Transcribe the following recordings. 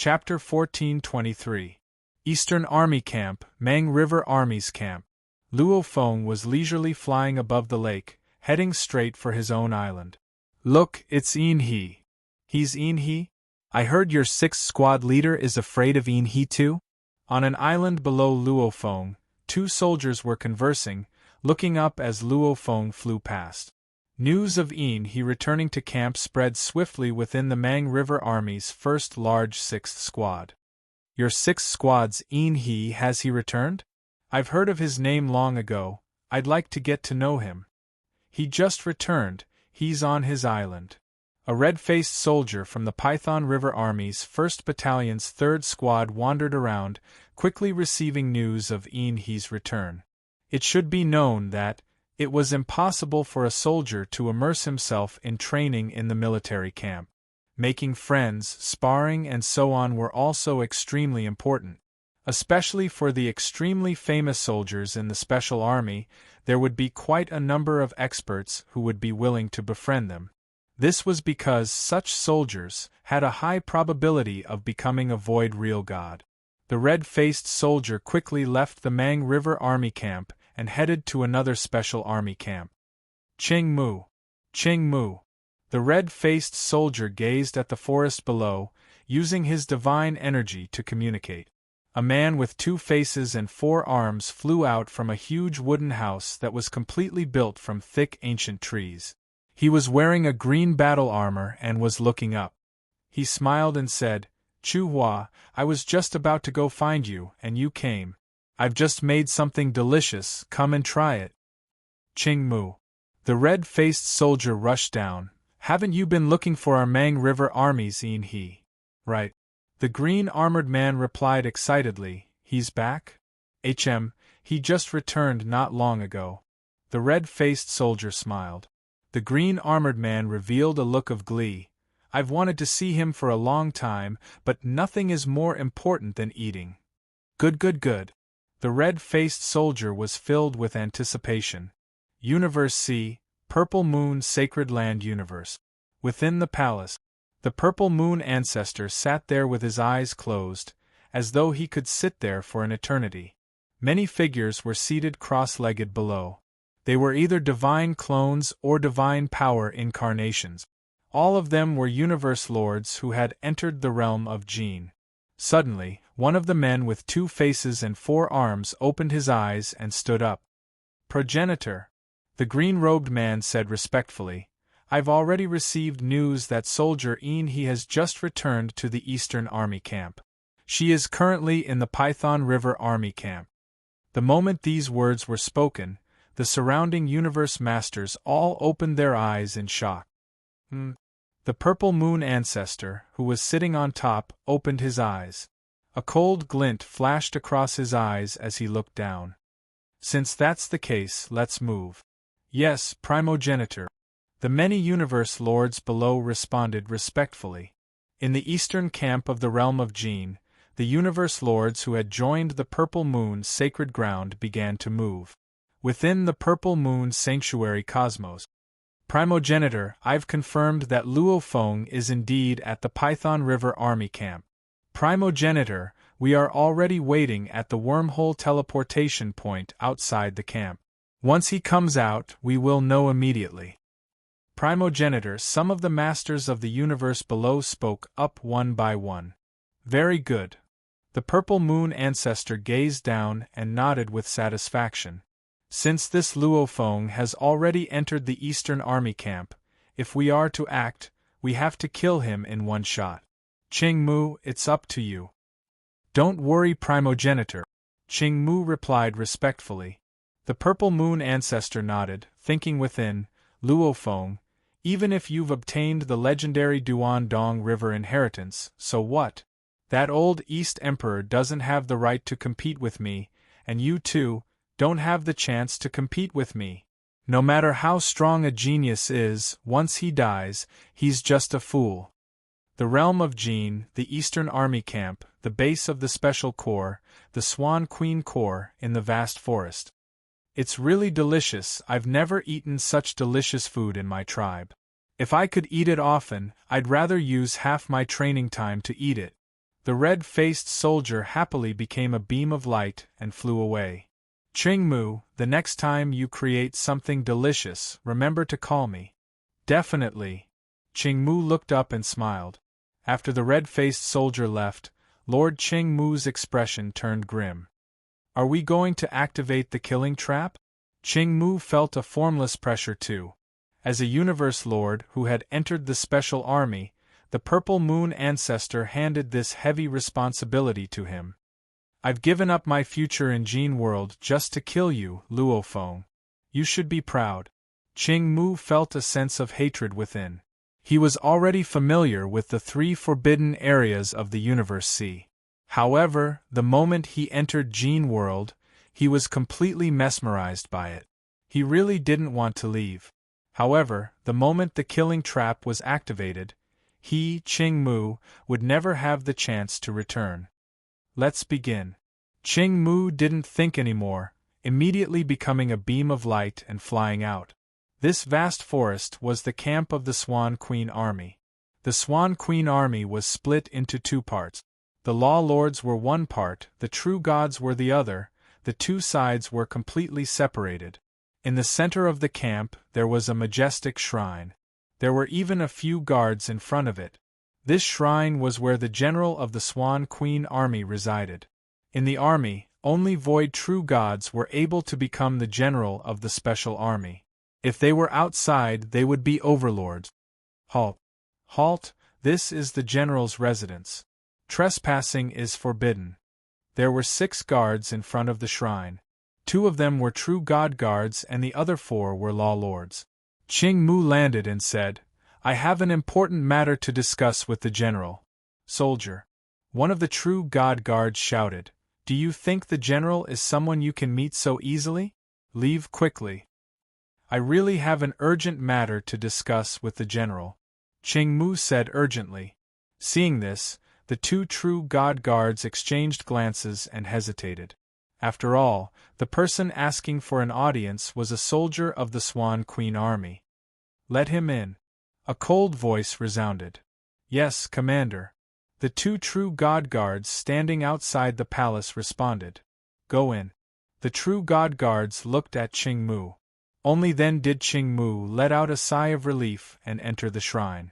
Chapter 1423. Eastern Army Camp, Mang River Army's Camp. Luo Feng was leisurely flying above the lake, heading straight for his own island. "Look, it's Yin He." "He's Yin He? I heard your 6th squad leader is afraid of Yin He too?" On an island below Luo Feng, 2 soldiers were conversing, looking up as Luo Feng flew past. News of Yin He returning to camp spread swiftly within the Mang River Army's first large 6th squad. "Your 6th squad's Yin He, has he returned? I've heard of his name long ago, I'd like to get to know him." "He just returned, he's on his island." A red-faced soldier from the Python River Army's 1st Battalion's 3rd Squad wandered around, quickly receiving news of Yin He's return. It should be known that it was impossible for a soldier to immerse himself in training in the military camp. Making friends, sparring and so on were also extremely important. Especially for the extremely famous soldiers in the Special Army, there would be quite a number of experts who would be willing to befriend them. This was because such soldiers had a high probability of becoming a void real god. The red-faced soldier quickly left the Mang River Army camp and headed to another Special Army camp. "Ching Mu! Ching Mu!" The red-faced soldier gazed at the forest below, using his divine energy to communicate. A man with 2 faces and 4 arms flew out from a huge wooden house that was completely built from thick ancient trees. He was wearing a green battle armor and was looking up. He smiled and said, "Chu Hua, I was just about to go find you, and you came. I've just made something delicious, come and try it." "Ching Mu." The red-faced soldier rushed down. "Haven't you been looking for our Mang River Army's Yin He?" "Right." The green-armored man replied excitedly, "He's back? He just returned not long ago." The red-faced soldier smiled. The green-armored man revealed a look of glee. "I've wanted to see him for a long time, but nothing is more important than eating." "Good, good, good." The red-faced soldier was filled with anticipation. Universe C, Purple Moon Sacred Land Universe. Within the palace, the Purple Moon ancestor sat there with his eyes closed, as though he could sit there for an eternity. Many figures were seated cross-legged below. They were either divine clones or divine power incarnations. All of them were universe lords who had entered the realm of Jin. Suddenly, one of the men with 2 faces and 4 arms opened his eyes and stood up. "Progenitor," the green-robed man said respectfully, "I've already received news that soldier Yin He has just returned to the Eastern Army Camp. She is currently in the Python River Army Camp." The moment these words were spoken, the surrounding universe masters all opened their eyes in shock. The Purple Moon ancestor, who was sitting on top, opened his eyes. A cold glint flashed across his eyes as he looked down. "Since that's the case, let's move." "Yes, primogenitor." The many universe lords below responded respectfully. In the eastern camp of the realm of Jin, the universe lords who had joined the Purple Moon's sacred ground began to move. Within the Purple Moon sanctuary cosmos, "Primogenitor, I've confirmed that Luo Feng is indeed at the Python River Army Camp. Primogenitor, we are already waiting at the wormhole teleportation point outside the camp. Once he comes out, we will know immediately." "Primogenitor," some of the masters of the universe below spoke up one by one. "Very good." The Purple Moon ancestor gazed down and nodded with satisfaction. "Since this Luo Feng has already entered the Eastern Army Camp, if we are to act, we have to kill him in one shot. Ching Mu, it's up to you." "Don't worry, primogenitor," Ching Mu replied respectfully. The Purple Moon ancestor nodded, thinking within, "Luo Feng, even if you've obtained the legendary Duan Dong River inheritance, so what? That old East Emperor doesn't have the right to compete with me, and you too don't have the chance to compete with me. No matter how strong a genius is, once he dies, he's just a fool." The realm of Jin, the Eastern Army Camp, the base of the Special Corps, the Swan Queen Corps, in the vast forest. "It's really delicious. I've never eaten such delicious food in my tribe. If I could eat it often, I'd rather use half my training time to eat it." The red-faced soldier happily became a beam of light and flew away. Ching-mu, the next time you create something delicious, remember to call me. Definitely. Ching-mu looked up and smiled. After the red-faced soldier left, Lord Ching-mu's expression turned grim. Are we going to activate the killing trap? Ching-mu felt a formless pressure too. As a universe lord who had entered the special army, the Purple Moon ancestor handed this heavy responsibility to him. I've given up my future in Gene World just to kill you, Luo Feng. You should be proud. Ching-mu felt a sense of hatred within. He was already familiar with the 3 forbidden areas of the Universe Sea. However, the moment he entered Gene World, he was completely mesmerized by it. He really didn't want to leave. However, the moment the killing trap was activated, he, Ching-mu, would never have the chance to return. Let's begin. Ching-mu didn't think anymore, immediately becoming a beam of light and flying out. This vast forest was the camp of the Swan Queen Army. The Swan Queen Army was split into 2 parts. The Law Lords were one part, the True Gods were the other. The 2 sides were completely separated. In the center of the camp, there was a majestic shrine. There were even a few guards in front of it. This shrine was where the general of the Swan Queen Army resided. In the army, only void true gods were able to become the general of the special army. If they were outside, they would be overlords. Halt. Halt, this is the general's residence. Trespassing is forbidden. There were 6 guards in front of the shrine. 2 of them were true god guards and the other 4 were law lords. Ching-mu landed and said, I have an important matter to discuss with the general. Soldier. One of the true god guards shouted, Do you think the general is someone you can meet so easily? Leave quickly. I really have an urgent matter to discuss with the general. Ching-mu said urgently. Seeing this, the 2 true god guards exchanged glances and hesitated. After all, the person asking for an audience was a soldier of the Swan Queen Army. Let him in. A cold voice resounded. Yes, Commander. The 2 true god guards standing outside the palace responded. Go in. The true god guards looked at Ching-mu. Only then did Ching-mu let out a sigh of relief and enter the shrine.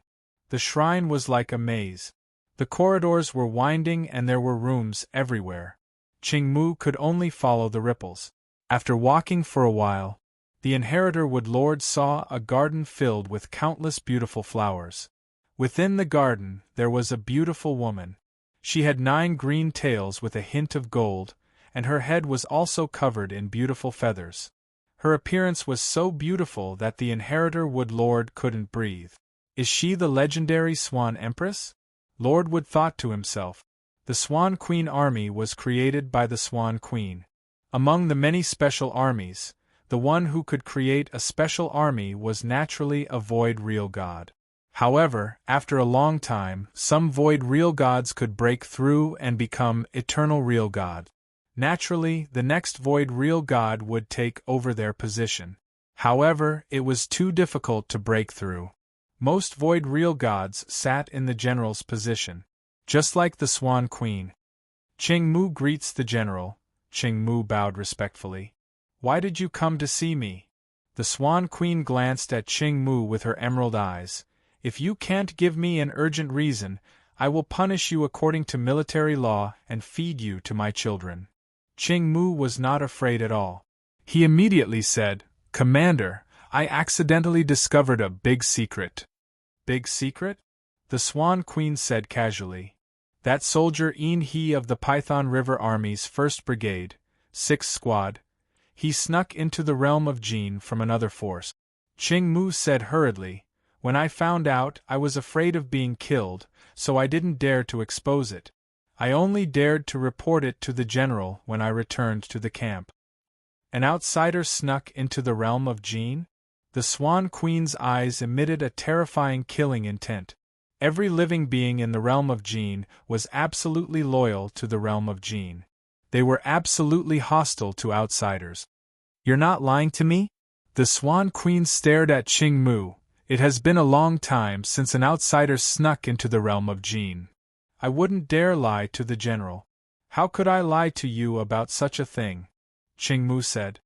The shrine was like a maze. The corridors were winding and there were rooms everywhere. Ching-mu could only follow the ripples. After walking for a while, the inheritor wood lord saw a garden filled with countless beautiful flowers. Within the garden, there was a beautiful woman. She had 9 green tails with a hint of gold, and her head was also covered in beautiful feathers. Her appearance was so beautiful that the inheritor wood lord couldn't breathe. Is she the legendary Swan Empress? Lord Wood thought to himself. The Swan Queen Army was created by the Swan Queen. Among the many special armies, the one who could create a special army was naturally a void real god. However, after a long time, some void real gods could break through and become eternal real gods. Naturally, the next void real god would take over their position. However, it was too difficult to break through. Most void real gods sat in the general's position, just like the Swan Queen. Ching-mu greets the general. Ching-mu bowed respectfully. Why did you come to see me? The Swan Queen glanced at Ching-mu with her emerald eyes. If you can't give me an urgent reason, I will punish you according to military law and feed you to my children. Ching-mu was not afraid at all. He immediately said, Commander, I accidentally discovered a big secret. Big secret? The Swan Queen said casually. That soldier He of the Python River Army's 1st Brigade, 6th Squad, he snuck into the realm of Gene from another force. Ching-mu said hurriedly, When I found out, I was afraid of being killed, so I didn't dare to expose it. I only dared to report it to the general when I returned to the camp. An outsider snuck into the realm of Gene? The Swan Queen's eyes emitted a terrifying killing intent. Every living being in the realm of Gene was absolutely loyal to the realm of Gene. They were absolutely hostile to outsiders. You're not lying to me? The Swan Queen stared at Ching-mu. It has been a long time since an outsider snuck into the realm of Gene. I wouldn't dare lie to the general. How could I lie to you about such a thing? Qingmu said.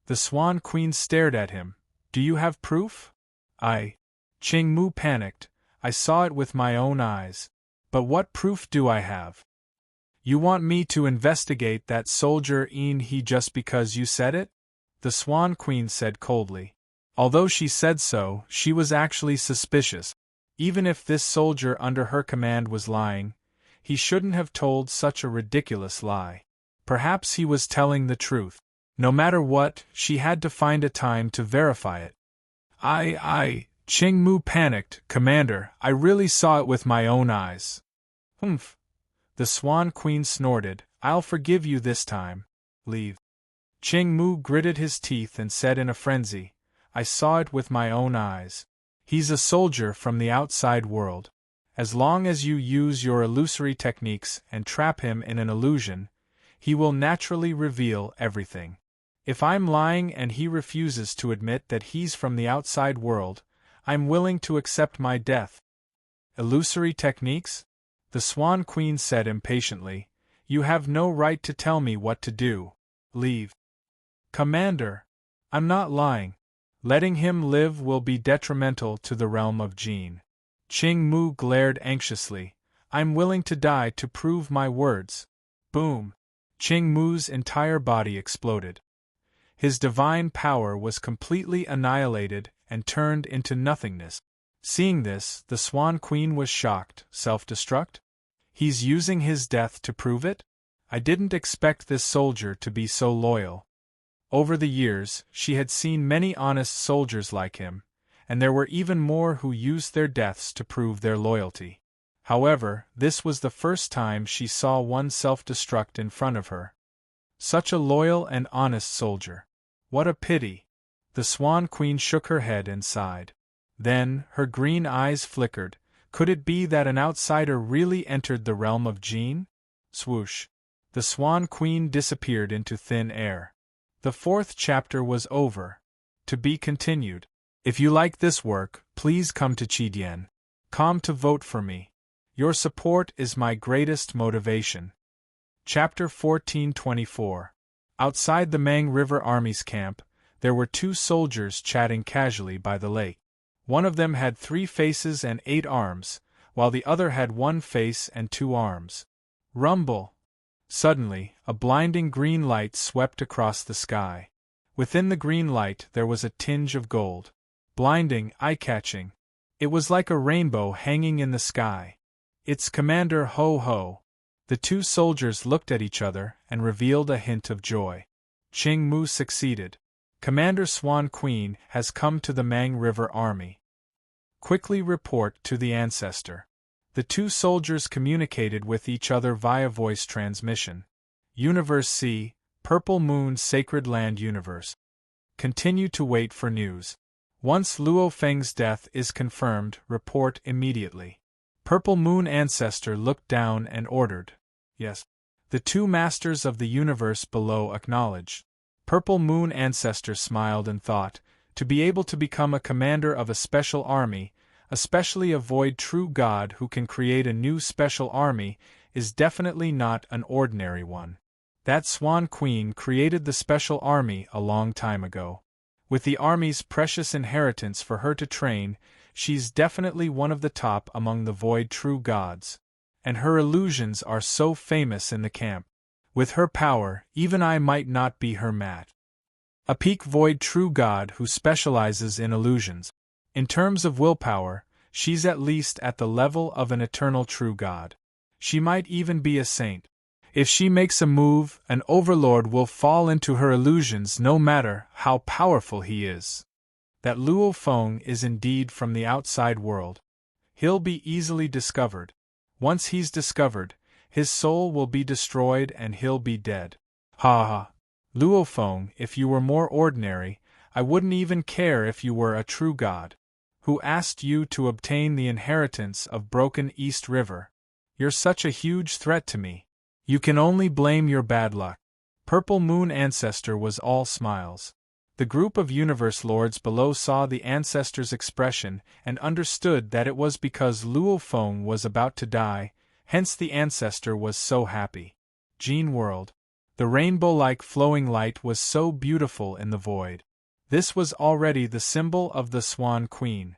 The Swan Queen stared at him. Do you have proof? Qingmu panicked. I saw it with my own eyes. But what proof do I have? You want me to investigate that soldier he just because you said it? The Swan Queen said coldly. Although she said so, she was actually suspicious. Even if this soldier under her command was lying, he shouldn't have told such a ridiculous lie. Perhaps he was telling the truth. No matter what, she had to find a time to verify it. Qingmu panicked. Commander, I really saw it with my own eyes. Humph. The Swan Queen snorted. I'll forgive you this time. Leave. Qingmu gritted his teeth and said in a frenzy, I saw it with my own eyes. He's a soldier from the outside world. As long as you use your illusory techniques and trap him in an illusion, he will naturally reveal everything. If I'm lying and he refuses to admit that he's from the outside world, I'm willing to accept my death. Illusory techniques? The Swan Queen said impatiently. You have no right to tell me what to do. Leave. Commander, I'm not lying. Letting him live will be detrimental to the realm of Jin. Qingmu glared anxiously. I'm willing to die to prove my words. Boom. Qingmu's entire body exploded. His divine power was completely annihilated and turned into nothingness. Seeing this, the Swan Queen was shocked. Self-destruct? He's using his death to prove it? I didn't expect this soldier to be so loyal. Over the years, she had seen many honest soldiers like him, and there were even more who used their deaths to prove their loyalty. However, this was the first time she saw one self-destruct in front of her. Such a loyal and honest soldier. What a pity. The Swan Queen shook her head and sighed. Then, her green eyes flickered. Could it be that an outsider really entered the realm of Jin? Swoosh. The Swan Queen disappeared into thin air. The 4th chapter was over. To be continued. If you like this work, please come to Chidian.com to vote for me. Your support is my greatest motivation. Chapter 1424. Outside the Mang River Army's camp, there were 2 soldiers chatting casually by the lake. One of them had 3 faces and 8 arms, while the other had 1 face and 2 arms. Rumble! Suddenly, a blinding green light swept across the sky. Within the green light there was a tinge of gold. Blinding, eye-catching. It was like a rainbow hanging in the sky. It's Commander Ho-Ho. The 2 soldiers looked at each other and revealed a hint of joy. Qingmu succeeded. Commander Swan Queen has come to the Mang River Army. Quickly report to the ancestor. The 2 soldiers communicated with each other via voice transmission. Universe C, Purple Moon Sacred Land Universe. Continue to wait for news. Once Luo Feng's death is confirmed, report immediately. Purple Moon Ancestor looked down and ordered. Yes. The 2 masters of the universe below acknowledged. Purple Moon Ancestor smiled and thought, to be able to become a commander of a special army, especially a void true god who can create a new special army, is definitely not an ordinary one. That Swan Queen created the special army a long time ago. With the army's precious inheritance for her to train, she's definitely one of the top among the void true gods. And her illusions are so famous in the camp. With her power, even I might not be her match. A peak void true god who specializes in illusions. In terms of willpower, she's at least at the level of an eternal true god. She might even be a saint. If she makes a move, an overlord will fall into her illusions no matter how powerful he is. That Luo Feng is indeed from the outside world. He'll be easily discovered. Once he's discovered, his soul will be destroyed and he'll be dead. Ha ha. Luo Feng, if you were more ordinary, I wouldn't even care if you were a true god. Who asked you to obtain the inheritance of Broken East River? You're such a huge threat to me. You can only blame your bad luck. Purple Moon Ancestor was all smiles. The group of universe lords below saw the ancestor's expression and understood that it was because Luo Feng was about to die, Hence the ancestor was so happy. Jean whirled. The rainbow-like flowing light was so beautiful in the void. This was already the symbol of the Swan Queen.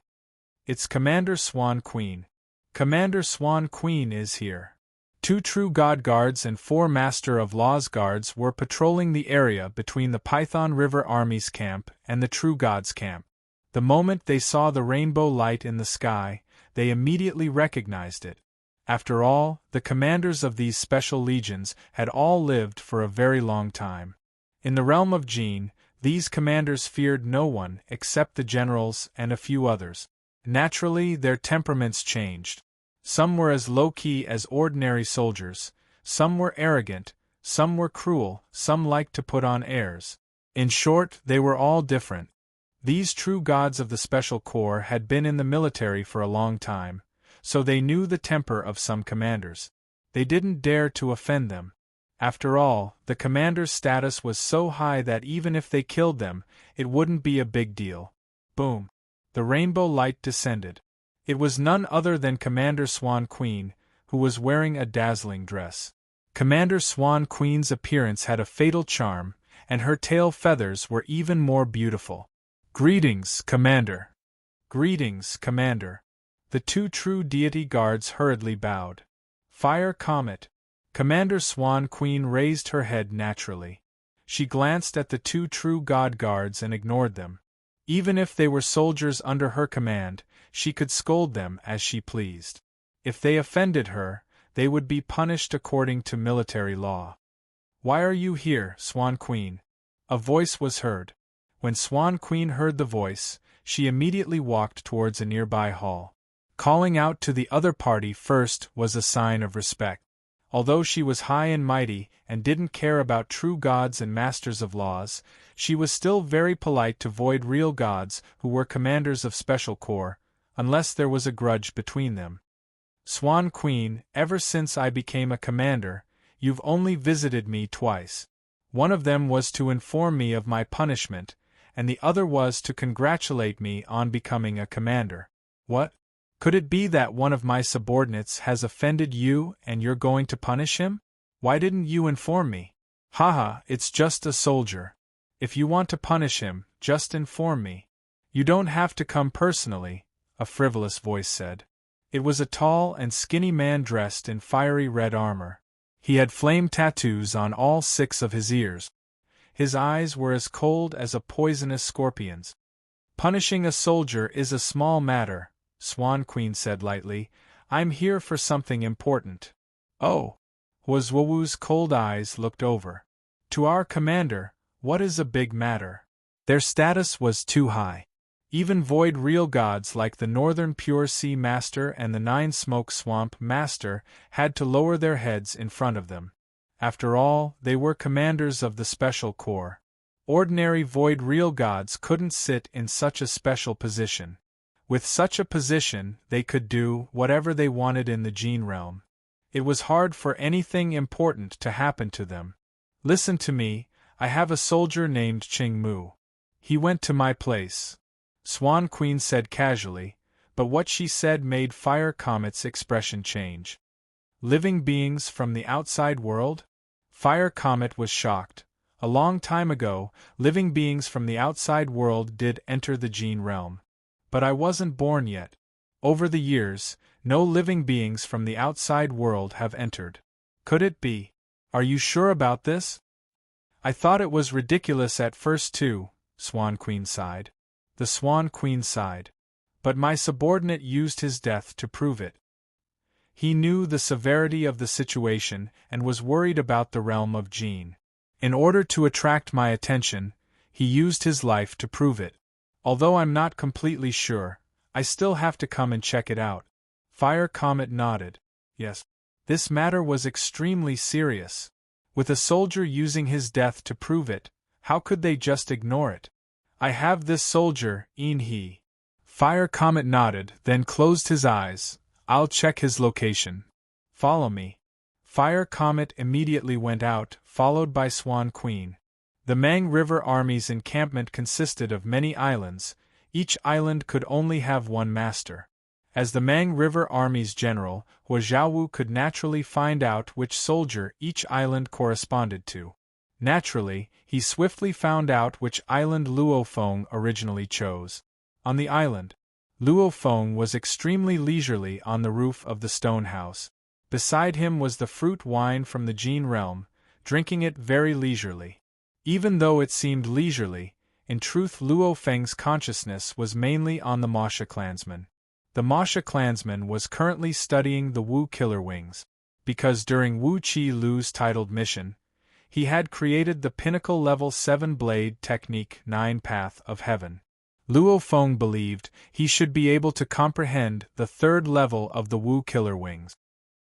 It's Commander Swan Queen. Commander Swan Queen is here. 2 true God Guards and 4 Master of Laws Guards were patrolling the area between the Python River Army's camp and the True Gods' camp. The moment they saw the rainbow light in the sky, they immediately recognized it. After all, the commanders of these special legions had all lived for a very long time. In the realm of Jean, these commanders feared no one except the generals and a few others. Naturally, their temperaments changed. Some were as low-key as ordinary soldiers, some were arrogant, some were cruel, some liked to put on airs. In short, they were all different. These true gods of the Special Corps had been in the military for a long time, so they knew the temper of some commanders. They didn't dare to offend them. After all, the commander's status was so high that even if they killed them, it wouldn't be a big deal. Boom! The rainbow light descended. It was none other than Commander Swan Queen, who was wearing a dazzling dress. Commander Swan Queen's appearance had a fatal charm, and her tail feathers were even more beautiful. "Greetings, Commander." "Greetings, Commander." The 2 true deity guards hurriedly bowed. "Fire Comet." Commander Swan Queen raised her head naturally. She glanced at the 2 true God Guards and ignored them. Even if they were soldiers under her command, she could scold them as she pleased. If they offended her, they would be punished according to military law. "Why are you here, Swan Queen?" A voice was heard. When Swan Queen heard the voice, she immediately walked towards a nearby hall. Calling out to the other party first was a sign of respect. Although she was high and mighty and didn't care about true gods and masters of laws, she was still very polite to void real gods who were commanders of special corps, unless there was a grudge between them. "Swan Queen, ever since I became a commander, you've only visited me twice. One of them was to inform me of my punishment, and the other was to congratulate me on becoming a commander. What? Could it be that one of my subordinates has offended you and you're going to punish him? Why didn't you inform me?" "Haha, it's just a soldier. If you want to punish him, just inform me. You don't have to come personally," a frivolous voice said. It was a tall and skinny man dressed in fiery red armor. He had flame tattoos on all 6 of his ears. His eyes were as cold as a poisonous scorpion's. "Punishing a soldier is a small matter," Swan Queen said lightly. "I'm here for something important." "Oh." Wuzwuwu's cold eyes looked over. "To our commander, what is a big matter?" Their status was too high. Even void real gods like the Northern Pure Sea Master and the Nine Smoke Swamp Master had to lower their heads in front of them. After all, they were commanders of the Special Corps. Ordinary void real gods couldn't sit in such a special position. With such a position, they could do whatever they wanted in the Jean realm. It was hard for anything important to happen to them. "Listen to me, I have a soldier named Ching Mu. He went to my place," Swan Queen said casually, but what she said made Fire Comet's expression change. "Living beings from the outside world?" Fire Comet was shocked. A long time ago, living beings from the outside world did enter the Jean realm. But I wasn't born yet. Over the years, no living beings from the outside world have entered. Could it be? Are you sure about this? "I thought it was ridiculous at first too," Swan Queen sighed. The Swan Queen sighed. "But my subordinate used his death to prove it. He knew the severity of the situation and was worried about the realm of Jean. In order to attract my attention, he used his life to prove it. Although I'm not completely sure, I still have to come and check it out." Fire Comet nodded. Yes. This matter was extremely serious. With a soldier using his death to prove it, how could they just ignore it? "I have this soldier, he." Fire Comet nodded, then closed his eyes. "I'll check his location. Follow me." Fire Comet immediately went out, followed by Swan Queen. The Mang River Army's encampment consisted of many islands. Each island could only have one master. As the Mang River Army's general, Hua Zhaowu could naturally find out which soldier each island corresponded to. Naturally, he swiftly found out which island Luo Feng originally chose. On the island, Luo Feng was extremely leisurely on the roof of the stone house. Beside him was the fruit wine from the Jin realm, drinking it very leisurely. Even though it seemed leisurely, in truth Luo Feng's consciousness was mainly on the Masha clansman. The Masha clansman was currently studying the Wu Killer Wings, because during Wu Qi Lu's titled mission, he had created the pinnacle level 7 blade technique 9 Path of Heaven. Luo Feng believed he should be able to comprehend the third level of the Wu Killer Wings.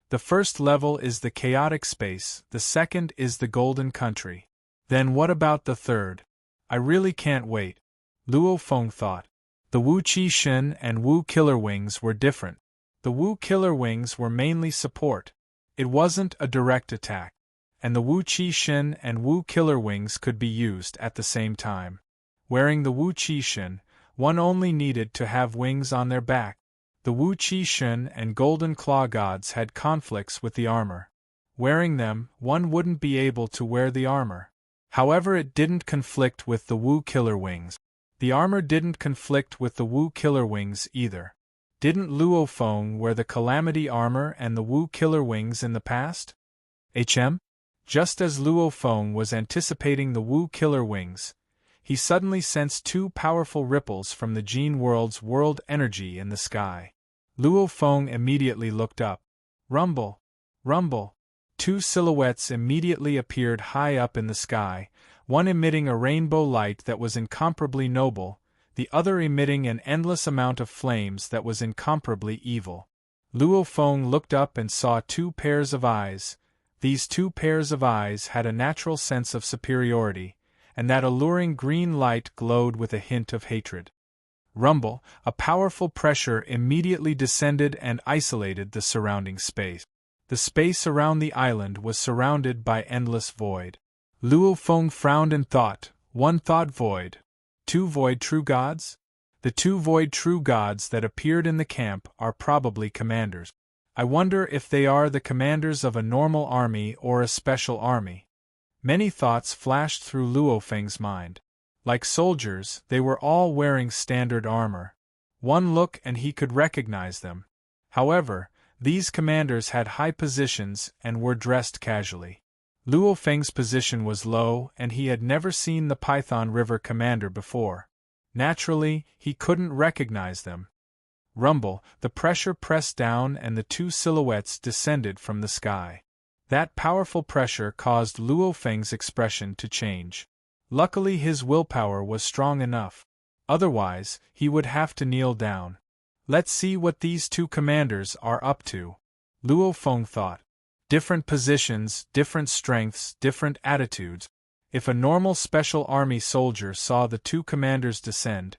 The first level is the chaotic space, the second is the golden country. Then what about the third? I really can't wait, Luo Feng thought. The Wu Qi Shen and Wu Killer Wings were different. The Wu Killer Wings were mainly support. It wasn't a direct attack. And the Wu Qi Shen and Wu Killer Wings could be used at the same time. Wearing the Wu Qi Shen, one only needed to have wings on their back. The Wu Qi Shen and Golden Claw gods had conflicts with the armor. Wearing them, one wouldn't be able to wear the armor. However, it didn't conflict with the Wu Killer Wings. The armor didn't conflict with the Wu Killer Wings either. Didn't Luo Feng wear the Calamity armor and the Wu Killer Wings in the past? Just as Luo Feng was anticipating the Wu Killer Wings, he suddenly sensed two powerful ripples from the Jin world's world energy in the sky. Luo Feng immediately looked up. Rumble! Rumble! Two silhouettes immediately appeared high up in the sky, one emitting a rainbow light that was incomparably noble, the other emitting an endless amount of flames that was incomparably evil. Luo Feng looked up and saw two pairs of eyes. These two pairs of eyes had a natural sense of superiority, and that alluring green light glowed with a hint of hatred. Rumble, a powerful pressure immediately descended and isolated the surrounding space. The space around the island was surrounded by endless void. Luo Feng frowned and thought, one thought void. Two void true gods? The two void true gods that appeared in the camp are probably commanders. I wonder if they are the commanders of a normal army or a special army. Many thoughts flashed through Luo Feng's mind. Like soldiers, they were all wearing standard armor. One look and he could recognize them. However, these commanders had high positions and were dressed casually. Luo Feng's position was low and he had never seen the Python River commander before. Naturally, he couldn't recognize them. Rumble, the pressure pressed down and the two silhouettes descended from the sky. That powerful pressure caused Luo Feng's expression to change. Luckily his willpower was strong enough. Otherwise, he would have to kneel down. Let's see what these two commanders are up to, Luo Feng thought. Different positions, different strengths, different attitudes. If a normal special army soldier saw the two commanders descend,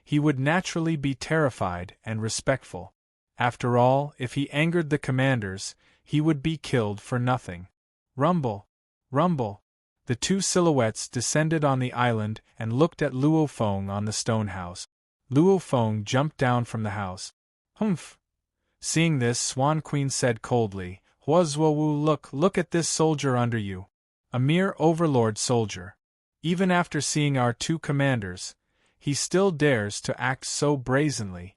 he would naturally be terrified and respectful. After all, if he angered the commanders, he would be killed for nothing. Rumble! Rumble! The two silhouettes descended on the island and looked at Luo Feng on the stone house. Luo Feng jumped down from the house. Humph! Seeing this, Swan Queen said coldly, Hua Zhuowu, look at this soldier under you. A mere overlord soldier. Even after seeing our two commanders, he still dares to act so brazenly.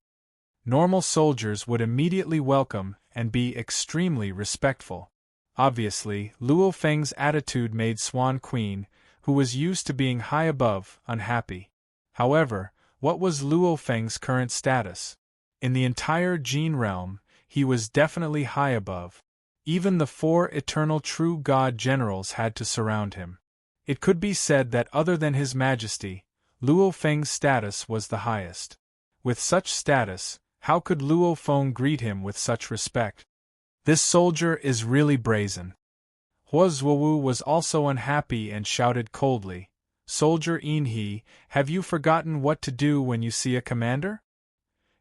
Normal soldiers would immediately welcome and be extremely respectful. Obviously, Luo Feng's attitude made Swan Queen, who was used to being high above, unhappy. However, what was Luo Feng's current status? In the entire Jin realm, he was definitely high above. Even the 4 eternal true god generals had to surround him. It could be said that other than His Majesty, Luo Feng's status was the highest. With such status, how could Luo Feng greet him with such respect? This soldier is really brazen. Hua Zhuowu was also unhappy and shouted coldly, Soldier Inhe, have you forgotten what to do when you see a commander?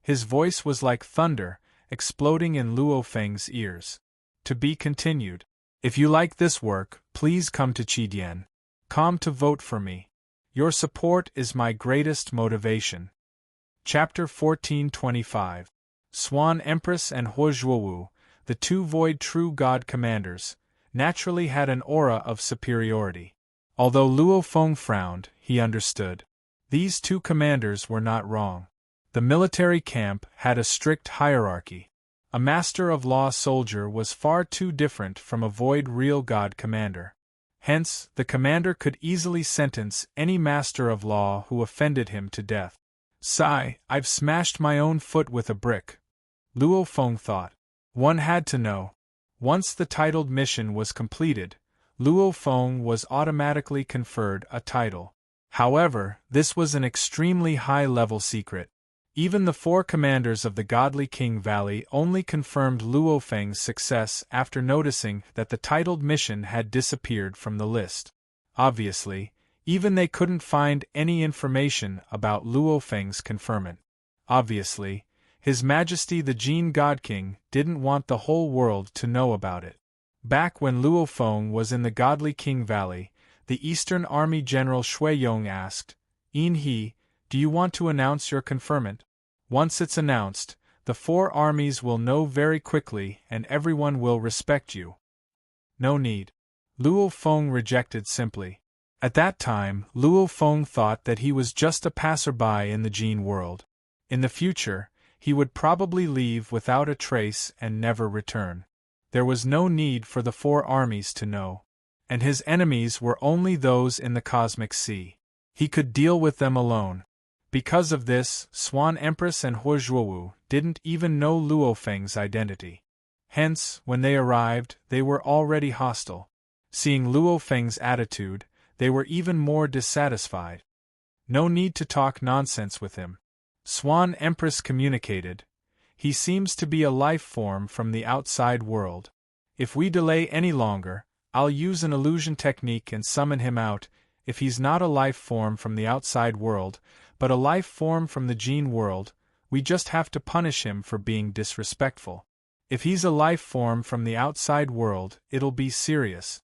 His voice was like thunder, exploding in Luo Feng's ears. To be continued. If you like this work, please come to Chidian.com to vote for me. Your support is my greatest motivation. Chapter 1425. Swan Empress and Huozhuowu, the two Void True God commanders, naturally had an aura of superiority. Although Luo Feng frowned, he understood. These two commanders were not wrong. The military camp had a strict hierarchy. A Master of Law soldier was far too different from a Void Real God commander. Hence, the commander could easily sentence any Master of Law who offended him to death. Sigh, I've smashed my own foot with a brick, Luo Feng thought. One had to know. Once the titled mission was completed, Luo Feng was automatically conferred a title. However, this was an extremely high-level secret. Even the four commanders of the Godly King Valley only confirmed Luo Feng's success after noticing that the titled mission had disappeared from the list. Obviously, even they couldn't find any information about Luo Feng's conferment. Obviously, His Majesty the Jin God King didn't want the whole world to know about it. Back when Luo Feng was in the Godly King Valley, the Eastern Army General Shui Yong asked, "Yin He, do you want to announce your conferment? Once it's announced, the four armies will know very quickly and everyone will respect you." No need. Luo Feng rejected simply. At that time, Luo Feng thought that he was just a passerby in the Jin world. In the future, he would probably leave without a trace and never return. There was no need for the four armies to know. And his enemies were only those in the cosmic sea. He could deal with them alone. Because of this, Swan Empress and Huozhuowu didn't even know Luo Feng's identity. Hence, when they arrived, they were already hostile. Seeing Luo Feng's attitude, they were even more dissatisfied. No need to talk nonsense with him. Swan Empress communicated. He seems to be a life form from the outside world. If we delay any longer, I'll use an illusion technique and summon him out. If he's not a life form from the outside world, but a life form from the Jin world, we just have to punish him for being disrespectful. If he's a life form from the outside world, it'll be serious.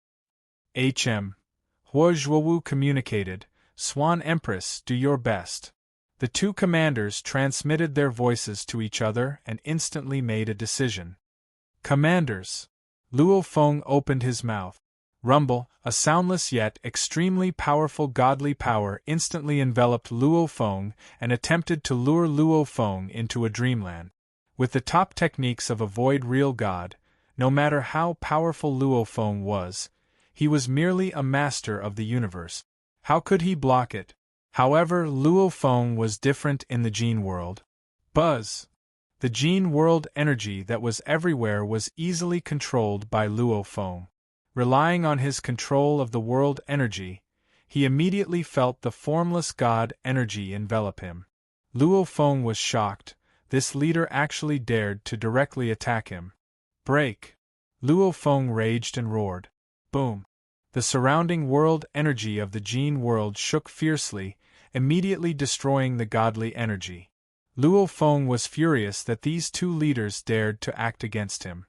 Huozhuowu communicated, Swan Empress, do your best. The two commanders transmitted their voices to each other and instantly made a decision. Commanders! Luo Feng opened his mouth. Rumble, a soundless yet extremely powerful godly power instantly enveloped Luo Feng and attempted to lure Luo Feng into a dreamland. With the top techniques of a void real god, no matter how powerful Luo Feng was, he was merely a master of the universe. How could he block it? However, Luo Feng was different in the Jin world. Buzz! The Jin world energy that was everywhere was easily controlled by Luo Feng. Relying on his control of the world energy, he immediately felt the formless god energy envelop him. Luo Feng was shocked. This leader actually dared to directly attack him. Break! Luo Feng raged and roared. Boom! The surrounding world energy of the Jin world shook fiercely, immediately destroying the godly energy. Luo Feng was furious that these two leaders dared to act against him.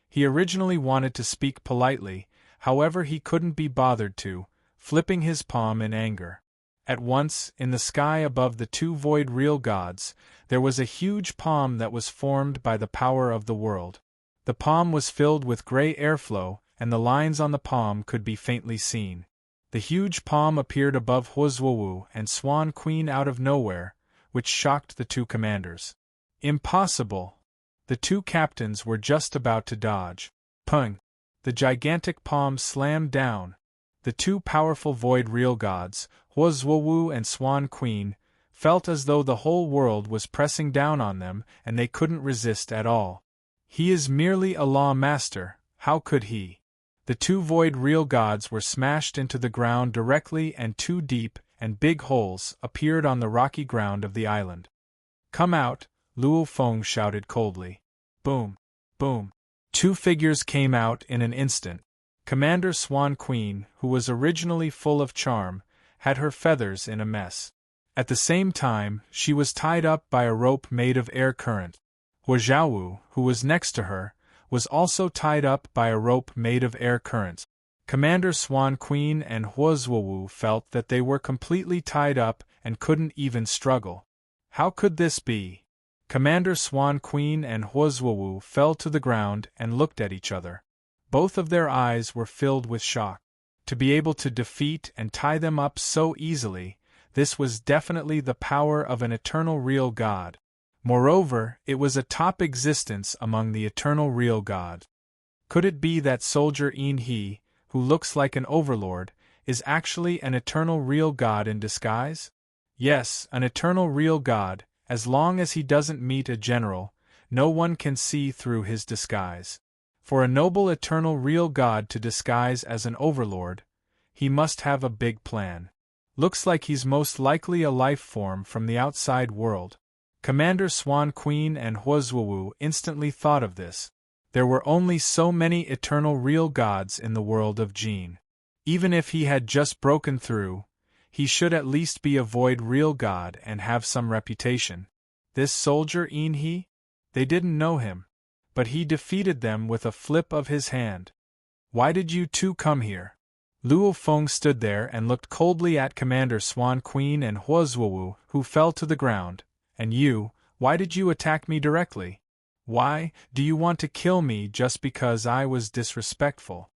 He originally wanted to speak politely, however he couldn't be bothered to, flipping his palm in anger. At once, in the sky above the two void real gods, there was a huge palm that was formed by the power of the world. The palm was filled with gray airflow, and the lines on the palm could be faintly seen. The huge palm appeared above Huozhuowu and Swan Queen out of nowhere, which shocked the two commanders. Impossible! The two captains were just about to dodge. Pung! The gigantic palm slammed down. The two powerful void real gods, Huozhuowu and Swan Queen, felt as though the whole world was pressing down on them and they couldn't resist at all. He is merely a law master, how could he? The two void real gods were smashed into the ground directly and two deep and big holes appeared on the rocky ground of the island. Come out! Luo Feng shouted coldly. Boom! Boom! Two figures came out in an instant. Commander Swan Queen, who was originally full of charm, had her feathers in a mess. At the same time, she was tied up by a rope made of air current. Huozhuowu, who was next to her, was also tied up by a rope made of air currents. Commander Swan Queen and Huozhuowu felt that they were completely tied up and couldn't even struggle. How could this be? Commander Swan Queen and Huozhuowu fell to the ground and looked at each other. Both of their eyes were filled with shock. To be able to defeat and tie them up so easily, this was definitely the power of an eternal real god. Moreover, it was a top existence among the eternal real gods. Could it be that soldier Enhe, who looks like an overlord, is actually an eternal real god in disguise? Yes, an eternal real god. As long as he doesn't meet a general, no one can see through his disguise. For a noble eternal real god to disguise as an overlord, he must have a big plan. Looks like he's most likely a life form from the outside world. Commander Swan Queen and Huozhuowu instantly thought of this. There were only so many eternal real gods in the world of Jin. Even if he had just broken through, he should at least be a void real god and have some reputation. This soldier Enhe? They didn't know him. But he defeated them with a flip of his hand. Why did you two come here? Luo Feng stood there and looked coldly at Commander Swan Queen and Huozhuowu, who fell to the ground. And you, why did you attack me directly? Why, do you want to kill me just because I was disrespectful?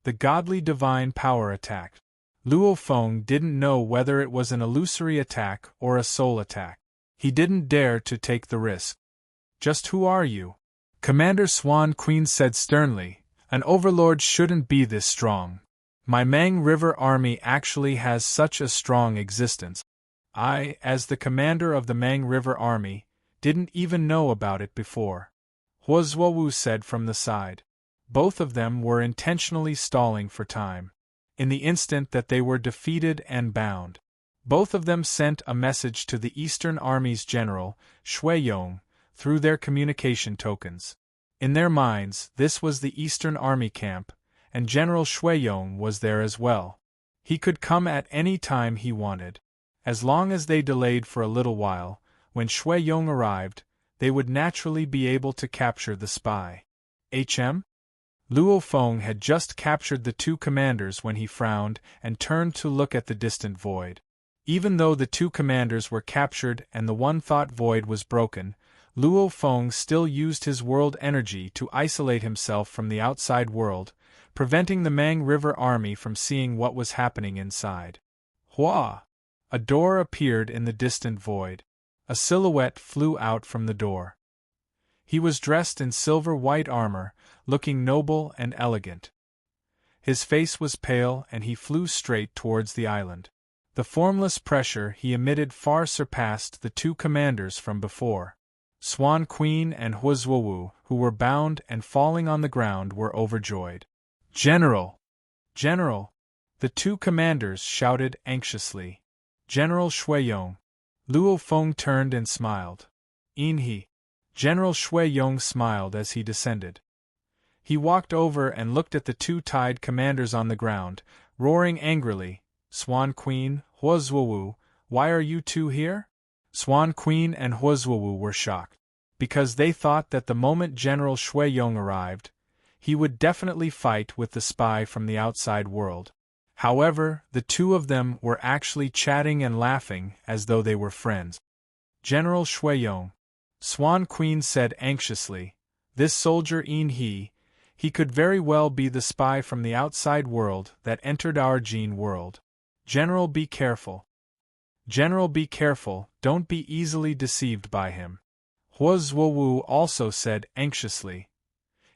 The godly divine power attacked. Luo Feng didn't know whether it was an illusory attack or a soul attack. He didn't dare to take the risk. Just who are you? Commander Swan Queen said sternly, an overlord shouldn't be this strong. My Mang River army actually has such a strong existence. I, as the commander of the Mang River army, didn't even know about it before. Huozhuowu said from the side. Both of them were intentionally stalling for time. In the instant that they were defeated and bound, both of them sent a message to the Eastern Army's general, Shuiyong, through their communication tokens. In their minds, this was the Eastern Army camp, and General Shuiyong was there as well. He could come at any time he wanted. As long as they delayed for a little while, when Shuiyong arrived, they would naturally be able to capture the spy. Luo Feng had just captured the two commanders when he frowned and turned to look at the distant void. Even though the two commanders were captured and the one-thought void was broken, Luo Feng still used his world energy to isolate himself from the outside world, preventing the Mang River army from seeing what was happening inside. Hua! A door appeared in the distant void. A silhouette flew out from the door. He was dressed in silver-white armor, looking noble and elegant. His face was pale and he flew straight towards the island. The formless pressure he emitted far surpassed the two commanders from before. Swan Queen and Huozhuowu, who were bound and falling on the ground, were overjoyed. General! General! The two commanders shouted anxiously. General Shuiyong. Luo Feng turned and smiled. Enhe. General Shuiyong smiled as he descended. He walked over and looked at the two tied commanders on the ground, roaring angrily, Swan Queen, Huozhuowu, why are you two here? Swan Queen and Huozhuowu were shocked, because they thought that the moment General Shuiyong arrived, he would definitely fight with the spy from the outside world. However, the two of them were actually chatting and laughing as though they were friends. General Shuiyong. Swan Queen said anxiously, this soldier Enhe, he could very well be the spy from the outside world that entered our Jin world. General, be careful. General, be careful, don't be easily deceived by him. Huozhuowu also said anxiously.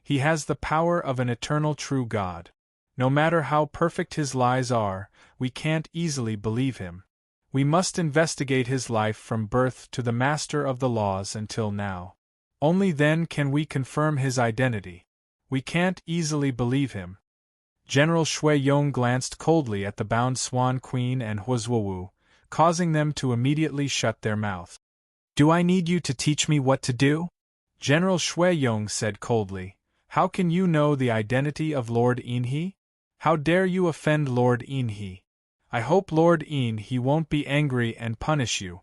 He has the power of an eternal true god. No matter how perfect his lies are, we can't easily believe him. We must investigate his life from birth to the master of the laws until now. Only then can we confirm his identity. We can't easily believe him. General Shuiyong glanced coldly at the bound Swan Queen and Huozhuowu, causing them to immediately shut their mouths. Do I need you to teach me what to do? General Shuiyong said coldly. How can you know the identity of Lord Enhe? How dare you offend Lord Enhe? I hope Lord Enhe won't be angry and punish you.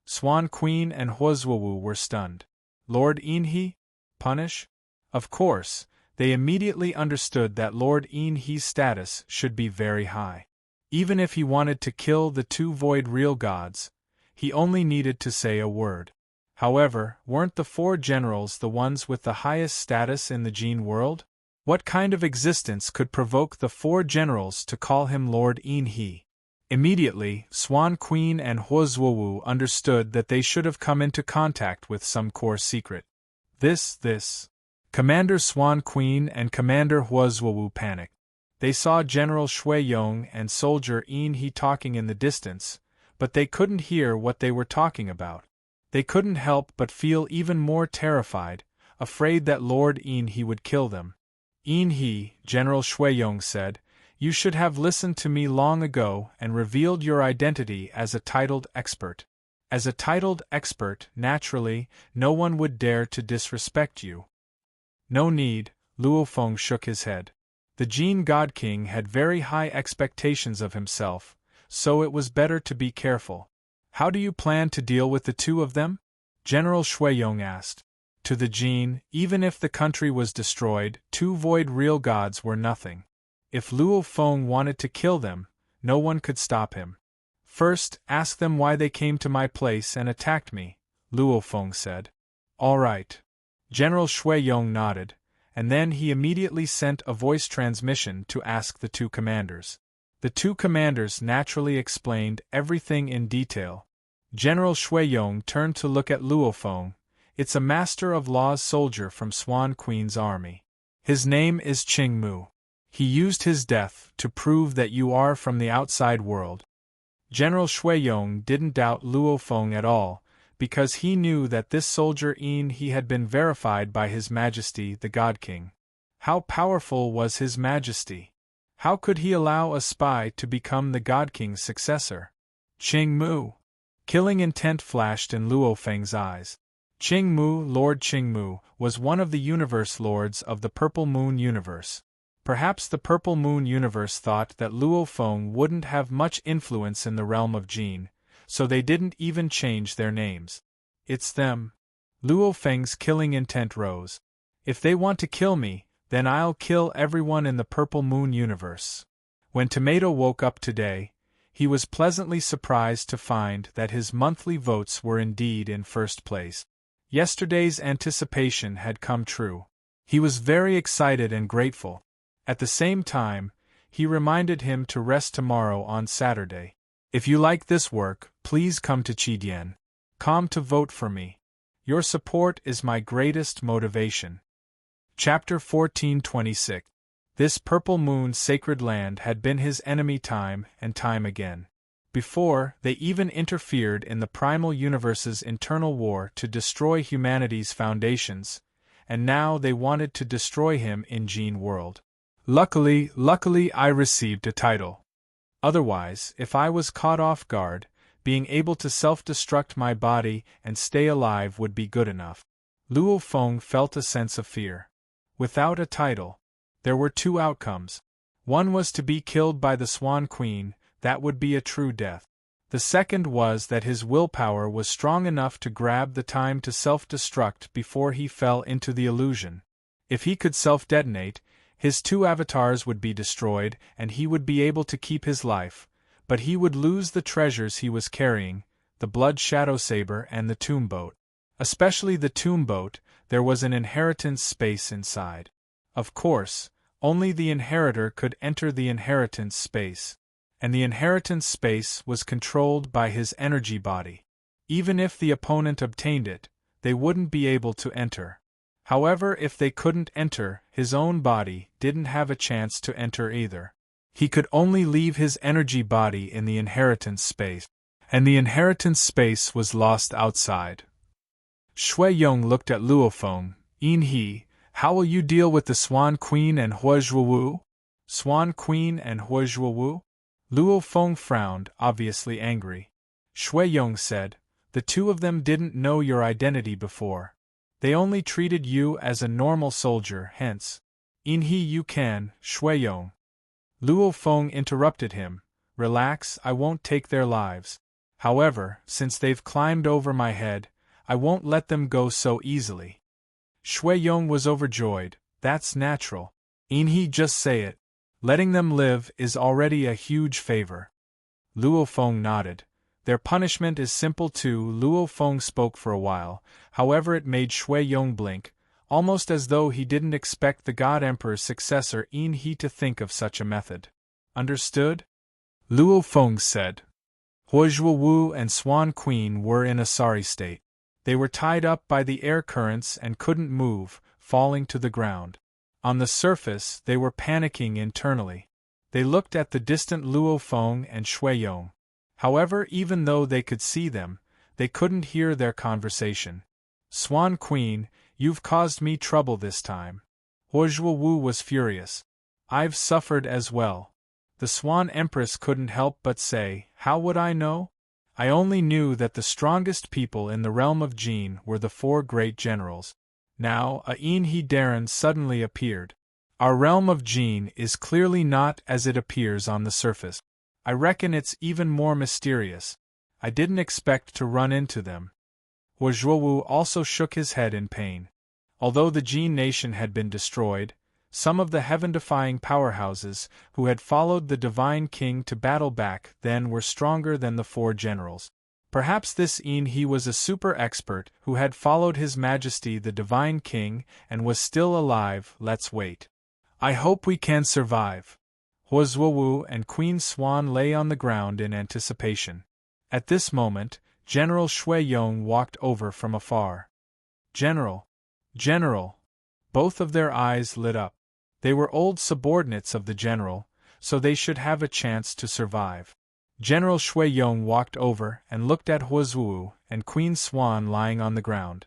Swan Queen and Huozhuowu were stunned. Lord Enhe? Punish? Of course, they immediately understood that Lord Enhe's status should be very high. Even if he wanted to kill the two void real gods, he only needed to say a word. However, weren't the 4 generals the ones with the highest status in the Jin world? What kind of existence could provoke the 4 generals to call him Lord Enhe? Immediately, Swan Queen and Huozhuowu understood that they should have come into contact with some core secret. This. Commander Swan Queen and Commander Huozhuowu panicked. They saw General Shui Yong and Soldier Enhe talking in the distance, but they couldn't hear what they were talking about. They couldn't help but feel even more terrified, afraid that Lord Enhe would kill them. Enhe, General Shuiyong said, you should have listened to me long ago and revealed your identity as a titled expert. As a titled expert, naturally, no one would dare to disrespect you. No need, Luo Feng shook his head. The Jin God King had very high expectations of himself, so it was better to be careful. How do you plan to deal with the 2 of them? General Shuiyong asked. To the Jin, even if the country was destroyed, 2 void real gods were nothing. If Luo Feng wanted to kill them, no one could stop him. First, ask them why they came to my place and attacked me, Luo Feng said. All right. General Shuiyong nodded, and then he immediately sent a voice transmission to ask the 2 commanders. The 2 commanders naturally explained everything in detail. General Shuiyong turned to look at Luo Feng. It's a Master of Law's soldier from Swan Queen's army. His name is Qing Mu. He used his death to prove that you are from the outside world. General Shuiyong didn't doubt Luo Feng at all, because he knew that this soldier he had been verified by His Majesty the God King. How powerful was His Majesty? How could he allow a spy to become the God King's successor? Qing Mu. Killing intent flashed in Luo Feng's eyes. Qing Mu, Lord Qing Mu, was one of the universe lords of the Purple Moon universe. Perhaps the Purple Moon universe thought that Luo Feng wouldn't have much influence in the realm of Jin, so they didn't even change their names. It's them. Luo Feng's killing intent rose. If they want to kill me, then I'll kill everyone in the Purple Moon universe. When Tomato woke up today, he was pleasantly surprised to find that his monthly votes were indeed in first place. Yesterday's anticipation had come true. He was very excited and grateful. At the same time, he reminded him to rest tomorrow on Saturday. If you like this work, please come to Chidien.com to vote for me. Your support is my greatest motivation. Chapter 1426. This Purple Moon sacred land had been his enemy time and time again. Before, they even interfered in the Primal Universe's internal war to destroy humanity's foundations, and now they wanted to destroy him in Jin World. Luckily I received a title. Otherwise, if I was caught off guard, being able to self-destruct my body and stay alive would be good enough. Luo Feng felt a sense of fear. Without a title, there were 2 outcomes. One was to be killed by the Swan Queen, that would be a true death. The second was that his willpower was strong enough to grab the time to self-destruct before he fell into the illusion. If he could self-detonate, his 2 avatars would be destroyed and he would be able to keep his life, but he would lose the treasures he was carrying, the Blood Shadow Saber and the Tomb Boat. Especially the Tomb Boat, there was an inheritance space inside. Of course, only the inheritor could enter the inheritance space, and the inheritance space was controlled by his energy body. Even if the opponent obtained it, they wouldn't be able to enter. However, if they couldn't enter, his own body didn't have a chance to enter either. He could only leave his energy body in the inheritance space, and the inheritance space was lost outside. Shui Yong looked at Luo Feng. Enhe, how will you deal with the Swan Queen and Huozhuowu? Swan Queen and Huozhuowu? Luo Feng frowned, obviously angry. Shui Yong said, the 2 of them didn't know your identity before. They only treated you as a normal soldier, hence. Enhe you can, Shui Yong. Luo Feng interrupted him. Relax, I won't take their lives. However, since they've climbed over my head, I won't let them go so easily. Shui Yong was overjoyed. That's natural. Enhe, just say it. Letting them live is already a huge favor. Luo Feng nodded. Their punishment is simple too. Luo Feng spoke for a while, however it made Shui Yong blink, almost as though he didn't expect the God Emperor's successor In He to think of such a method. Understood? Luo Feng said. Huozhuo Wu and Swan Queen were in a sorry state. They were tied up by the air currents and couldn't move, falling to the ground. On the surface, they were panicking internally. They looked at the distant Luo Feng and Shui Yong. However, even though they could see them, they couldn't hear their conversation. Swan Queen, you've caused me trouble this time. Huozhuo Wu was furious. I've suffered as well. The Swan Empress couldn't help but say, how would I know? I only knew that the strongest people in the realm of Jin were the 4 great generals. Now, a He Darren suddenly appeared. Our realm of Jin is clearly not as it appears on the surface. I reckon it's even more mysterious. I didn't expect to run into them. Huozhuo Wu also shook his head in pain. Although the Jin nation had been destroyed, some of the heaven-defying powerhouses who had followed the Divine King to battle back then were stronger than the 4 generals. Perhaps this He was a super expert who had followed His Majesty the Divine King and was still alive. Let's wait. I hope we can survive. Huozhuo Wu and Queen Swan lay on the ground in anticipation. At this moment, General Shui Yong walked over from afar. General! General! Both of their eyes lit up. They were old subordinates of the general, so they should have a chance to survive. General Shui Yong walked over and looked at Huozhuo Wu and Queen Swan lying on the ground.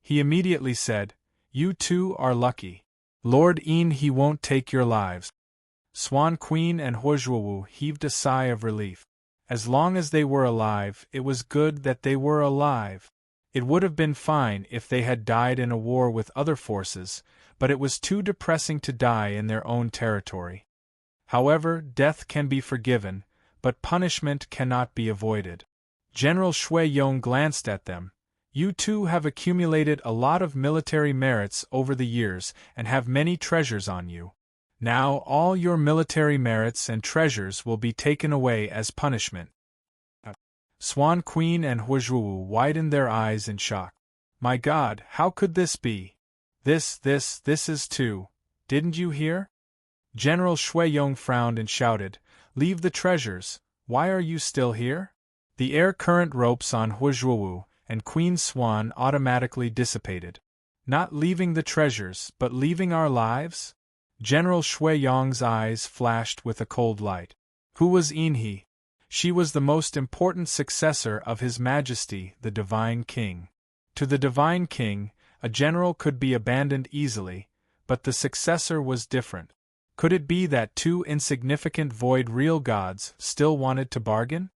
He immediately said, "You two are lucky. Lord He won't take your lives." Swan Queen and Huozhuo Wu heaved a sigh of relief. As long as they were alive, it was good that they were alive. It would have been fine if they had died in a war with other forces, but it was too depressing to die in their own territory. However, death can be forgiven, but punishment cannot be avoided. General Shui Yong glanced at them. You two have accumulated a lot of military merits over the years and have many treasures on you. Now all your military merits and treasures will be taken away as punishment. Swan Queen and Huozhuo Wu widened their eyes in shock. My God, how could this be? This is too. Didn't you hear? General Shui Yong frowned and shouted, Leave the treasures, why are you still here? The air current ropes on Huozhuo Wu and Queen Swan automatically dissipated. Not leaving the treasures, but leaving our lives? General Shui Yong's eyes flashed with a cold light. Who was He? She was the most important successor of His Majesty, the Divine King. To the Divine King, a general could be abandoned easily, but the successor was different. Could it be that 2 insignificant void real gods still wanted to bargain?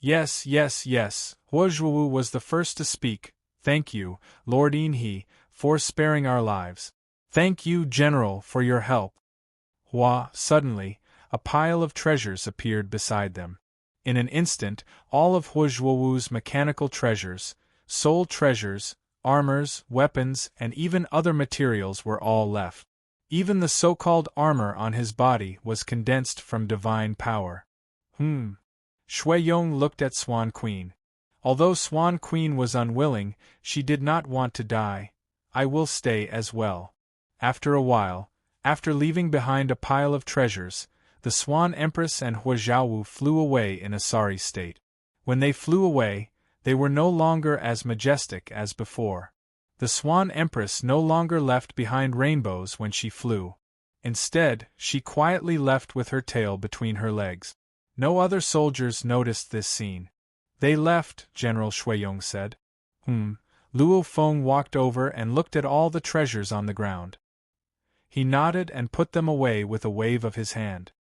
Yes. Huozhuo Wu was the first to speak. Thank you, Lord He, for sparing our lives. Thank you, General, for your help. Suddenly, a pile of treasures appeared beside them. In an instant, all of Huozhuo Wu's mechanical treasures, soul treasures, armors, weapons, and even other materials were all left. Even the so-called armor on his body was condensed from divine power. Shui Yong looked at Swan Queen. Although Swan Queen was unwilling, she did not want to die. I will stay as well. After a while, after leaving behind a pile of treasures, the Swan Empress and Huozhuo Wu flew away in a sorry state. When they flew away, they were no longer as majestic as before. The Swan Empress no longer left behind rainbows when she flew. Instead, she quietly left with her tail between her legs. No other soldiers noticed this scene. They left, General Shui Yong said. Luo Feng walked over and looked at all the treasures on the ground. He nodded and put them away with a wave of his hand.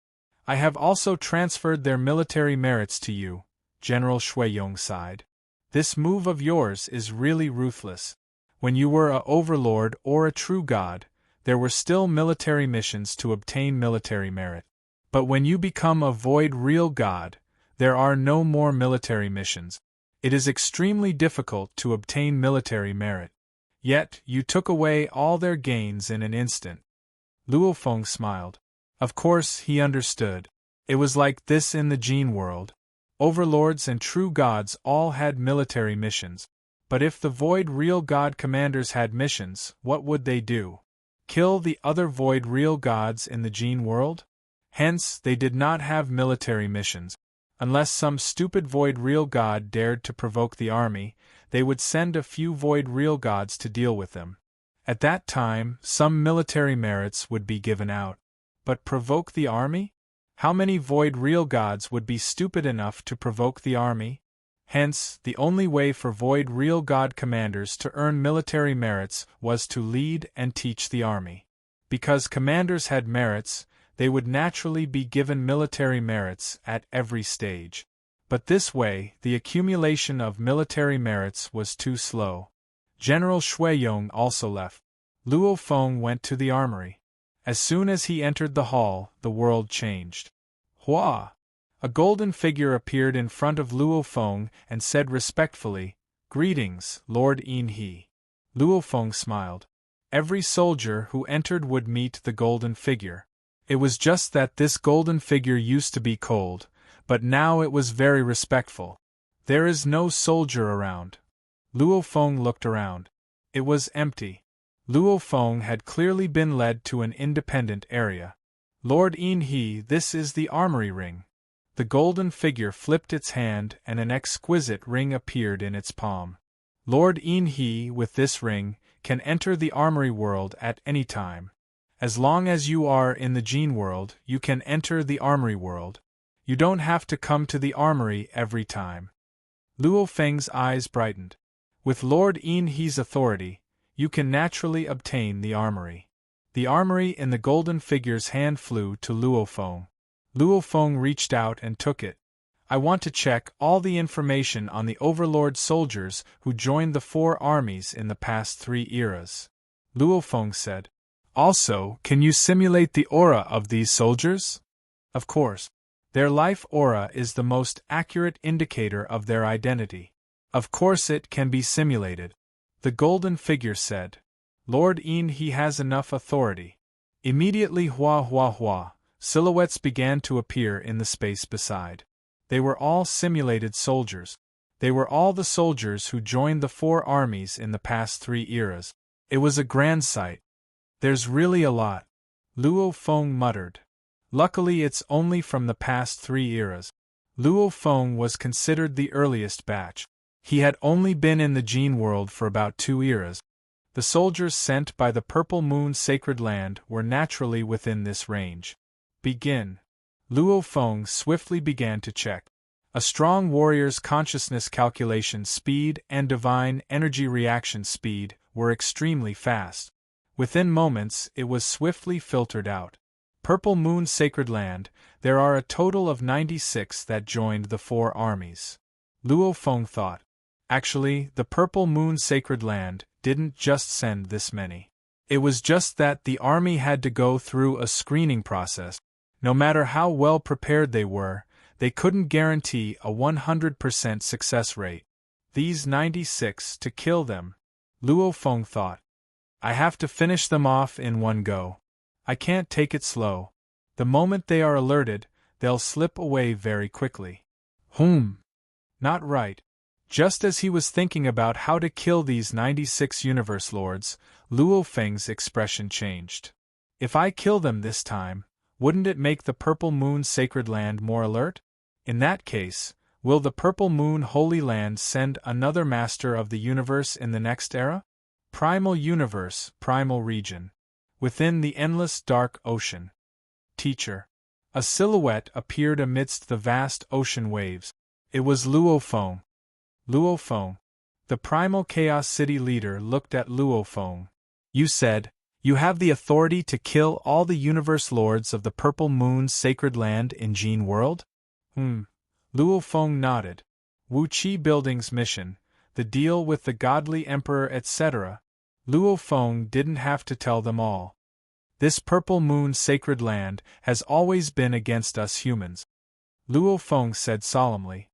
I have also transferred their military merits to you, General Shui Yong sighed. This move of yours is really ruthless. When you were a overlord or a true god, there were still military missions to obtain military merit. But when you become a void real god, there are no more military missions. It is extremely difficult to obtain military merit. Yet, you took away all their gains in an instant. Luo Feng smiled. Of course, he understood. It was like this in the Jin world. Overlords and true gods all had military missions. But if the Void Real God commanders had missions, what would they do? Kill the other Void Real gods in the Gene world? Hence, they did not have military missions. Unless some stupid Void Real God dared to provoke the army, they would send a few Void Real gods to deal with them. At that time, some military merits would be given out. But provoke the army? How many Void Real gods would be stupid enough to provoke the army? Hence, the only way for Void Real God commanders to earn military merits was to lead and teach the army. Because commanders had merits, they would naturally be given military merits at every stage. But this way, the accumulation of military merits was too slow. General Shuiyong also left. Luo Feng went to the armory. As soon as he entered the hall, the world changed. Hua! A golden figure appeared in front of Luo Feng and said respectfully, "Greetings, Lord Yin-He." Luo Feng smiled. Every soldier who entered would meet the golden figure. It was just that this golden figure used to be cold, but now it was very respectful. There is no soldier around. Luo Feng looked around. It was empty. Luo Feng had clearly been led to an independent area. Lord Yin-He, this is the armory ring. The golden figure flipped its hand and an exquisite ring appeared in its palm. Lord Yin-He, with this ring, can enter the armory world at any time. As long as you are in the Gene world, you can enter the armory world. You don't have to come to the armory every time. Luo Feng's eyes brightened. With Lord Yin-He's authority, you can naturally obtain the armory. The armory in the golden figure's hand flew to Luo Feng. Luo Feng reached out and took it. I want to check all the information on the Overlord soldiers who joined the 4 armies in the past 3 eras. Luo Feng said. Also, can you simulate the aura of these soldiers? Of course. Their life aura is the most accurate indicator of their identity. Of course it can be simulated. The golden figure said. Lord Yin-He has enough authority. Immediately hua hua hua. Silhouettes began to appear in the space beside. They were all simulated soldiers. They were all the soldiers who joined the 4 armies in the past 3 eras. It was a grand sight. There's really a lot. Luo Feng muttered. Luckily it's only from the past 3 eras. Luo Feng was considered the earliest batch. He had only been in the Gene world for about 2 eras. The soldiers sent by the Purple Moon Sacred Land were naturally within this range. Begin. Luo Feng swiftly began to check. A strong warrior's consciousness calculation speed and divine energy reaction speed were extremely fast. Within moments, it was swiftly filtered out. Purple Moon Sacred Land, there are a total of 96 that joined the 4 armies. Luo Feng thought. Actually, the Purple Moon Sacred Land didn't just send this many. It was just that the army had to go through a screening process. No matter how well prepared they were, they couldn't guarantee a 100% success rate. These 96 to kill them, Luo Feng thought. I have to finish them off in one go. I can't take it slow. The moment they are alerted, they'll slip away very quickly. Not right. Just as he was thinking about how to kill these 96 Universe Lords, Luo Feng's expression changed. If I kill them this time, wouldn't it make the Purple Moon Sacred Land more alert? In that case, will the Purple Moon Holy Land send another Master of the Universe in the next era? Primal Universe, Primal Region. Within the endless dark ocean. Teacher. A silhouette appeared amidst the vast ocean waves. It was Luo Feng. Luo Feng. The Primal Chaos City leader looked at Luo Feng. You said, you have the authority to kill all the Universe Lords of the Purple Moon Sacred Land in Gene World? Luo Feng nodded. Wu Qi Building's mission, the deal with the godly emperor etc. Luo Feng didn't have to tell them all. This Purple Moon Sacred Land has always been against us humans. Luo Feng said solemnly.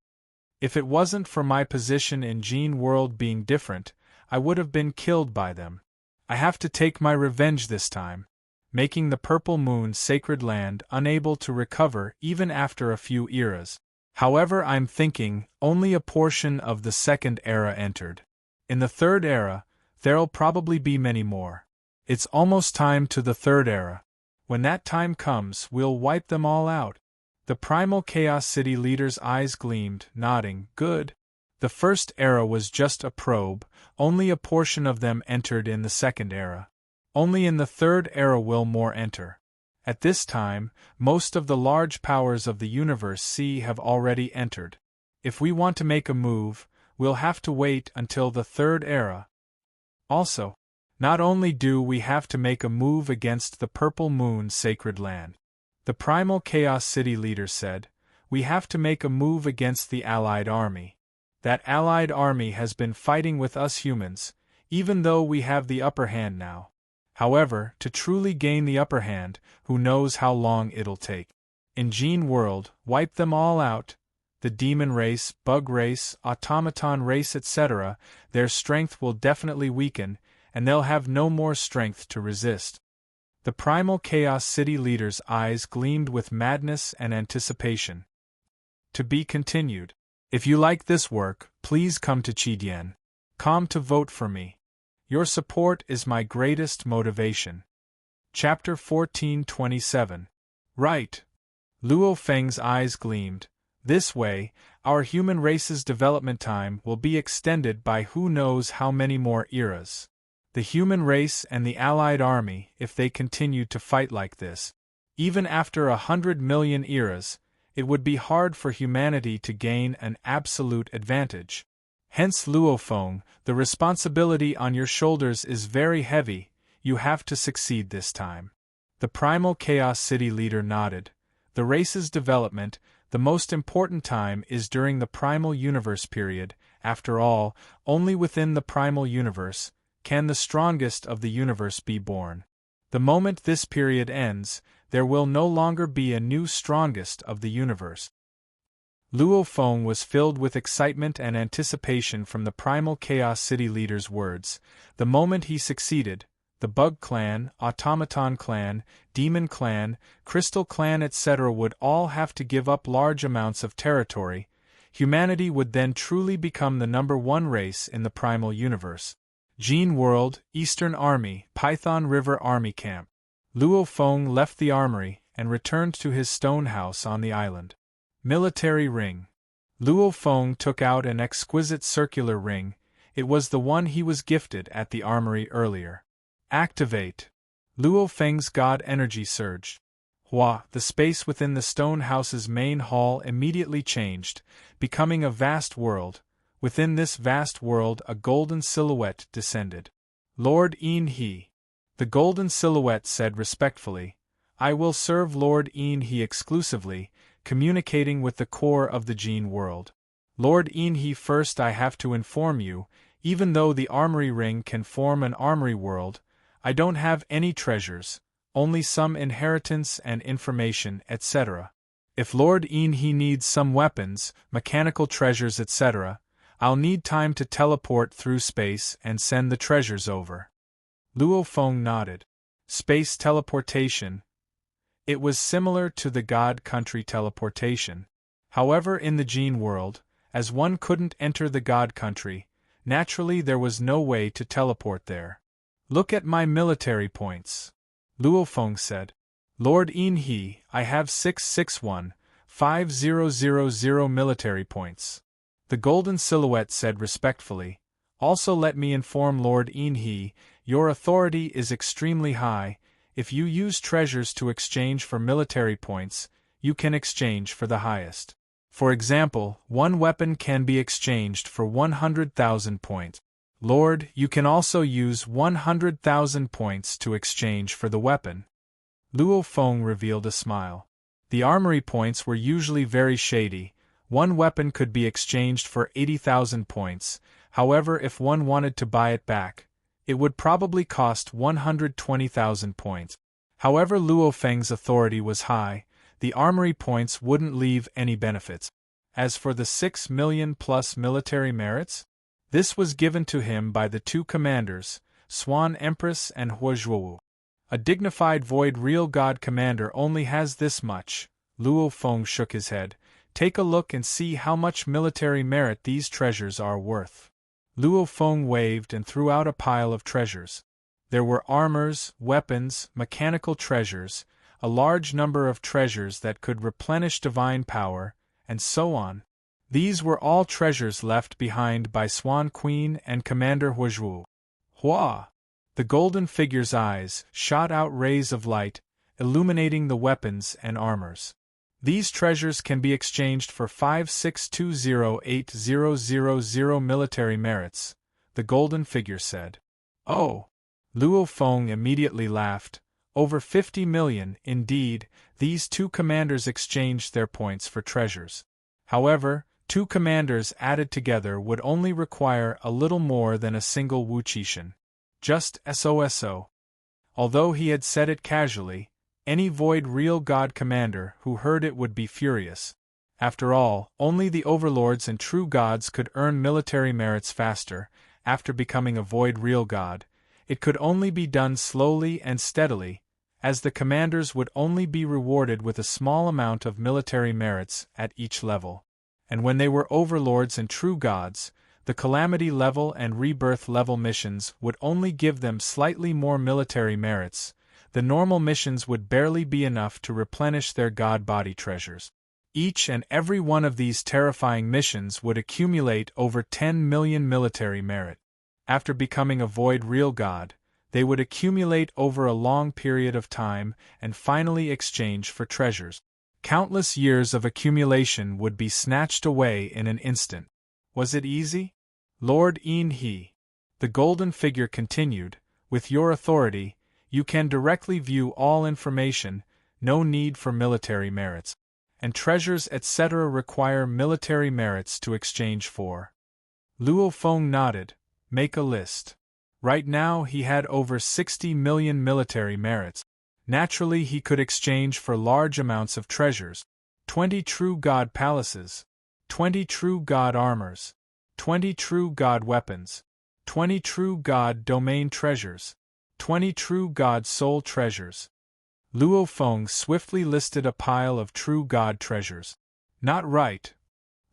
If it wasn't for my position in Gene World being different, I would have been killed by them. I have to take my revenge this time, making the Purple Moon Sacred Land unable to recover even after a few eras. However, I'm thinking only a portion of the second era entered. In the third era, there'll probably be many more. It's almost time to the third era. When that time comes, we'll wipe them all out. The primal Chaos City leader's eyes gleamed, nodding, good. The first era was just a probe, only a portion of them entered in the second era. Only in the third era will more enter. At this time, most of the large powers of the universe C have already entered. If we want to make a move, we'll have to wait until the third era. Also, not only do we have to make a move against the Purple Moon's sacred land, the primal Chaos City leader said, we have to make a move against the Allied army. That Allied army has been fighting with us humans, even though we have the upper hand now. However, to truly gain the upper hand, who knows how long it'll take. In Gene World, wipe them all out. The demon race, bug race, automaton race, etc., their strength will definitely weaken, and they'll have no more strength to resist. The primal Chaos City leader's eyes gleamed with madness and anticipation. To be continued. If you like this work, please come to Chidien.com to vote for me. Your support is my greatest motivation. Chapter 1427. Right. Luo Feng's eyes gleamed. This way, our human race's development time will be extended by who knows how many more eras. The human race and the Allied army, if they continue to fight like this, even after 100 million eras, it would be hard for humanity to gain an absolute advantage. Hence, Luo Feng, the responsibility on your shoulders is very heavy. You have to succeed this time. The primal Chaos City leader nodded. The race's development, the most important time is during the primal universe period. After all, only within the primal universe can the strongest of the universe be born. The moment this period ends, there will no longer be a new strongest of the universe. Luo Feng was filled with excitement and anticipation from the primal Chaos City leader's words. The moment he succeeded, the Bug Clan, Automaton Clan, Demon Clan, Crystal Clan, etc. would all have to give up large amounts of territory. Humanity would then truly become the #1 race in the primal universe. Gene World, Eastern Army, Python River Army Camp. Luo Feng left the armory and returned to his stone house on the island. Military ring. Luo Feng took out an exquisite circular ring. It was the one he was gifted at the armory earlier. Activate. Luo Feng's god energy surged. Hua, the space within the stone house's main hall immediately changed, becoming a vast world. Within this vast world a golden silhouette descended. Lord Yin He. The golden silhouette said respectfully, I will serve Lord Yin He exclusively, communicating with the core of the Gene World. Lord Yin He, first I have to inform you, even though the armory ring can form an armory world, I don't have any treasures, only some inheritance and information, etc. If Lord Yin He needs some weapons, mechanical treasures, etc., I'll need time to teleport through space and send the treasures over. Luo Feng nodded. Space teleportation. It was similar to the God Country teleportation. However, in the Gene World, as one couldn't enter the God Country, naturally there was no way to teleport there. Look at my military points. Luo Feng said. Lord Yin He, I have 661,5000 military points. The golden silhouette said respectfully. Also let me inform Lord Yin He, your authority is extremely high. If you use treasures to exchange for military points, you can exchange for the highest. For example, one weapon can be exchanged for 100,000 points. Lord, you can also use 100,000 points to exchange for the weapon. Luo Feng revealed a smile. The armory points were usually very shady. One weapon could be exchanged for 80,000 points, however if one wanted to buy it back, it would probably cost 120,000 points. However, Luo Feng's authority was high, the armory points wouldn't leave any benefits. As for the 6 million plus military merits, this was given to him by the two commanders, Swan Empress and Huozhuo. A dignified Void Real God commander only has this much. Luo Feng shook his head. Take a look and see how much military merit these treasures are worth. Luo Feng waved and threw out a pile of treasures. There were armors, weapons, mechanical treasures, a large number of treasures that could replenish divine power, and so on. These were all treasures left behind by Swan Queen and Commander Huozhu. Hua! The golden figure's eyes shot out rays of light, illuminating the weapons and armors. These treasures can be exchanged for 56208000 military merits, the golden figure said. Oh! Luo Feng immediately laughed. Over 50 million, indeed. These two commanders exchanged their points for treasures. However, two commanders added together would only require a little more than a single Wuqishan. Just so. Although he had said it casually, any void real god commander who heard it would be furious. After all, only the overlords and true gods could earn military merits faster. After becoming a void real god, it could only be done slowly and steadily, as the commanders would only be rewarded with a small amount of military merits at each level. And when they were overlords and true gods, the calamity level and rebirth level missions would only give them slightly more military merits. The normal missions would barely be enough to replenish their god body treasures. Each and every one of these terrifying missions would accumulate over 10 million military merit. After becoming a void real god, they would accumulate over a long period of time and finally exchange for treasures. Countless years of accumulation would be snatched away in an instant. Was it easy? Lord En He, the golden figure continued, with your authority, you can directly view all information, no need for military merits. And treasures etc. require military merits to exchange for. Luo Feng nodded. Make a list. Right now he had over 60 million military merits. Naturally he could exchange for large amounts of treasures. 20 true god palaces. 20 true god armors. 20 true god weapons. 20 true god domain treasures. 20 true god soul treasures. Luo Feng swiftly listed a pile of true god treasures. Not right.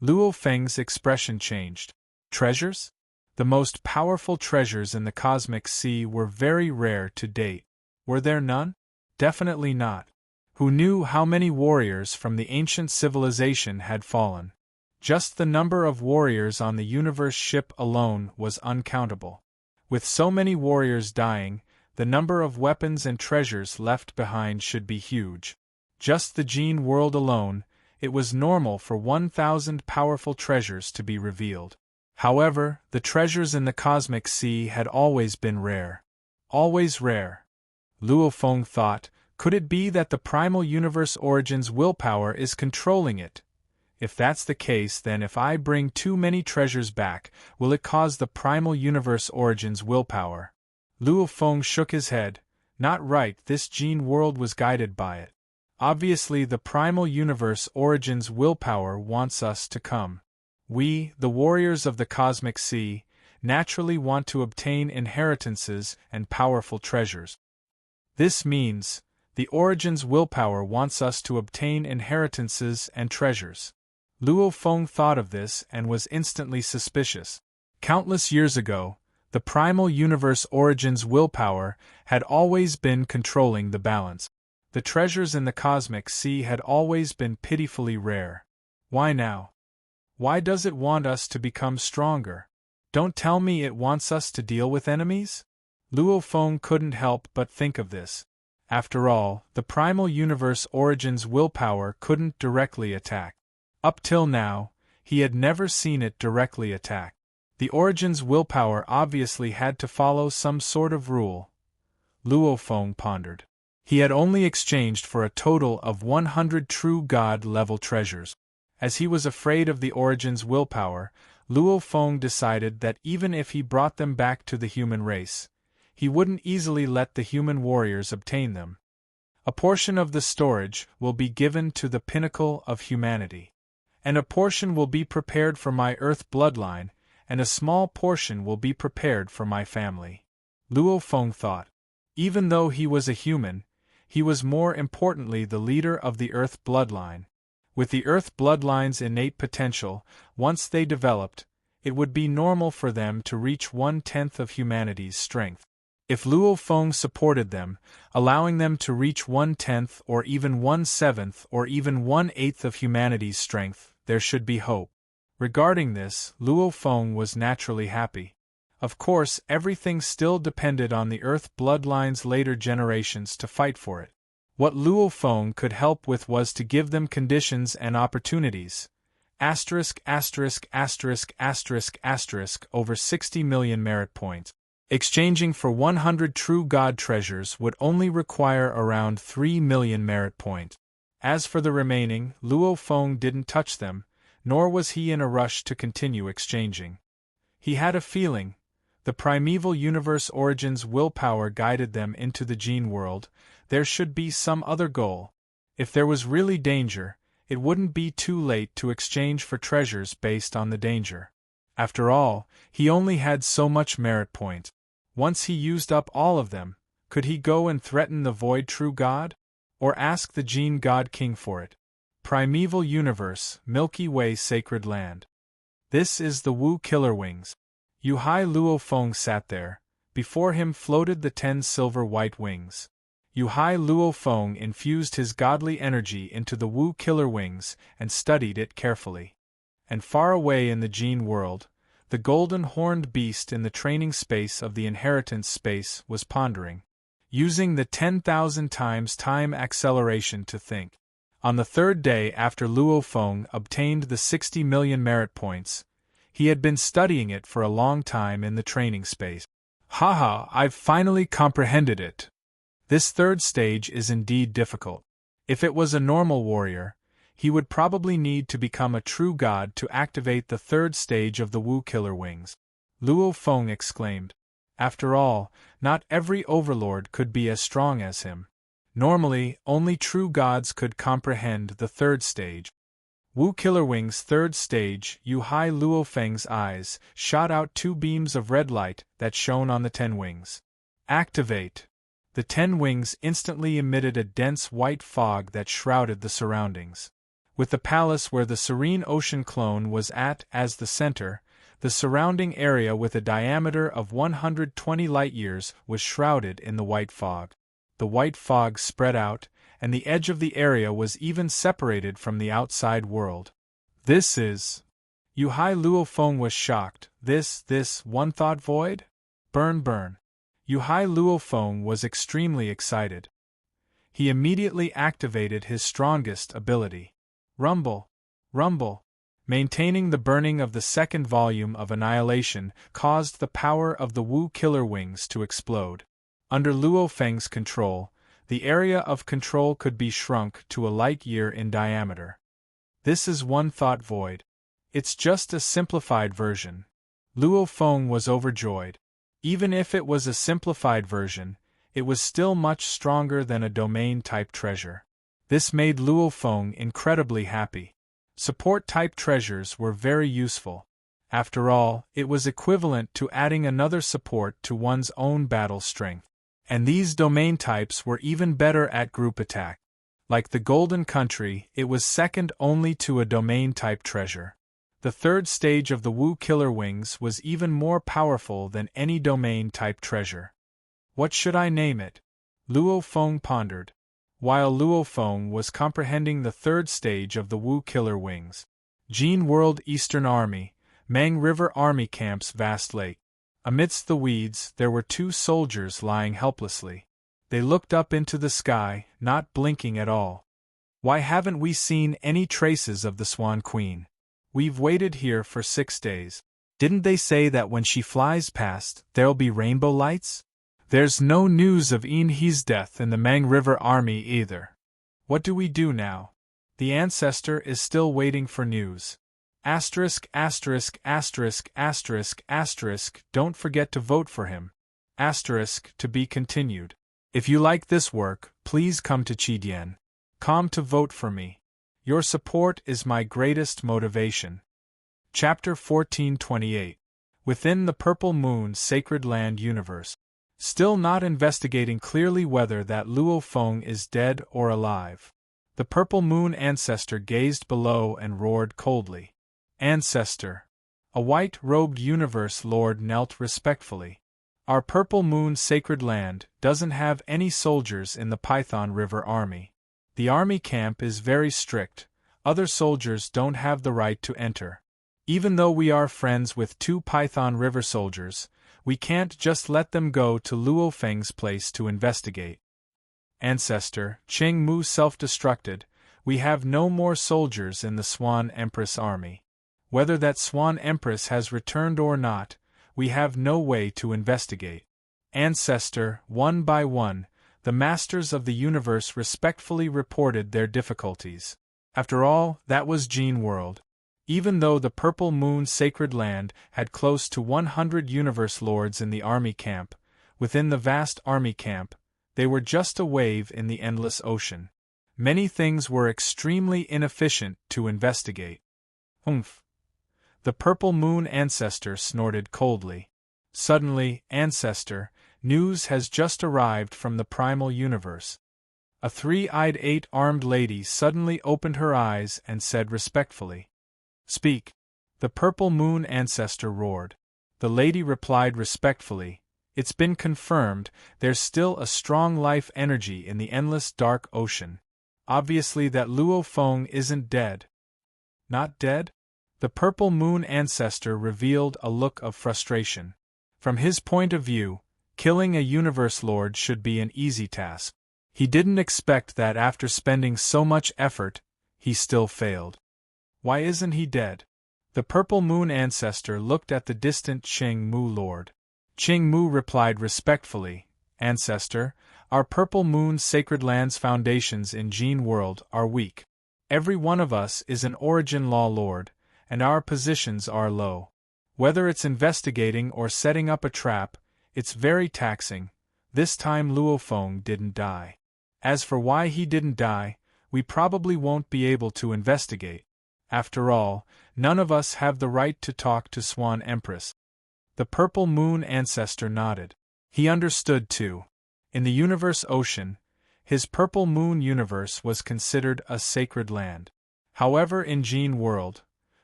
Luo Feng's expression changed. Treasures? The most powerful treasures in the cosmic sea were very rare to date. Were there none? Definitely not. Who knew how many warriors from the ancient civilization had fallen? Just the number of warriors on the universe ship alone was uncountable. With so many warriors dying, the number of weapons and treasures left behind should be huge. Just the Gene world alone, it was normal for 1,000 powerful treasures to be revealed. However, the treasures in the cosmic sea had always been rare. Always rare. Luo Feng thought, could it be that the primal universe origin's willpower is controlling it? If that's the case, then if I bring too many treasures back, will it cause the primal universe origin's willpower? Luo Feng shook his head. Not right, this Gene world was guided by it. Obviously the primal universe origin's willpower wants us to come. We, the warriors of the cosmic sea, naturally want to obtain inheritances and powerful treasures. This means, the origin's willpower wants us to obtain inheritances and treasures. Luo Feng thought of this and was instantly suspicious. Countless years ago, the primal universe origin's willpower had always been controlling the balance. The treasures in the cosmic sea had always been pitifully rare. Why now? Why does it want us to become stronger? Don't tell me it wants us to deal with enemies? Luo Feng couldn't help but think of this. After all, the primal universe origin's willpower couldn't directly attack. Up till now, he had never seen it directly attack. The origin's willpower obviously had to follow some sort of rule. Luo Feng pondered. He had only exchanged for a total of 100 true god-level treasures. As he was afraid of the origin's willpower, Luo Feng decided that even if he brought them back to the human race, he wouldn't easily let the human warriors obtain them. A portion of the storage will be given to the pinnacle of humanity. And a portion will be prepared for my Earth bloodline, and a small portion will be prepared for my family. Luo Feng thought. Even though he was a human, he was more importantly the leader of the Earth bloodline. With the Earth bloodline's innate potential, once they developed, it would be normal for them to reach 1/10 of humanity's strength. If Luo Feng supported them, allowing them to reach 1/10 or even 1/7 or even 1/8 of humanity's strength, there should be hope. Regarding this, Luo Feng was naturally happy. Of course, everything still depended on the Earth bloodline's later generations to fight for it. What Luo Feng could help with was to give them conditions and opportunities. Over 60 million merit points. Exchanging for 100 true God treasures would only require around 3 million merit points. As for the remaining, Luo Feng didn't touch them, nor was he in a rush to continue exchanging. He had a feeling. The primeval universe origins willpower guided them into the gene world. There should be some other goal. If there was really danger, it wouldn't be too late to exchange for treasures based on the danger. After all, he only had so much merit point. Once he used up all of them, could he go and threaten the Void True God? Or ask the Gene God King for it? Primeval Universe, Milky Way Sacred Land. This is the Wu Killer Wings. Yuhai Luo Feng sat there. Before him floated the 10 silver white wings. Yuhai Luo Feng infused his godly energy into the Wu Killer Wings and studied it carefully. And far away in the gene world, the golden horned beast in the training space of the inheritance space was pondering, using the 10,000 times time acceleration to think. On the 3rd day after Luo Feng obtained the 60 million merit points, he had been studying it for a long time in the training space. Haha, I've finally comprehended it. This 3rd stage is indeed difficult. If it was a normal warrior, he would probably need to become a true god to activate the 3rd stage of the Wu Killer Wings. Luo Feng exclaimed. After all, not every overlord could be as strong as him. Normally, only true gods could comprehend the 3rd stage. Wu Killer Wings' 3rd stage, Yuhai Luo Feng's eyes shot out 2 beams of red light that shone on the 10 wings. Activate! The 10 wings instantly emitted a dense white fog that shrouded the surroundings. With the palace where the serene ocean clone was at as the center, the surrounding area with a diameter of 120 light-years was shrouded in the white fog. The white fog spread out, and the edge of the area was even separated from the outside world. This is... Yuhai Luo Feng was shocked. This one thought void? Burn. Yuhai Luo Feng was extremely excited. He immediately activated his strongest ability. Rumble. Maintaining the burning of the 2nd volume of Annihilation caused the power of the Wu Killer Wings to explode. Under Luo Feng's control, the area of control could be shrunk to a light-year in diameter. This is one thought void. It's just a simplified version. Luo Feng was overjoyed. Even if it was a simplified version, it was still much stronger than a domain-type treasure. This made Luo Feng incredibly happy. Support-type treasures were very useful. After all, it was equivalent to adding another support to one's own battle strength. And these domain types were even better at group attack. Like the Golden Country, it was second only to a domain-type treasure. The 3rd stage of the Wu Killer Wings was even more powerful than any domain-type treasure. What should I name it? Luo Feng pondered. While Luo Feng was comprehending the 3rd stage of the Wu Killer Wings. Gene World Eastern Army, Mang River Army Camp's vast lake. Amidst the weeds, there were 2 soldiers lying helplessly. They looked up into the sky, not blinking at all. Why haven't we seen any traces of the Swan Queen? We've waited here for 6 days. Didn't they say that when she flies past, there'll be rainbow lights? There's no news of He's death in the Mang River Army either. What do we do now? The ancestor is still waiting for news. Don't forget to vote for him. To be continued. If you like this work, please come to Chidian. Come to vote for me. Your support is my greatest motivation. Chapter 1428. Within the Purple Moon Sacred Land Universe. Still not investigating clearly whether that Luo Feng is dead or alive. The purple moon ancestor gazed below and roared coldly. Ancestor. A white-robed universe lord knelt respectfully. Our purple moon sacred land doesn't have any soldiers in the Python River Army. The army camp is very strict. Other soldiers don't have the right to enter. Even though we are friends with 2 Python River soldiers, we can't just let them go to Luo Feng's place to investigate. Ancestor, Qing Mu self-destructed, we have no more soldiers in the Swan Empress army. Whether that Swan Empress has returned or not, we have no way to investigate. Ancestor, one by one, the masters of the universe respectfully reported their difficulties. After all, that was Gene World. Even though the Purple Moon Sacred Land had close to 100 universe lords in the army camp, within the vast army camp, they were just a wave in the endless ocean. Many things were extremely inefficient to investigate. Humph! The Purple Moon Ancestor snorted coldly. Suddenly, Ancestor, news has just arrived from the primal universe. A 3-eyed 8-armed lady suddenly opened her eyes and said respectfully, "Speak." The Purple Moon Ancestor roared. The lady replied respectfully, "It's been confirmed, there's still a strong life energy in the endless dark ocean. Obviously that Luo Feng isn't dead." Not dead? The Purple Moon Ancestor revealed a look of frustration. From his point of view, killing a universe lord should be an easy task. He didn't expect that after spending so much effort, he still failed. Why isn't he dead? The Purple Moon Ancestor looked at the distant Qing Mu Lord. Qing Mu replied respectfully, "Ancestor, our Purple Moon Sacred Land's foundations in Gene World are weak. Every one of us is an Origin Law Lord, and our positions are low. Whether it's investigating or setting up a trap, it's very taxing. This time Luo Feng didn't die. As for why he didn't die, we probably won't be able to investigate. After all, none of us have the right to talk to Swan Empress." The Purple Moon Ancestor nodded. He understood too. In the universe ocean, his Purple Moon universe was considered a sacred land. However, in Gene World,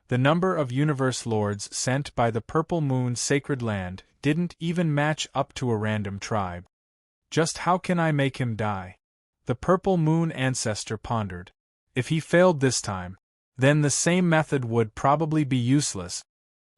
the number of universe lords sent by the Purple Moon Sacred Land didn't even match up to a random tribe. Just how can I make him die? The Purple Moon Ancestor pondered. If he failed this time, then the same method would probably be useless.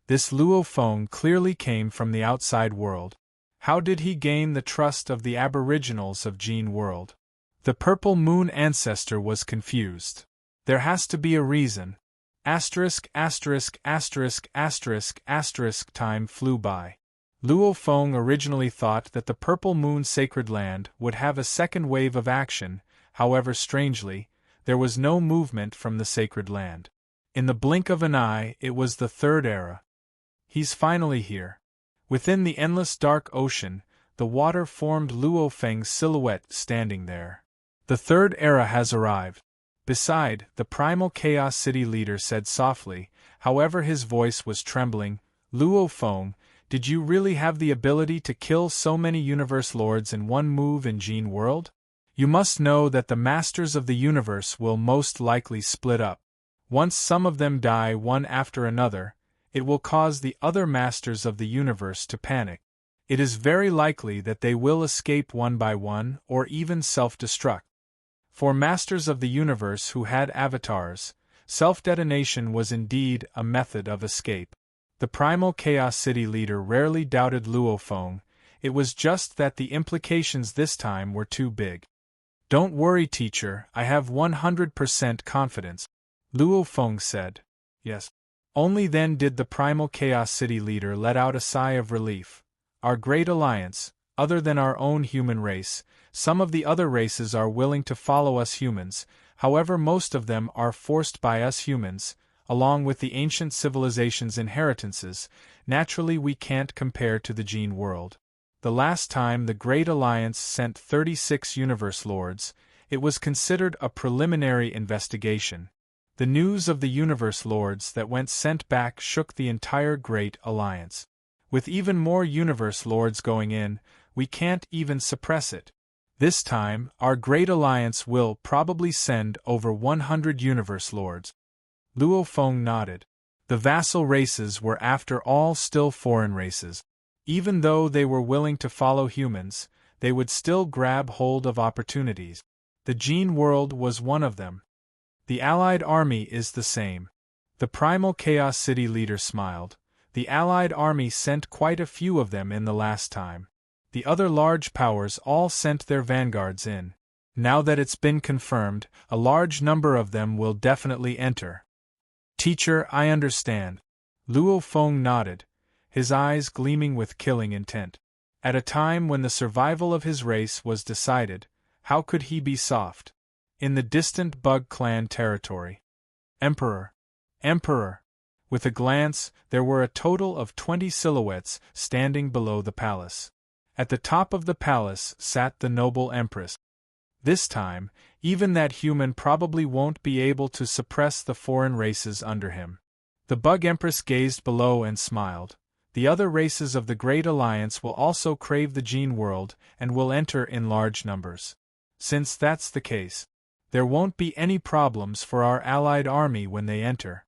This Luo Feng clearly came from the outside world. How did he gain the trust of the aboriginals of Gene World? The Purple Moon Ancestor was confused. There has to be a reason. Asterisk, asterisk, asterisk, asterisk, asterisk. Time flew by. Luo Feng originally thought that the Purple Moon Sacred Land would have a second wave of action, however strangely, there was no movement from the Sacred Land. In the blink of an eye, it was the Third Era. He's finally here. Within the endless dark ocean, the water formed Luo Feng's silhouette standing there. The Third Era has arrived. Beside, the Primal Chaos City leader said softly, however his voice was trembling, "Luo Feng, did you really have the ability to kill so many universe lords in one move in Gene World? You must know that the masters of the universe will most likely split up. Once some of them die one after another, it will cause the other masters of the universe to panic. It is very likely that they will escape one by one or even self-destruct. For masters of the universe who had avatars, self-detonation was indeed a method of escape." The Primal Chaos City leader rarely doubted Luo Feng, it was just that the implications this time were too big. "Don't worry, teacher, I have 100% confidence," Luo Feng said. "Yes." Only then did the Primal Chaos City leader let out a sigh of relief. "Our great alliance, other than our own human race, some of the other races are willing to follow us humans, however most of them are forced by us humans, along with the ancient civilization's inheritances. Naturally we can't compare to the Gene World. The last time the Great Alliance sent 36 universe lords, it was considered a preliminary investigation. The news of the universe lords that went sent back shook the entire Great Alliance. With even more universe lords going in, we can't even suppress it. This time, our great alliance will probably send over 100 universe lords. Luo Feng nodded. The vassal races were after all still foreign races. Even though they were willing to follow humans, they would still grab hold of opportunities. The Gene world was one of them. The Allied army is the same. The Primal Chaos City leader smiled. The Allied army sent quite a few of them in the last time. The other large powers all sent their vanguards in. Now that it's been confirmed, a large number of them will definitely enter. Teacher, I understand. Luo Feng nodded, his eyes gleaming with killing intent. At a time when the survival of his race was decided, how could he be soft? In the distant Bug Clan territory. Emperor. Emperor. With a glance, there were a total of 20 silhouettes standing below the palace. At the top of the palace sat the noble empress. This time, even that human probably won't be able to suppress the foreign races under him. The Bug Empress gazed below and smiled. The other races of the Great Alliance will also crave the Gene world and will enter in large numbers. Since that's the case, there won't be any problems for our allied army when they enter.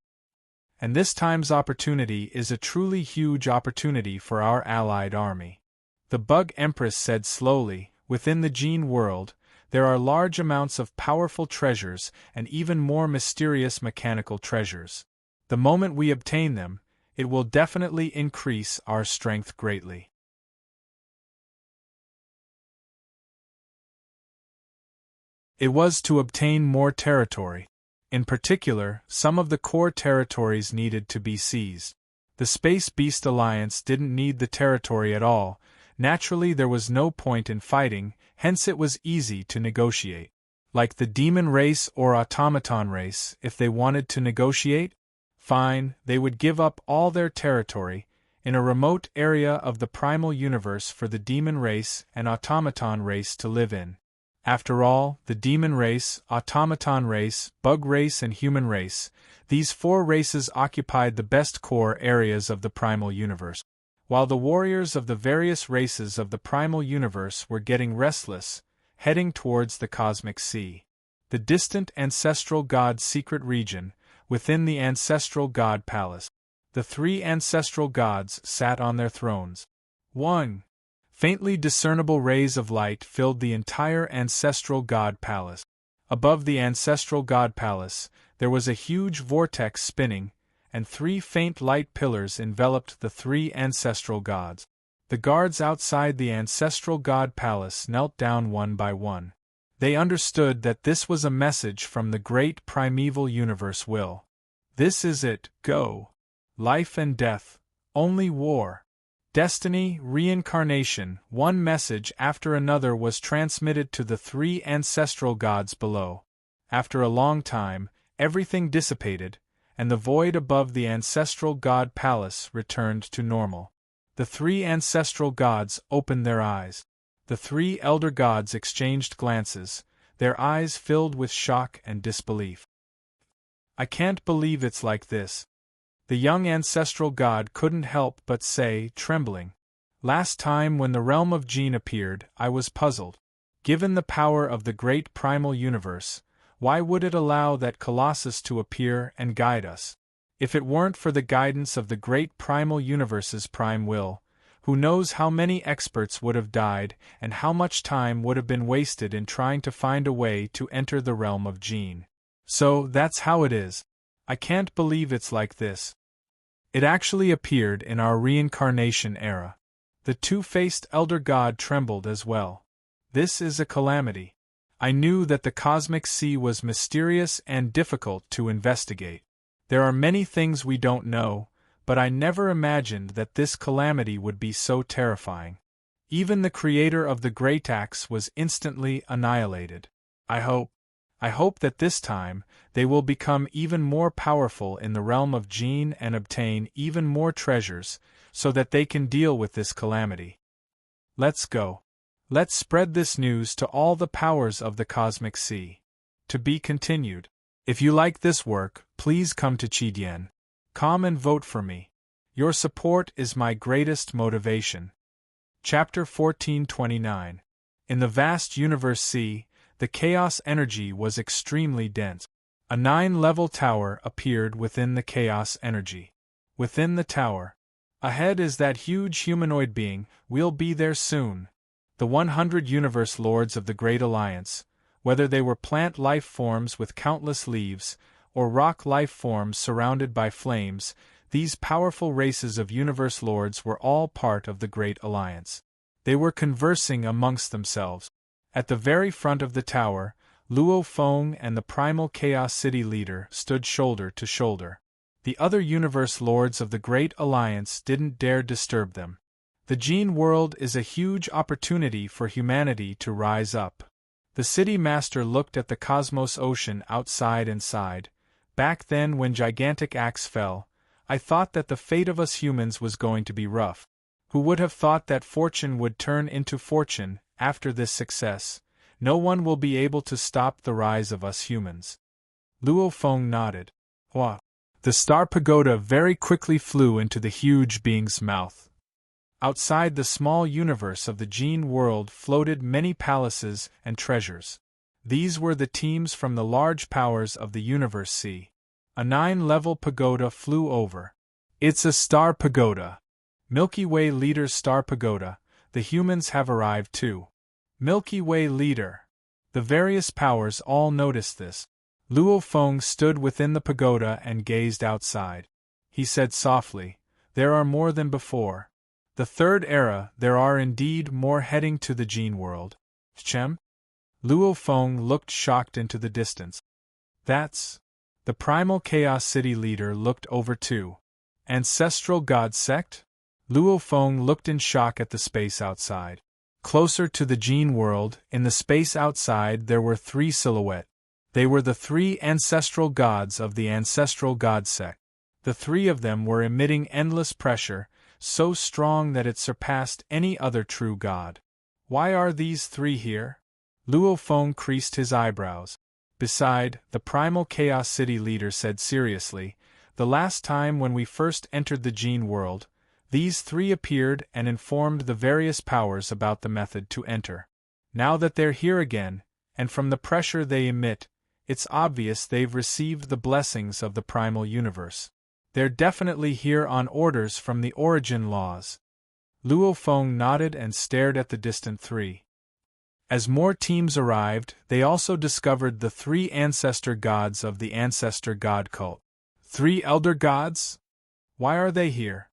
And this time's opportunity is a truly huge opportunity for our allied army. The Bug Empress said slowly, within the Gene world, there are large amounts of powerful treasures and even more mysterious mechanical treasures. The moment we obtain them, it will definitely increase our strength greatly. It was to obtain more territory. In particular, some of the core territories needed to be seized. The Space Beast Alliance didn't need the territory at all. Naturally, there was no point in fighting, hence it was easy to negotiate. Like the demon race or automaton race, if they wanted to negotiate, fine, they would give up all their territory in a remote area of the primal universe for the demon race and automaton race to live in. After all, the demon race, automaton race, bug race and human race, these four races occupied the best core areas of the primal universe. While the warriors of the various races of the primal universe were getting restless, heading towards the cosmic sea. The distant ancestral god secret region, within the ancestral god palace. The three ancestral gods sat on their thrones. 1. Faintly discernible rays of light filled the entire ancestral god palace. Above the ancestral god palace, there was a huge vortex spinning, and 3 faint light pillars enveloped the 3 ancestral gods. The guards outside the ancestral god palace knelt down one by one. They understood that this was a message from the great primeval universe will. This is it, go. Life and death, only war. Destiny, reincarnation, one message after another was transmitted to the 3 ancestral gods below. After a long time, everything dissipated, and the void above the ancestral god palace returned to normal. The 3 ancestral gods opened their eyes. The 3 elder gods exchanged glances, their eyes filled with shock and disbelief. I can't believe it's like this. The young ancestral god couldn't help but say, trembling. Last time when the realm of Gene appeared, I was puzzled. Given the power of the great primal universe, why would it allow that colossus to appear and guide us? If it weren't for the guidance of the great primal universe's prime will, who knows how many experts would have died and how much time would have been wasted in trying to find a way to enter the realm of Gene. So, that's how it is. I can't believe it's like this. It actually appeared in our reincarnation era. The two-faced elder god trembled as well. This is a calamity. I knew that the cosmic sea was mysterious and difficult to investigate. There are many things we don't know, but I never imagined that this calamity would be so terrifying. Even the creator of the Great Axe was instantly annihilated. I hope that this time, they will become even more powerful in the realm of Gene and obtain even more treasures, so that they can deal with this calamity. Let's go. Let's spread this news to all the powers of the cosmic sea. To be continued. If you like this work, please come to Chidien.com and vote for me. Your support is my greatest motivation. Chapter 1429. In the vast universe sea, the chaos energy was extremely dense. A 9-level tower appeared within the chaos energy. Within the tower, ahead is that huge humanoid being. We'll be there soon. The 100 universe lords of the Great Alliance, whether they were plant life forms with countless leaves, or rock life forms surrounded by flames, these powerful races of universe lords were all part of the Great Alliance. They were conversing amongst themselves. At the very front of the tower, Luo Feng and the primal Chaos City leader stood shoulder to shoulder. The other universe lords of the Great Alliance didn't dare disturb them. The Gene World is a huge opportunity for humanity to rise up. The city master looked at the cosmos ocean outside and sighed. Back then, when gigantic axe fell, I thought that the fate of us humans was going to be rough. Who would have thought that fortune would turn into fortune after this success? No one will be able to stop the rise of us humans. Luo Feng nodded. Hua. The star pagoda very quickly flew into the huge being's mouth. Outside the small universe of the Gene World floated many palaces and treasures. These were the teams from the large powers of the universe sea. A 9-level pagoda flew over. It's a star pagoda. Milky Way Leader's star pagoda. The humans have arrived too. Milky Way Leader. The various powers all noticed this. Luo Feng stood within the pagoda and gazed outside. He said softly, "There are more than before. The third era, there are indeed more heading to the Gene World." Chem? Luo Feng looked shocked into the distance. That's... The primal Chaos City leader looked over too. Ancestral God Sect? Luo Feng looked in shock at the space outside. Closer to the Gene World, in the space outside there were 3 silhouettes. They were the 3 ancestral gods of the Ancestral God Sect. The 3 of them were emitting endless pressure, so strong that it surpassed any other true god. Why are these 3 here? Luo Feng creased his eyebrows. Beside, the primal Chaos City leader said seriously, "The last time when we first entered the Gene World, these 3 appeared and informed the various powers about the method to enter. Now that they're here again, and from the pressure they emit, it's obvious they've received the blessings of the primal universe. They're definitely here on orders from the origin laws." Luo Feng nodded and stared at the distant 3. As more teams arrived, they also discovered the 3 ancestor gods of the Ancestor God cult. 3 elder gods? Why are they here?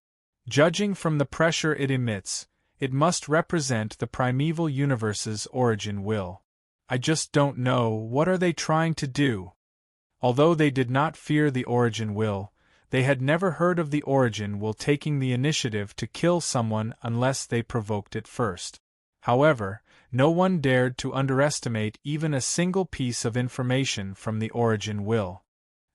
Judging from the pressure it emits, it must represent the primeval universe's origin will. I just don't know, what are they trying to do? Although they did not fear the origin will, they had never heard of the origin will taking the initiative to kill someone unless they provoked it first. However, no one dared to underestimate even a single piece of information from the origin will.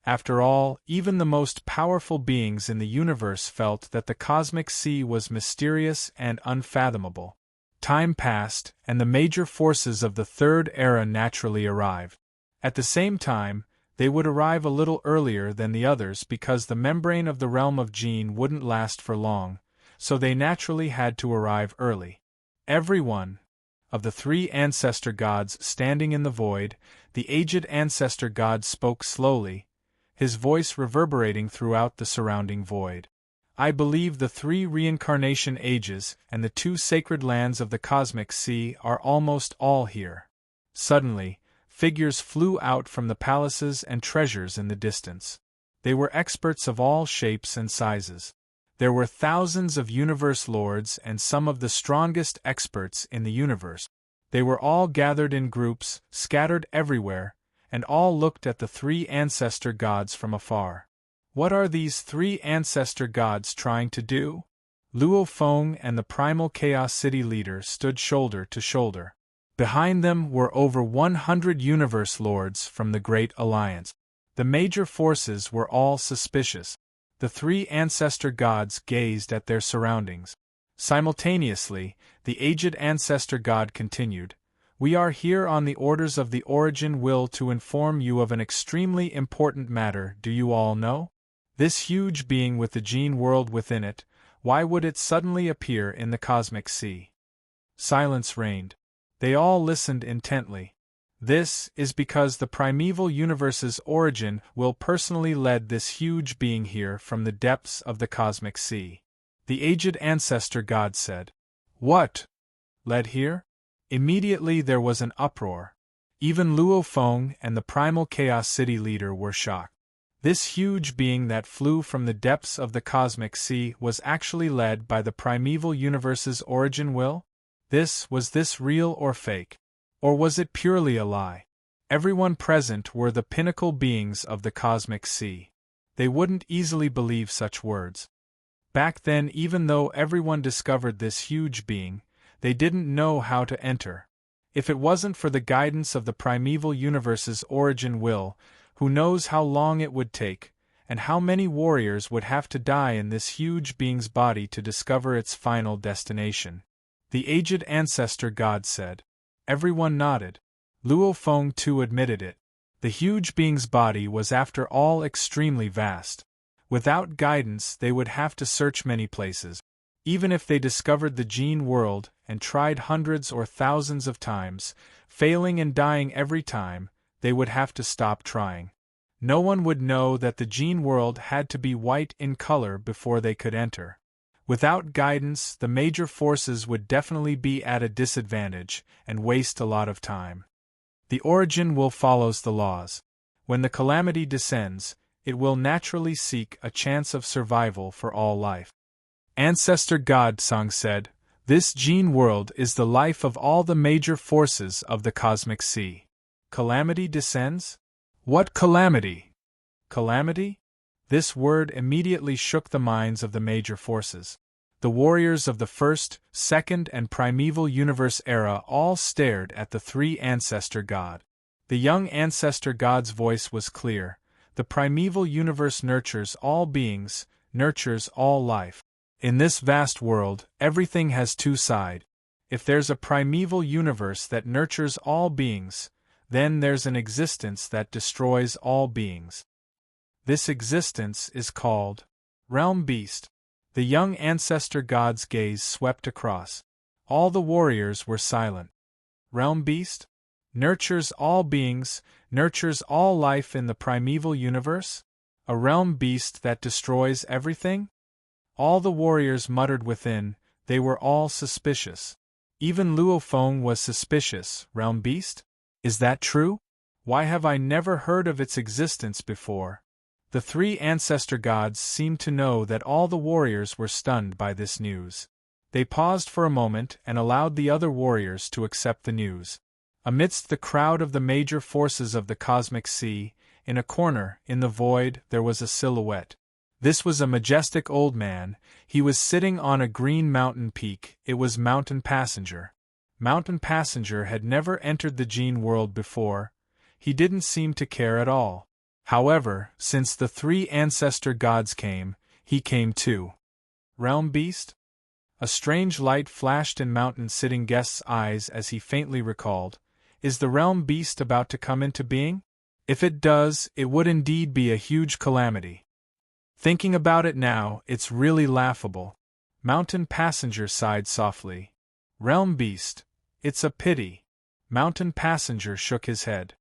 After all, even the most powerful beings in the universe felt that the cosmic sea was mysterious and unfathomable. Time passed, and the major forces of the Third Era naturally arrived. At the same time, they would arrive a little earlier than the others because the membrane of the realm of Gene wouldn't last for long, so they naturally had to arrive early. Every one of the 3 ancestor gods standing in the void, the aged ancestor god spoke slowly, his voice reverberating throughout the surrounding void. "I believe the 3 reincarnation ages and the 2 sacred lands of the cosmic sea are almost all here." Suddenly, figures flew out from the palaces and treasures in the distance. They were experts of all shapes and sizes. There were thousands of universe lords and some of the strongest experts in the universe. They were all gathered in groups, scattered everywhere, and all looked at the 3 ancestor gods from afar. What are these 3 ancestor gods trying to do? Luo Feng and the primal Chaos City leader stood shoulder to shoulder. Behind them were over 100 universe lords from the Great Alliance. The major forces were all suspicious. The 3 ancestor gods gazed at their surroundings. Simultaneously, the aged ancestor god continued, "We are here on the orders of the origin will to inform you of an extremely important matter. Do you all know? This huge being with the Gene World within it, why would it suddenly appear in the cosmic sea?" Silence reigned. They all listened intently. This is because the primeval universe's origin will personally led this huge being here from the depths of the cosmic sea. The aged ancestor god said. What? Led here? Immediately there was an uproar. Even Luo Feng and the primal chaos city leader were shocked. This huge being that flew from the depths of the cosmic sea was actually led by the primeval universe's origin will? Was this real or fake? Or was it purely a lie? Everyone present were the pinnacle beings of the cosmic sea. They wouldn't easily believe such words. Back then, even though everyone discovered this huge being, they didn't know how to enter. If it wasn't for the guidance of the primeval universe's origin will, who knows how long it would take, and how many warriors would have to die in this huge being's body to discover its final destination. The aged ancestor god said. Everyone nodded. Luo Feng too admitted it. The huge being's body was after all extremely vast. Without guidance they would have to search many places. Even if they discovered the Gene world and tried hundreds or thousands of times, failing and dying every time, they would have to stop trying. No one would know that the Gene world had to be white in color before they could enter. Without guidance, the major forces would definitely be at a disadvantage and waste a lot of time. The origin will follows the laws. When the calamity descends, it will naturally seek a chance of survival for all life. Ancestor God Song said, This Gene world is the life of all the major forces of the cosmic sea. Calamity descends? What calamity? Calamity? This word immediately shook the minds of the major forces. The warriors of the first, second, and primeval universe era all stared at the three ancestor god. The young ancestor god's voice was clear. The primeval universe nurtures all beings, nurtures all life. In this vast world, everything has two sides. If there's a primeval universe that nurtures all beings, then there's an existence that destroys all beings. This existence is called Realm Beast. The young ancestor god's gaze swept across. All the warriors were silent. Realm Beast? Nurtures all beings, nurtures all life in the primeval universe? A realm beast that destroys everything? All the warriors muttered within, they were all suspicious. Even Luo Feng was suspicious. Realm Beast? Is that true? Why have I never heard of its existence before? The three ancestor gods seemed to know that all the warriors were stunned by this news. They paused for a moment and allowed the other warriors to accept the news. Amidst the crowd of the major forces of the cosmic sea, in a corner, in the void, there was a silhouette. This was a majestic old man. He was sitting on a green mountain peak. It was Mountain Passenger. Mountain Passenger had never entered the Gene world before. He didn't seem to care at all. However, since the three ancestor gods came, he came too. Realm Beast? A strange light flashed in Mountain Sitting Guest's eyes as he faintly recalled, Is the Realm Beast about to come into being? If it does, it would indeed be a huge calamity. Thinking about it now, it's really laughable. Mountain Passenger sighed softly. Realm Beast, it's a pity. Mountain Passenger shook his head.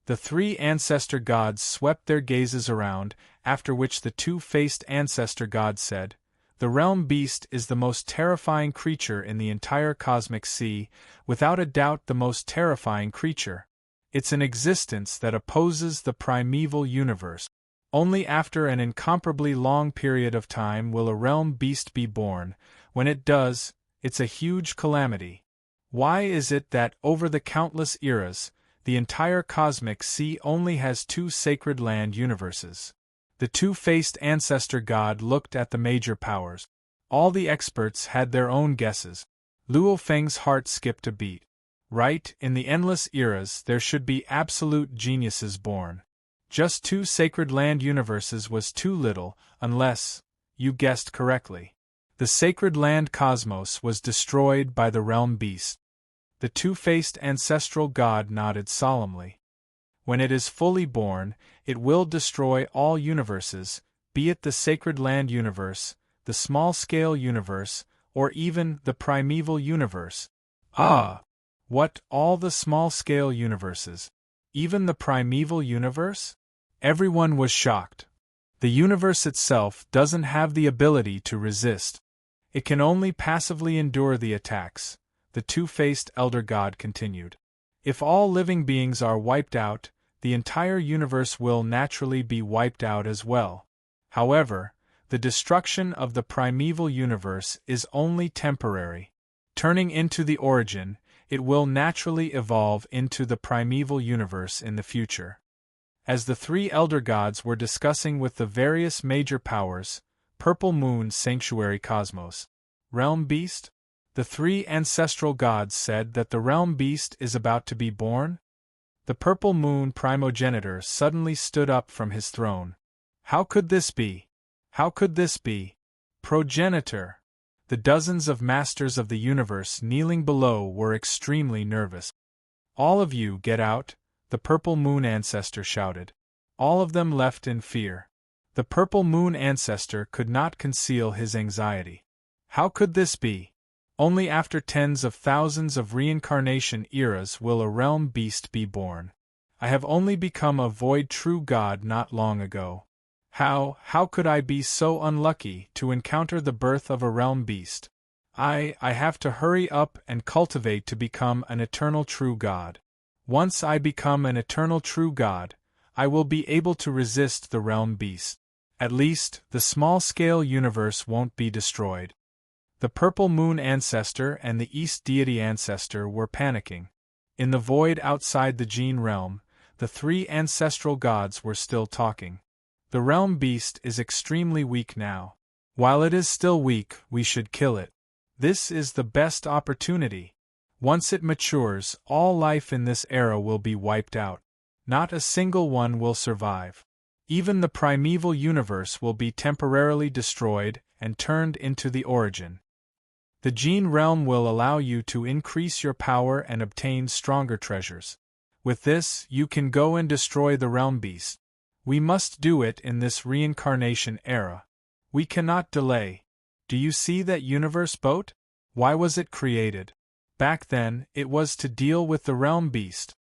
The three ancestor gods swept their gazes around, after which the two-faced ancestor god said, The Realm Beast is the most terrifying creature in the entire cosmic sea, without a doubt the most terrifying creature. It's an existence that opposes the primeval universe. Only after an incomparably long period of time will a Realm Beast be born. When it does, it's a huge calamity. Why is it that, over the countless eras, the entire cosmic sea only has two sacred land universes? The two-faced ancestor god looked at the major powers. All the experts had their own guesses. Luo Feng's heart skipped a beat. Right, in the endless eras there should be absolute geniuses born. Just two sacred land universes was too little, unless, you guessed correctly. The sacred land cosmos was destroyed by the Realm Beast. The two-faced ancestral god nodded solemnly. When it is fully born, it will destroy all universes, be it the sacred land universe, the small-scale universe, or even the primeval universe. Ah! What, all the small-scale universes? Even the primeval universe? Everyone was shocked. The universe itself doesn't have the ability to resist. It can only passively endure the attacks, the two-faced elder god continued. If all living beings are wiped out, the entire universe will naturally be wiped out as well. However, the destruction of the primeval universe is only temporary. Turning into the origin, it will naturally evolve into the primeval universe in the future. As the three elder gods were discussing with the various major powers, Purple Moon Sanctuary Cosmos, Realm Beast? The three ancestral gods said that the Realm Beast is about to be born? The Purple Moon Primogenitor suddenly stood up from his throne. How could this be? How could this be? Progenitor! The dozens of masters of the universe kneeling below were extremely nervous. All of you get out, the Purple Moon Ancestor shouted. All of them left in fear. The Purple Moon Ancestor could not conceal his anxiety. How could this be? Only after tens of thousands of reincarnation eras will a realm beast be born. I have only become a void true god not long ago. How could I be so unlucky to encounter the birth of a realm beast? I have to hurry up and cultivate to become an eternal true god. Once I become an eternal true god, I will be able to resist the realm beast. At least, the small-scale universe won't be destroyed. The Purple Moon Ancestor and the East Deity Ancestor were panicking. In the void outside the Gene Realm, the three ancestral gods were still talking. The realm beast is extremely weak now. While it is still weak, we should kill it. This is the best opportunity. Once it matures, all life in this era will be wiped out. Not a single one will survive. Even the primeval universe will be temporarily destroyed and turned into the origin. The Gene Realm will allow you to increase your power and obtain stronger treasures. With this, you can go and destroy the realm beast. We must do it in this reincarnation era. We cannot delay. Do you see that universe boat? Why was it created? Back then, it was to deal with the realm beast.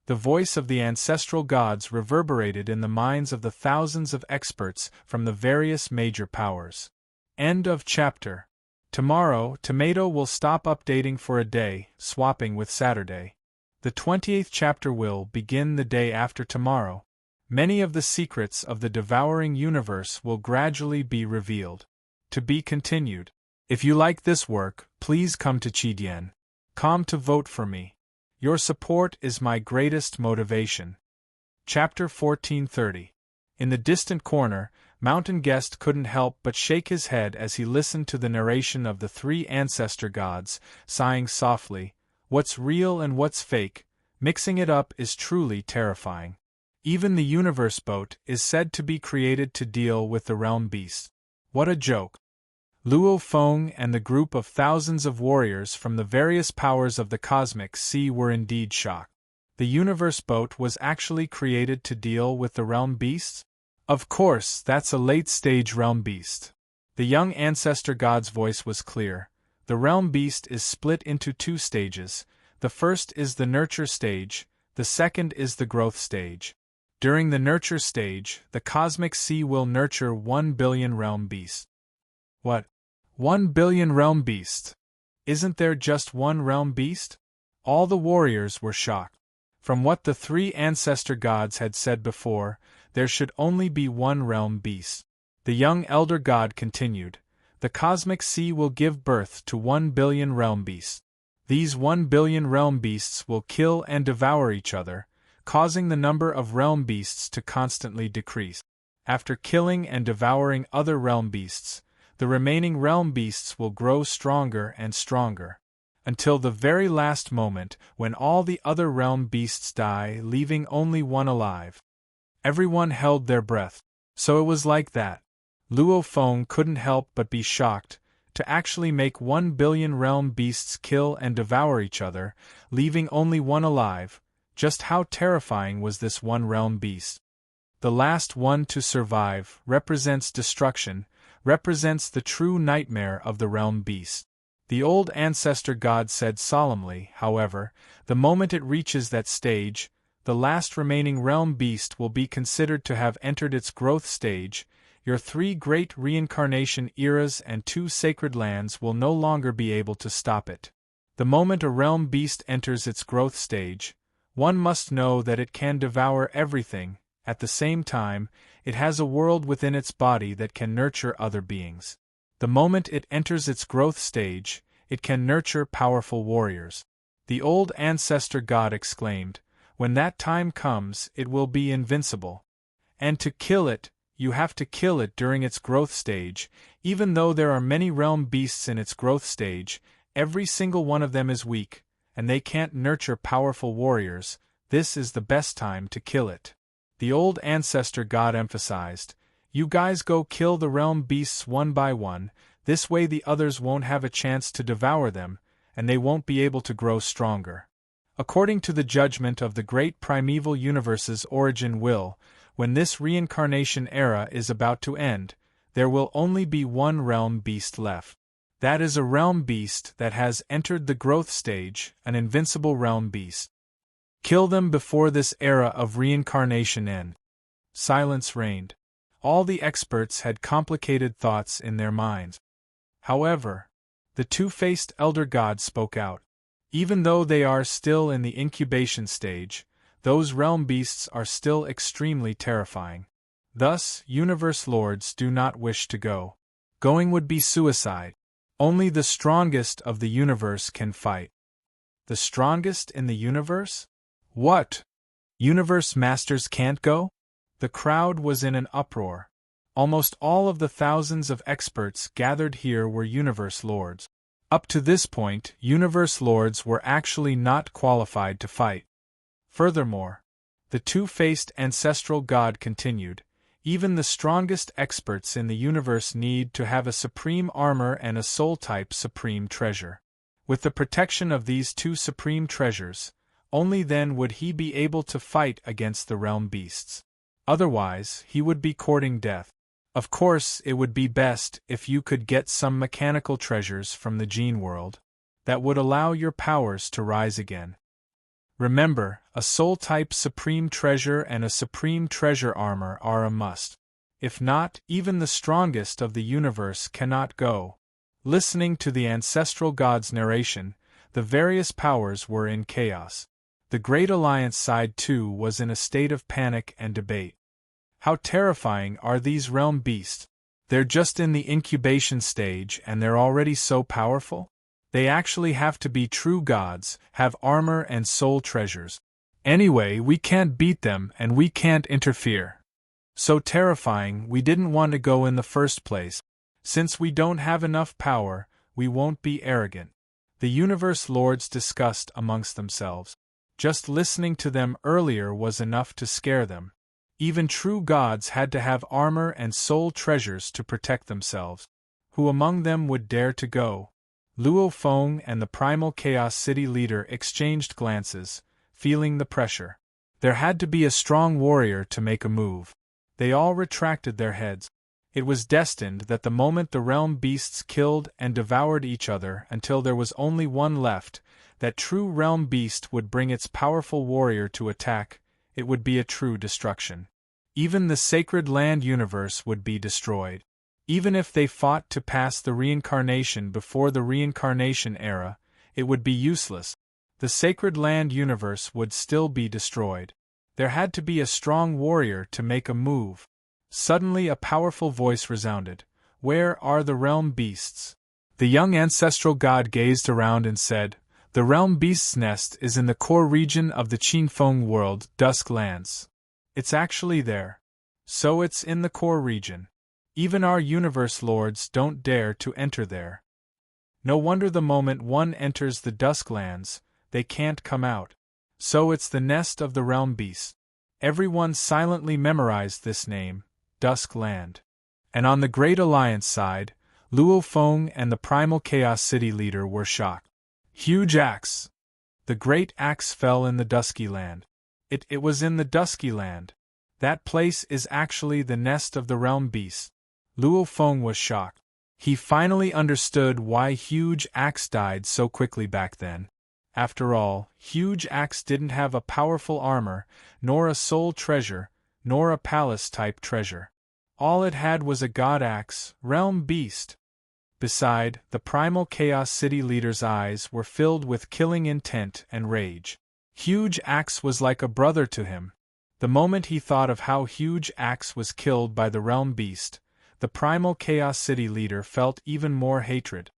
The voice of the ancestral gods reverberated in the minds of the thousands of experts from the various major powers. End of chapter. Tomorrow, Tomato will stop updating for a day, swapping with Saturday. The 28th chapter will begin the day after tomorrow. Many of the secrets of the devouring universe will gradually be revealed. To be continued. If you like this work, please come to Chidien.com to vote for me. Your support is my greatest motivation. Chapter 1430. In the distant corner, Mountain Guest couldn't help but shake his head as he listened to the narration of the three ancestor gods, sighing softly, "What's real and what's fake? Mixing it up is truly terrifying." Even the universe boat is said to be created to deal with the realm beast. What a joke. Luo Feng and the group of thousands of warriors from the various powers of the cosmic sea were indeed shocked. The universe boat was actually created to deal with the realm beasts? Of course, that's a late-stage realm beast. The young ancestor god's voice was clear. The realm beast is split into two stages. The first is the nurture stage, the second is the growth stage. During the nurture stage, the cosmic sea will nurture 1 billion realm beasts. What? 1 billion realm beasts? Isn't there just one realm beast? All the warriors were shocked. From what the three ancestor gods had said before, there should only be one realm beast. The young elder god continued, "The cosmic sea will give birth to 1 billion realm beasts. These 1 billion realm beasts will kill and devour each other, causing the number of realm beasts to constantly decrease. After killing and devouring other realm beasts, the remaining realm beasts will grow stronger and stronger, until the very last moment when all the other realm beasts die, leaving only one alive." Everyone held their breath. So it was like that. Luo Feng couldn't help but be shocked. To actually make 1 billion realm beasts kill and devour each other, leaving only one alive. Just how terrifying was this one realm beast? The last one to survive represents destruction, represents the true nightmare of the realm beast. The old ancestor god said solemnly, however, the moment it reaches that stage, the last remaining realm beast will be considered to have entered its growth stage. Your 3 great reincarnation eras and 2 sacred lands will no longer be able to stop it. The moment a realm beast enters its growth stage, one must know that it can devour everything. At the same time, it has a world within its body that can nurture other beings. The moment it enters its growth stage, it can nurture powerful warriors. The old ancestor god exclaimed, when that time comes, it will be invincible. And to kill it, you have to kill it during its growth stage. Even though there are many realm beasts in its growth stage, every single one of them is weak, and they can't nurture powerful warriors. This is the best time to kill it. The old ancestor god emphasized, you guys go kill the realm beasts one by one, this way the others won't have a chance to devour them, and they won't be able to grow stronger. According to the judgment of the great primeval universe's origin when this reincarnation era is about to end, there will only be one realm beast left. That is a realm beast that has entered the growth stage, an invincible realm beast. Kill them before this era of reincarnation ends. Silence reigned. All the experts had complicated thoughts in their minds. However, the two-faced elder god spoke out. Even though they are still in the incubation stage, those realm beasts are still extremely terrifying. Thus, universe lords do not wish to go. Going would be suicide. Only the strongest of the universe can fight. The strongest in the universe? What? Universe masters can't go? The crowd was in an uproar. Almost all of the thousands of experts gathered here were universe lords. Up to this point, universe lords were actually not qualified to fight. Furthermore, the two-faced ancestral god continued, even the strongest experts in the universe need to have a supreme armor and a soul-type supreme treasure. With the protection of these 2 supreme treasures, only then would he be able to fight against the realm beasts. Otherwise, he would be courting death. Of course, it would be best if you could get some mechanical treasures from the gene world that would allow your powers to rise again. Remember, a soul-type supreme treasure and a supreme treasure armor are a must. If not, even the strongest of the universe cannot go. Listening to the ancestral god's narration, the various powers were in chaos. The Great Alliance side too was in a state of panic and debate. How terrifying are these realm beasts? They're just in the incubation stage and they're already so powerful? They actually have to be true gods, have armor and soul treasures. Anyway, we can't beat them and we can't interfere. So terrifying, we didn't want to go in the first place. Since we don't have enough power, we won't be arrogant. The universe lords discussed amongst themselves. Just listening to them earlier was enough to scare them. Even true gods had to have armor and soul treasures to protect themselves. Who among them would dare to go? Luo Feng and the Primal Chaos City leader exchanged glances, feeling the pressure. There had to be a strong warrior to make a move. They all retracted their heads. It was destined that the moment the realm beasts killed and devoured each other until there was only one left, that true realm beast would bring its powerful warrior to attack. It would be a true destruction. Even the sacred land universe would be destroyed. Even if they fought to pass the reincarnation before the reincarnation era, it would be useless. The sacred land universe would still be destroyed. There had to be a strong warrior to make a move. Suddenly a powerful voice resounded. Where are the realm beasts? The young ancestral god gazed around and said, the realm beast's nest is in the core region of the Qinfeng world, Dusk Lands. It's actually there. So it's in the core region. Even our universe lords don't dare to enter there. No wonder the moment one enters the Dusk Lands, they can't come out. So it's the nest of the realm beast. Everyone silently memorized this name, Dusk Land. And on the Great Alliance side, Luo Feng and the Primal Chaos City leader were shocked. Huge axe! The great axe fell in the Dusky Land. It was in the Dusky Land. That place is actually the nest of the realm beast. Luo Feng was shocked. He finally understood why Huge Axe died so quickly back then. After all, Huge Axe didn't have a powerful armor, nor a soul treasure, nor a palace-type treasure. All it had was a god axe, realm beast. Beside, the primal Chaos City leader's eyes were filled with killing intent and rage. Huge Axe was like a brother to him. The moment he thought of how Huge Axe was killed by the realm beast, the primal Chaos City leader felt even more hatred.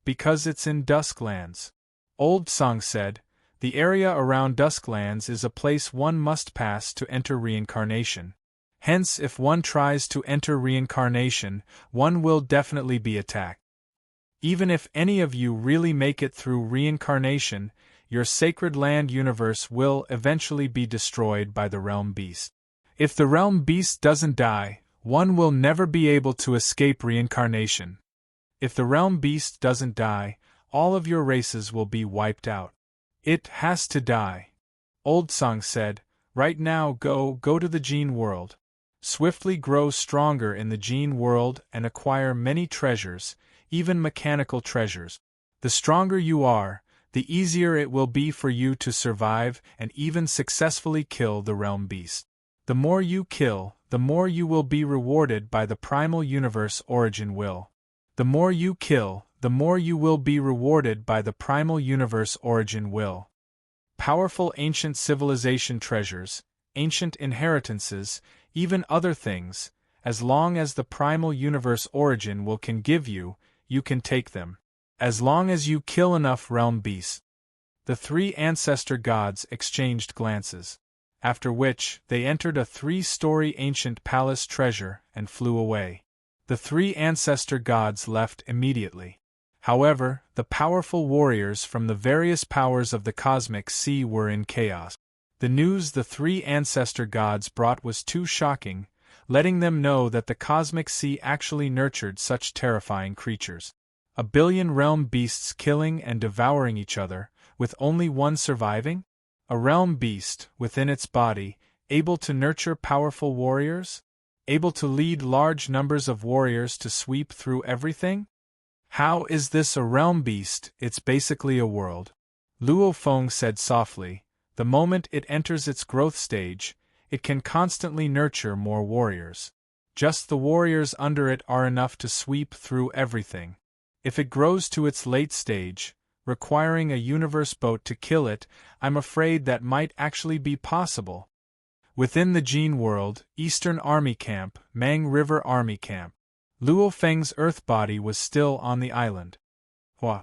Because it's in Dusklands. Old Song said, the area around Dusklands is a place one must pass to enter reincarnation. Hence, if one tries to enter reincarnation, one will definitely be attacked. Even if any of you really make it through reincarnation, your sacred land universe will eventually be destroyed by the realm beast. If the realm beast doesn't die, one will never be able to escape reincarnation. If the realm beast doesn't die, all of your races will be wiped out. It has to die. Old Song said, right now go to the gene world. Swiftly grow stronger in the gene world and acquire many treasures, even mechanical treasures. The stronger you are, the easier it will be for you to survive and even successfully kill the realm beast. The more you kill, the more you will be rewarded by the primal universe origin will. The more you kill, the more you will be rewarded by the primal universe origin will. Powerful ancient civilization treasures, ancient inheritances, even other things, as long as the primal universe origin will can give you, you can take them. As long as you kill enough realm beasts. The three ancestor gods exchanged glances. After which, they entered a 3-story ancient palace treasure and flew away. The three ancestor gods left immediately. However, the powerful warriors from the various powers of the cosmic sea were in chaos. The news the three ancestor gods brought was too shocking, letting them know that the cosmic sea actually nurtured such terrifying creatures. 1 billion realm beasts killing and devouring each other, with only one surviving? A realm beast, within its body, able to nurture powerful warriors? Able to lead large numbers of warriors to sweep through everything? How is this a realm beast? It's basically a world. Luo Feng said softly, the moment it enters its growth stage, it can constantly nurture more warriors. Just the warriors under it are enough to sweep through everything. If it grows to its late stage, requiring a universe boat to kill it, I'm afraid that might actually be possible. Within the Gene World, Eastern Army Camp, Mang River Army Camp. Luo Feng's earth body was still on the island. Hua.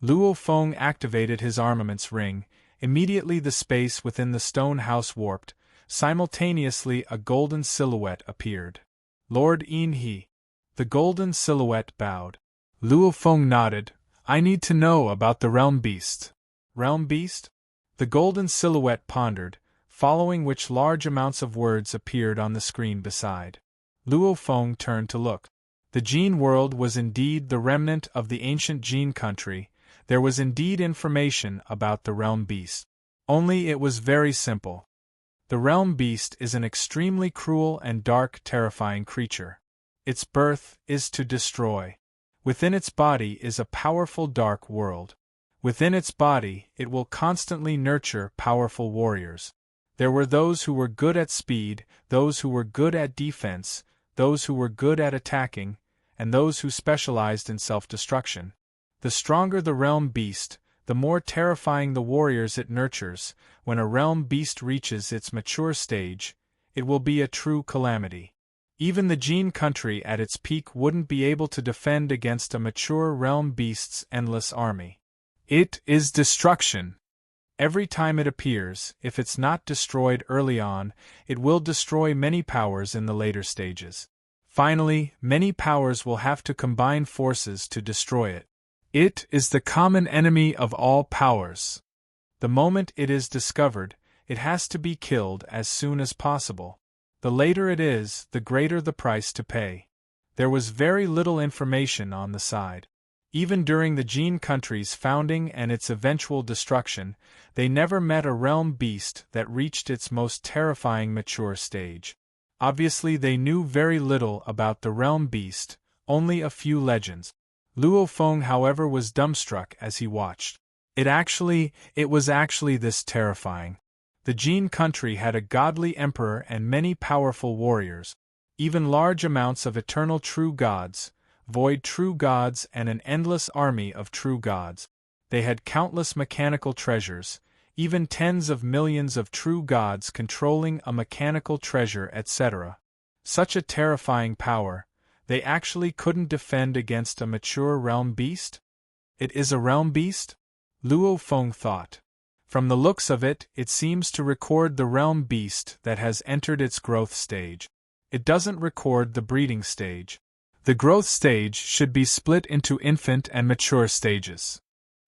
Luo Feng activated his armaments ring. Immediately the space within the stone house warped. Simultaneously a golden silhouette appeared. Lord Yin He. The golden silhouette bowed. Luo Feng nodded. I need to know about the realm beast. Realm beast? The golden silhouette pondered, following which large amounts of words appeared on the screen beside. Luo Feng turned to look. The Gene World was indeed the remnant of the ancient Gene country. There was indeed information about the realm beast. Only it was very simple. The realm beast is an extremely cruel and dark, terrifying creature. Its birth is to destroy. Within its body is a powerful dark world. Within its body, it will constantly nurture powerful warriors. There were those who were good at speed, those who were good at defense, those who were good at attacking, and those who specialized in self-destruction. The stronger the realm beast, the more terrifying the warriors it nurtures. When a realm beast reaches its mature stage, it will be a true calamity. Even the Gene country at its peak wouldn't be able to defend against a mature realm beast's endless army. It is destruction. Every time it appears, if it's not destroyed early on, it will destroy many powers in the later stages. Finally, many powers will have to combine forces to destroy it. It is the common enemy of all powers. The moment it is discovered, it has to be killed as soon as possible. The later it is, the greater the price to pay. There was very little information on the side. Even during the Gene country's founding and its eventual destruction, they never met a realm beast that reached its most terrifying mature stage. Obviously they knew very little about the realm beast, only a few legends. Luo Feng, however, was dumbstruck as he watched. It was actually this terrifying. The Jin country had a godly emperor and many powerful warriors. Even large amounts of eternal true gods, void true gods, and an endless army of true gods. They had countless mechanical treasures, even tens of millions of true gods controlling a mechanical treasure, etc. Such a terrifying power, they actually couldn't defend against a mature realm beast? It is a realm beast? Luo Feng thought. From the looks of it, it seems to record the realm beast that has entered its growth stage. It doesn't record the breeding stage. The growth stage should be split into infant and mature stages.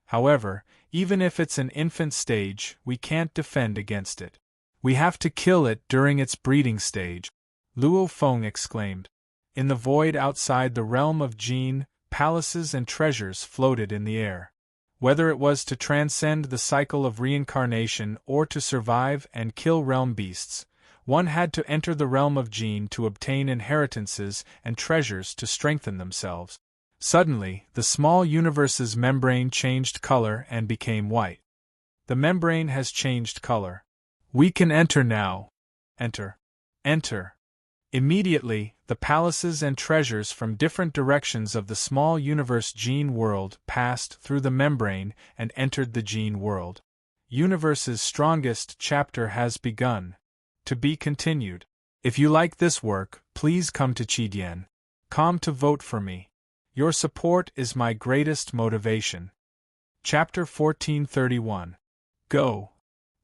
However, even if it's an infant stage, we can't defend against it. We have to kill it during its breeding stage, Luo Feng exclaimed. In the void outside the realm of Jin, palaces and treasures floated in the air. Whether it was to transcend the cycle of reincarnation or to survive and kill realm beasts, one had to enter the realm of Jin to obtain inheritances and treasures to strengthen themselves. Suddenly, the small universe's membrane changed color and became white. The membrane has changed color. We can enter now. Enter. Enter. Immediately, the palaces and treasures from different directions of the small universe Jin world passed through the membrane and entered the Jin world. Universe's strongest chapter has begun. To be continued. If you like this work, please come to Chidian.com to vote for me. Your support is my greatest motivation. Chapter 1431. Go.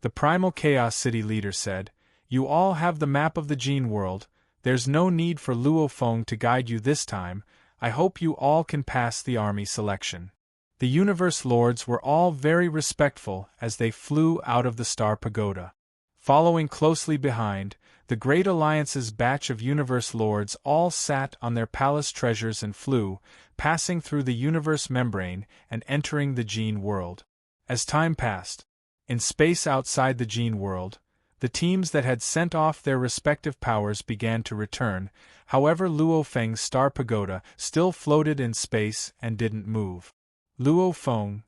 The Primal Chaos City leader said, "You all have the map of the Jin world. There's no need for Luo Feng to guide you this time. I hope you all can pass the army selection." The Universe Lords were all very respectful as they flew out of the Star Pagoda. Following closely behind, the Great Alliance's batch of Universe Lords all sat on their palace treasures and flew, passing through the universe membrane and entering the Jin world. As time passed, in space outside the Jin world, the teams that had sent off their respective powers began to return. However, Luo Feng's Star Pagoda still floated in space and didn't move. Luo Feng,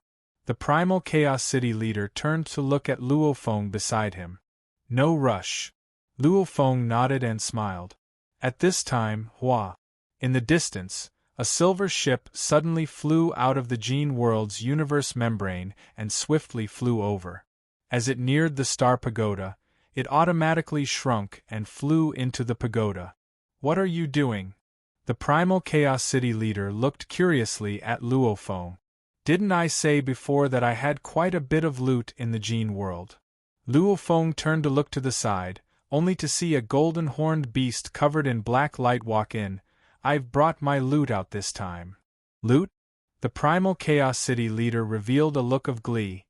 the Primal Chaos City leader, turned to look at Luo Feng beside him. No rush. Luo Feng nodded and smiled. At this time, in the distance, a silver ship suddenly flew out of the Jin world's universe membrane and swiftly flew over. As it neared the Star Pagoda, it automatically shrunk and flew into the pagoda. What are you doing? The Primal Chaos City leader looked curiously at Luo Feng. Didn't I say before that I had quite a bit of loot in the Jin world? Luo Feng turned to look to the side, only to see a golden-horned beast covered in black light walk in. I've brought my loot out this time. Loot? The Primal Chaos City leader revealed a look of glee.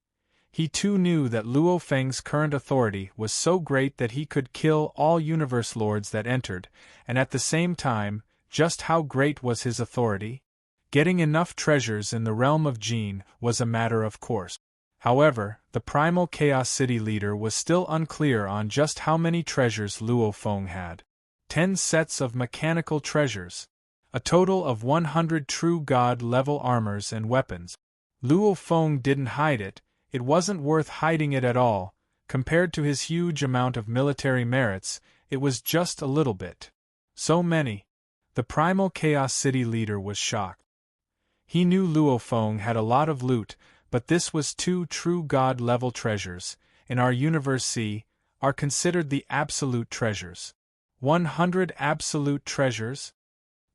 He too knew that Luo Feng's current authority was so great that he could kill all Universe Lords that entered, and at the same time, just how great was his authority? Getting enough treasures in the realm of Jin was a matter of course. However, the Primal Chaos City leader was still unclear on just how many treasures Luo Feng had. 10 sets of mechanical treasures. A total of 100 true god-level armors and weapons. Luo Feng didn't hide it. It wasn't worth hiding it at all. Compared to his huge amount of military merits, it was just a little bit. So many. The Primal Chaos City leader was shocked. He knew Luo Feng had a lot of loot, but this was 2 true god-level treasures, in our universe C, are considered the absolute treasures. 100 absolute treasures?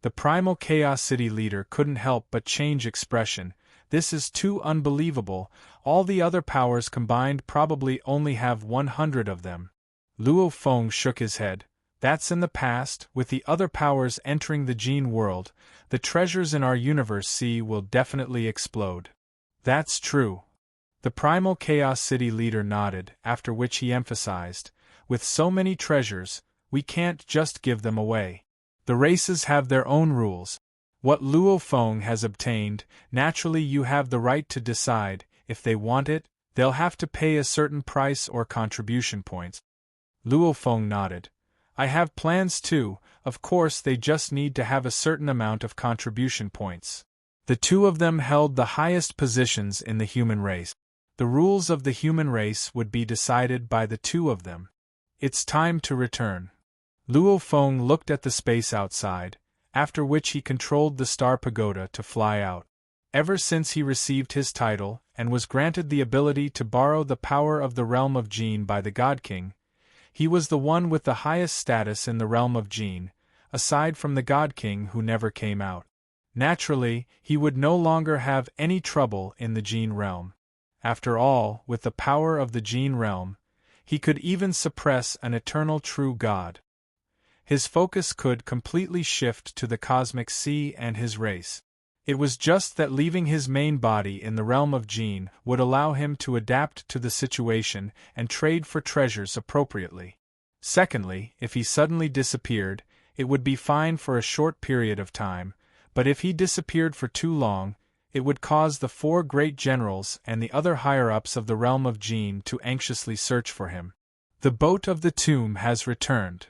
The Primal Chaos City leader couldn't help but change expression. This is too unbelievable. All the other powers combined probably only have 100 of them. Luo Feng shook his head. That's in the past. With the other powers entering the Jin world, the treasures in our universe C will definitely explode. That's true. The Primal Chaos City leader nodded, after which he emphasized, with so many treasures, we can't just give them away. The races have their own rules. What Luo Feng has obtained, naturally you have the right to decide. If they want it, they'll have to pay a certain price or contribution points. Luo Feng nodded. I have plans too, of course they just need to have a certain amount of contribution points. The two of them held the highest positions in the human race. The rules of the human race would be decided by the two of them. It's time to return. Luo Feng looked at the space outside, after which he controlled the star pagoda to fly out. Ever since he received his title and was granted the ability to borrow the power of the realm of Jin by the God King, he was the one with the highest status in the realm of Jin, aside from the God King who never came out. Naturally, he would no longer have any trouble in the Jin realm. After all, with the power of the Jin realm, he could even suppress an eternal true God. His focus could completely shift to the cosmic sea and his race. It was just that leaving his main body in the realm of Jin would allow him to adapt to the situation and trade for treasures appropriately. Secondly, if he suddenly disappeared, it would be fine for a short period of time, but if he disappeared for too long, it would cause the four great generals and the other higher-ups of the realm of Jin to anxiously search for him. The boat of the tomb has returned.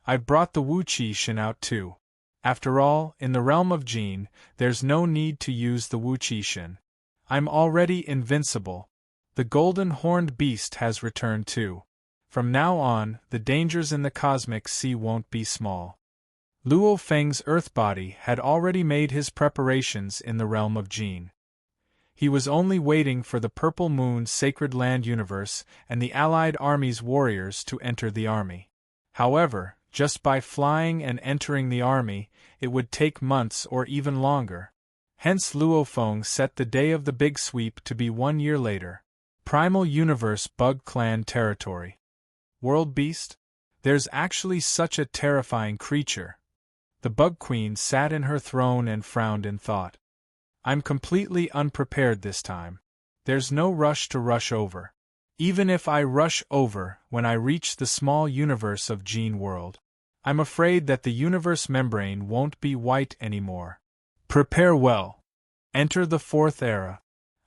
I've brought the Wu Qi Shen out too. After all, in the realm of Jin, there's no need to use the Wu Qi Shen. I'm already invincible. The golden horned beast has returned too. From now on, the dangers in the cosmic sea won't be small. Luo Feng's earth body had already made his preparations in the realm of Jin. He was only waiting for the Purple Moon's sacred land universe and the allied army's warriors to enter the army. However, just by flying and entering the army, it would take months or even longer. Hence Luo Feng set the day of the big sweep to be 1 year later. Primal Universe Bug Clan Territory. World Beast? There's actually such a terrifying creature. The Bug Queen sat in her throne and frowned in thought. I'm completely unprepared this time. There's no rush to rush over. Even if I rush over when I reach the small universe of Jin World, I'm afraid that the universe membrane won't be white anymore. Prepare well. Enter the fourth era.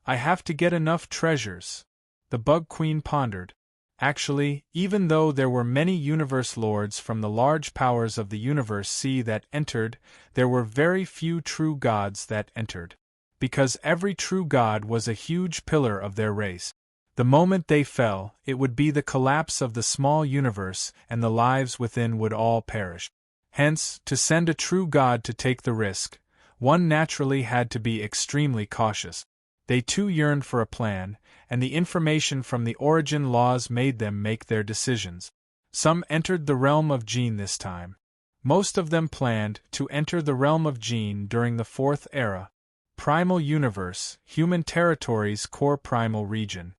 I have to get enough treasures. The Bug Queen pondered. Actually, even though there were many universe lords from the large powers of the universe sea that entered, there were very few true gods that entered. Because every true god was a huge pillar of their race. The moment they fell, it would be the collapse of the small universe and the lives within would all perish. Hence, to send a true god to take the risk, one naturally had to be extremely cautious. They too yearned for a plan, and the information from the origin laws made them make their decisions. Some entered the realm of Jin this time. Most of them planned to enter the realm of Jin during the fourth era. Primal Universe, Human Territory's core primal region.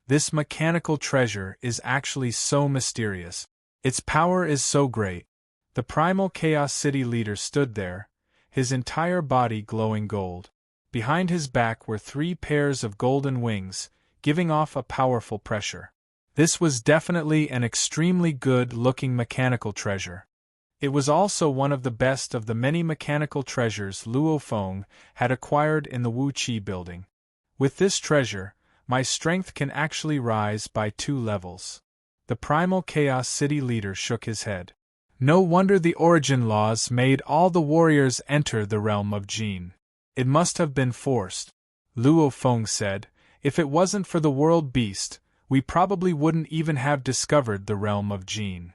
This mechanical treasure is actually so mysterious. Its power is so great. The primal Chaos City leader stood there, his entire body glowing gold. Behind his back were 3 pairs of golden wings, giving off a powerful pressure. This was definitely an extremely good-looking mechanical treasure. It was also one of the best of the many mechanical treasures Luo Feng had acquired in the Wu Qi building. With this treasure, my strength can actually rise by 2 levels. The primal Chaos City leader shook his head. No wonder the origin laws made all the warriors enter the realm of Jin. It must have been forced. Luo Feng said, if it wasn't for the world beast, we probably wouldn't even have discovered the realm of Jin.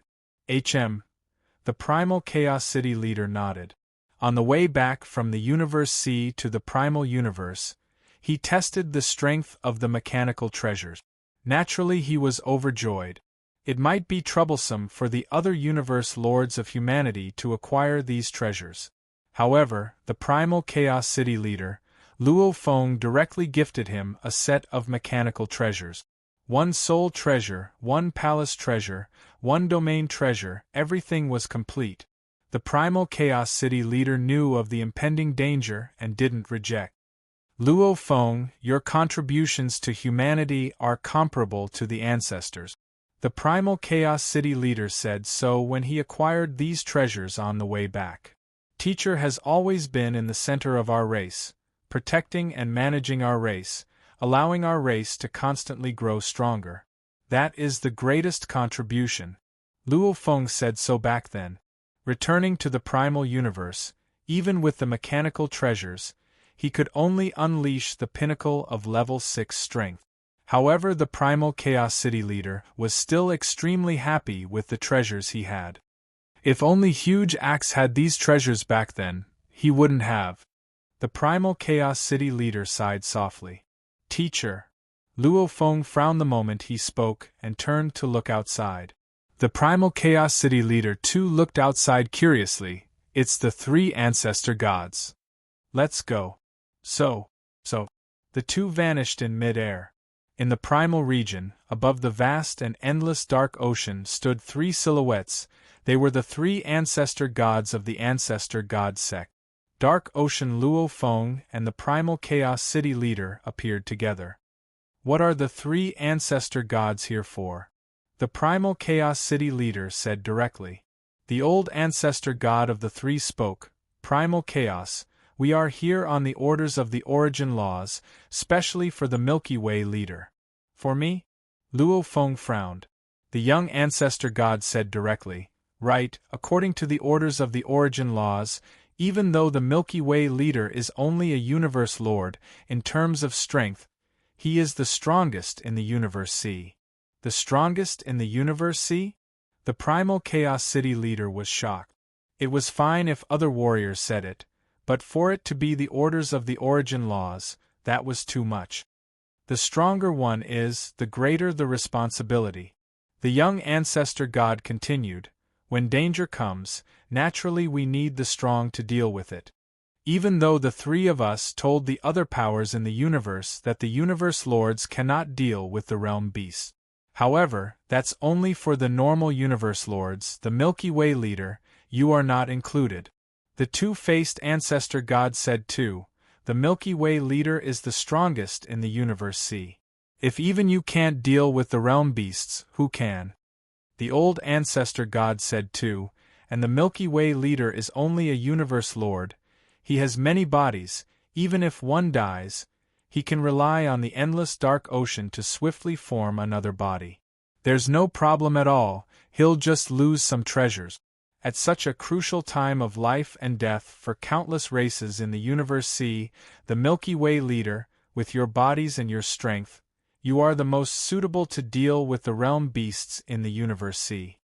The primal Chaos City leader nodded. On the way back from the Universe Sea to the Primal Universe, he tested the strength of the mechanical treasures. Naturally he was overjoyed. It might be troublesome for the other universe lords of humanity to acquire these treasures. However, the primal Chaos City leader, Luo Feng, directly gifted him a set of mechanical treasures. 1 soul treasure, 1 palace treasure, 1 domain treasure, everything was complete. The primal Chaos City leader knew of the impending danger and didn't reject. Luo Feng, your contributions to humanity are comparable to the ancestors. The primal Chaos City leader said so when he acquired these treasures on the way back. Teacher has always been in the center of our race, protecting and managing our race, allowing our race to constantly grow stronger. That is the greatest contribution. Luo Feng said so back then. Returning to the primal universe, even with the mechanical treasures, he could only unleash the pinnacle of level 6 strength. However, the primal Chaos City leader was still extremely happy with the treasures he had. If only Huge Axe had these treasures back then, he wouldn't have. The primal Chaos City leader sighed softly. Teacher. Luo Feng frowned the moment he spoke and turned to look outside. The primal Chaos City leader too looked outside curiously. It's the 3 ancestor gods. Let's go. So. The two vanished in mid-air. In the primal region, above the vast and endless dark ocean stood 3 silhouettes. They were the 3 ancestor gods of the ancestor god sect. Dark Ocean Luo Feng and the primal Chaos City leader appeared together. What are the 3 ancestor gods here for? The primal Chaos City leader said directly. The old ancestor god of the 3 spoke, Primal Chaos, we are here on the orders of the origin laws, specially for the Milky Way leader. For me? Luo Feng frowned. The young ancestor god said directly, right, according to the orders of the origin laws, even though the Milky Way leader is only a universe lord, in terms of strength, he is the strongest in the universe C. The strongest in the universe C? The primal Chaos City leader was shocked. It was fine if other warriors said it, but for it to be the orders of the origin laws, that was too much. The stronger one is, the greater the responsibility. The young ancestor god continued, when danger comes, naturally we need the strong to deal with it. Even though the 3 of us told the other powers in the universe that the universe lords cannot deal with the realm beasts. However, that's only for the normal universe lords, the Milky Way leader, you are not included. The 2-faced ancestor god said too, the Milky Way leader is the strongest in the universe C. If even you can't deal with the realm beasts, who can? The old ancestor god said too, and the Milky Way leader is only a universe lord. He has many bodies, even if one dies, he can rely on the endless dark ocean to swiftly form another body. There's no problem at all, he'll just lose some treasures. At such a crucial time of life and death for countless races in the universe C, the Milky Way leader, with your bodies and your strength, you are the most suitable to deal with the realm beasts in the universe C.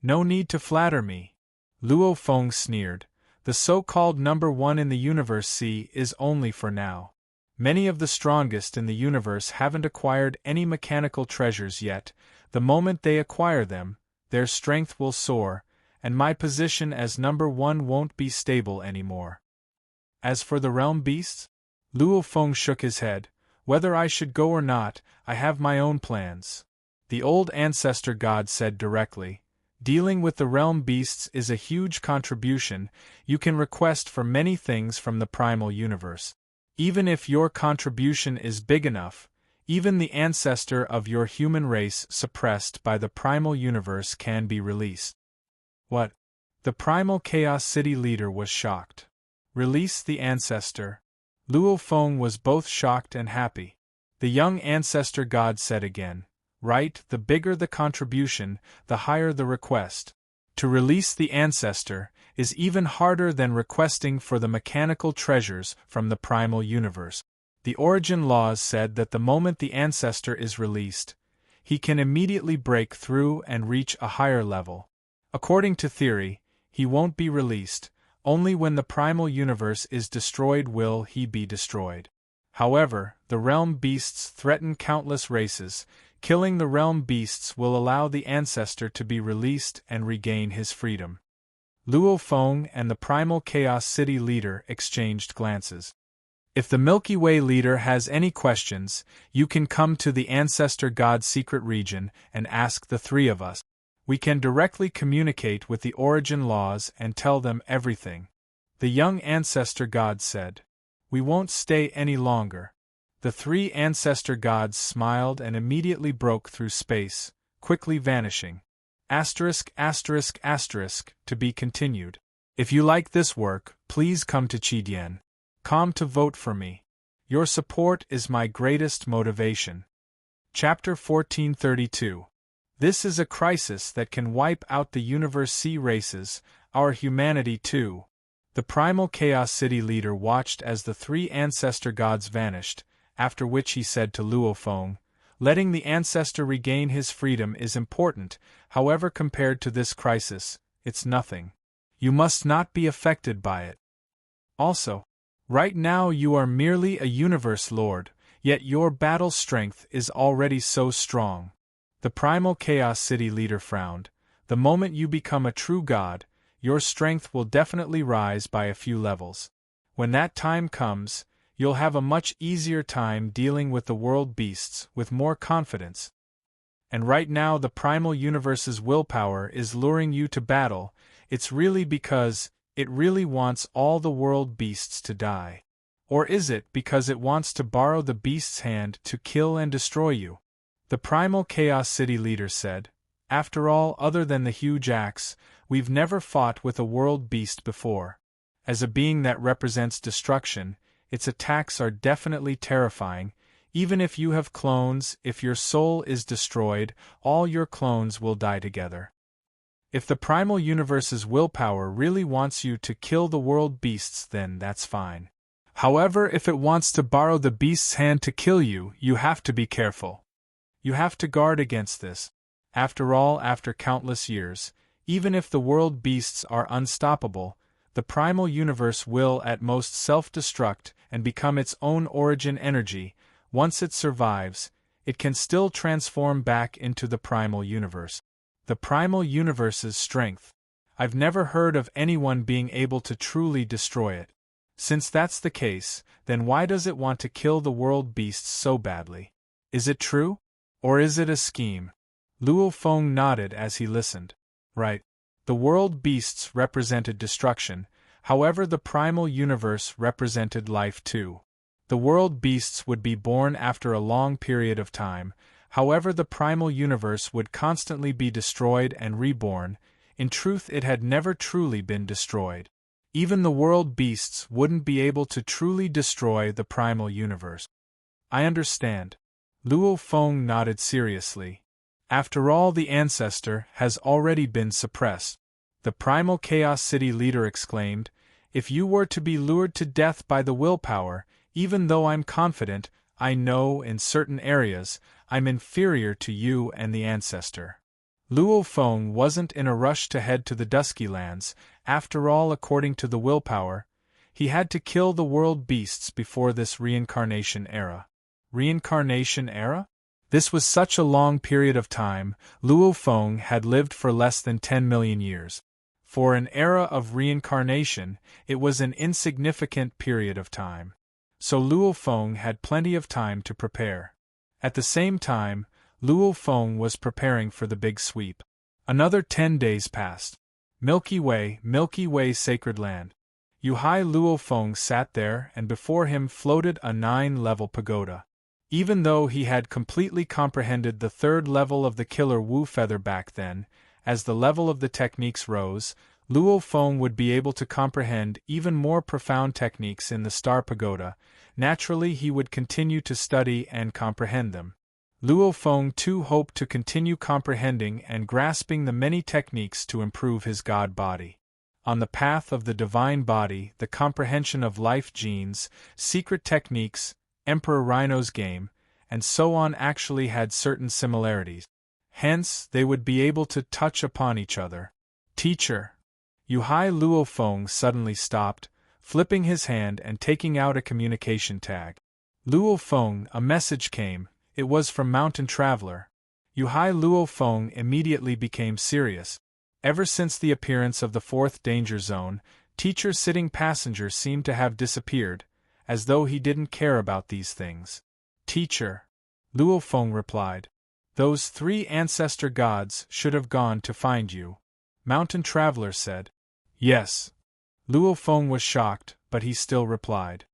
No need to flatter me. Luo Feng sneered. The so-called number 1 in the universe C is only for now. Many of the strongest in the universe haven't acquired any mechanical treasures yet. The moment they acquire them, their strength will soar, and my position as number 1 won't be stable anymore. As for the realm beasts? Luo Feng shook his head. Whether I should go or not, I have my own plans. The old ancestor god said directly. Dealing with the realm beasts is a huge contribution. You can request for many things from the primal universe. Even if your contribution is big enough, even the ancestor of your human race suppressed by the primal universe can be released. What? The primal Chaos City leader was shocked. Release the ancestor. Luo Feng was both shocked and happy. The young ancestor god said again, right, the bigger the contribution, the higher the request. To release the ancestor is even harder than requesting for the mechanical treasures from the primal universe. The origin laws said that the moment the ancestor is released, he can immediately break through and reach a higher level. According to theory, he won't be released, only when the primal universe is destroyed will he be destroyed. However, the realm beasts threaten countless races. Killing the realm beasts will allow the ancestor to be released and regain his freedom. Luo Feng and the primal Chaos City leader exchanged glances. If the Milky Way leader has any questions, you can come to the ancestor god's secret region and ask the 3 of us. We can directly communicate with the origin laws and tell them everything. The young ancestor god said. We won't stay any longer. The 3 ancestor gods smiled and immediately broke through space, quickly vanishing. *****, to be continued. If you like this work, please come to Chidien.com to vote for me. Your support is my greatest motivation. Chapter 1432. This is a crisis that can wipe out the Universe C races, our humanity too. The primal Chaos City leader watched as the three ancestor gods vanished, after which he said to Luo Feng, "Letting the ancestor regain his freedom is important, however compared to this crisis, it's nothing. You must not be affected by it. Also, right now you are merely a universe lord, yet your battle strength is already so strong." The primal Chaos City leader frowned. "The moment you become a true god, your strength will definitely rise by a few levels. When that time comes, you'll have a much easier time dealing with the world beasts with more confidence. And right now the primal universe's willpower is luring you to battle, it's really because it really wants all the world beasts to die. Or is it because it wants to borrow the beast's hand to kill and destroy you?" The primal Chaos City leader said, "After all, other than the huge axe, we've never fought with a world beast before. As a being that represents destruction, its attacks are definitely terrifying. Even if you have clones, if your soul is destroyed, all your clones will die together. If the primal universe's willpower really wants you to kill the world beasts, then that's fine. However, if it wants to borrow the beast's hand to kill you, you have to be careful. You have to guard against this. After all, after countless years, even if the world beasts are unstoppable, the primal universe will at most self-destruct and become its own origin energy. Once it survives, it can still transform back into the primal universe. The primal universe's strength. I've never heard of anyone being able to truly destroy it. Since that's the case, then why does it want to kill the world beasts so badly? Is it true? Or is it a scheme?" Luo Feng nodded as he listened. "Right. The world beasts represented destruction, however the primal universe represented life too. The world beasts would be born after a long period of time, however the primal universe would constantly be destroyed and reborn. In truth, it had never truly been destroyed. Even the world beasts wouldn't be able to truly destroy the primal universe." "I understand." Luo Feng nodded seriously. "After all, the ancestor has already been suppressed." The primal Chaos City leader exclaimed, "If you were to be lured to death by the willpower, even though I'm confident, I know in certain areas, I'm inferior to you and the ancestor." Luo Feng wasn't in a rush to head to the Dusky Lands. After all, according to the willpower, he had to kill the world beasts before this reincarnation era. Reincarnation era? This was such a long period of time. Luo Feng had lived for less than 10 million years. For an era of reincarnation, it was an insignificant period of time. So Luo Feng had plenty of time to prepare. At the same time, Luo Feng was preparing for the big sweep. Another 10 days passed. Milky Way sacred land. Yuhai Luo Feng sat there, and before him floated a 9-level pagoda. Even though he had completely comprehended the 3rd level of the killer Wu feather back then, as the level of the techniques rose, Luo Feng would be able to comprehend even more profound techniques in the Star Pagoda. Naturally, he would continue to study and comprehend them. Luo Feng too hoped to continue comprehending and grasping the many techniques to improve his god body. On the path of the divine body, the comprehension of life genes, secret techniques, Emperor Rhino's game, and so on actually had certain similarities. Hence, they would be able to touch upon each other. "Teacher." Yuhai Luo Feng suddenly stopped, flipping his hand and taking out a communication tag. "Luo Feng, a message came. It was from Mountain Traveler." Yuhai Luo Feng immediately became serious. Ever since the appearance of the 4th danger zone, Teacher's sitting passenger seemed to have disappeared, as though he didn't care about these things. "Teacher," Luo Feng replied, "those 3 ancestor gods should have gone to find you." Mountain Traveler said. "Yes." Luo Feng was shocked, but he still replied.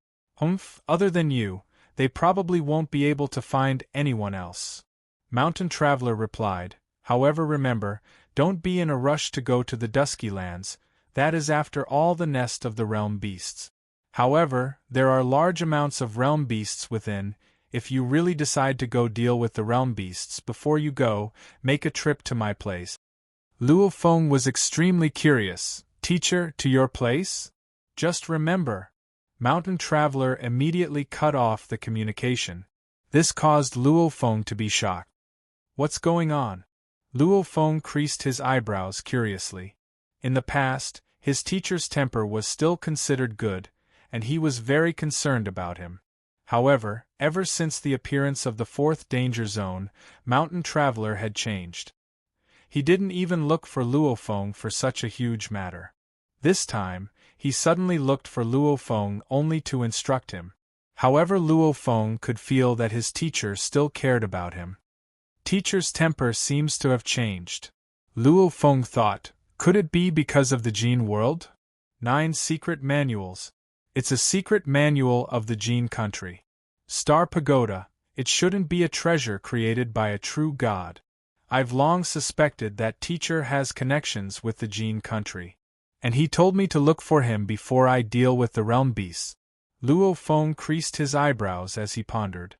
Other than you, they probably won't be able to find anyone else." Mountain Traveler replied, "However, remember, don't be in a rush to go to the Dusky Lands, that is after all the nest of the realm beasts. However, there are large amounts of realm beasts within. If you really decide to go deal with the realm beasts before you go, make a trip to my place." Luo Feng was extremely curious. "Teacher, to your place?" Just remember. Mountain Traveler immediately cut off the communication. This caused Luo Feng to be shocked. What's going on? Luo Feng creased his eyebrows curiously. In the past, his teacher's temper was still considered good, and he was very concerned about him. However, ever since the appearance of the fourth danger zone, Mountain Traveler had changed. He didn't even look for Luo Feng for such a huge matter. This time, he suddenly looked for Luo Feng only to instruct him. However, Luo Feng could feel that his teacher still cared about him. Teacher's temper seems to have changed. Luo Feng thought, could it be because of the Gene World? 9 Secret Manuals. It's a secret manual of the Gene Country. Star Pagoda, it shouldn't be a treasure created by a true god. I've long suspected that teacher has connections with the Gene Country. And he told me to look for him before I deal with the realm beasts. Luo Feng creased his eyebrows as he pondered.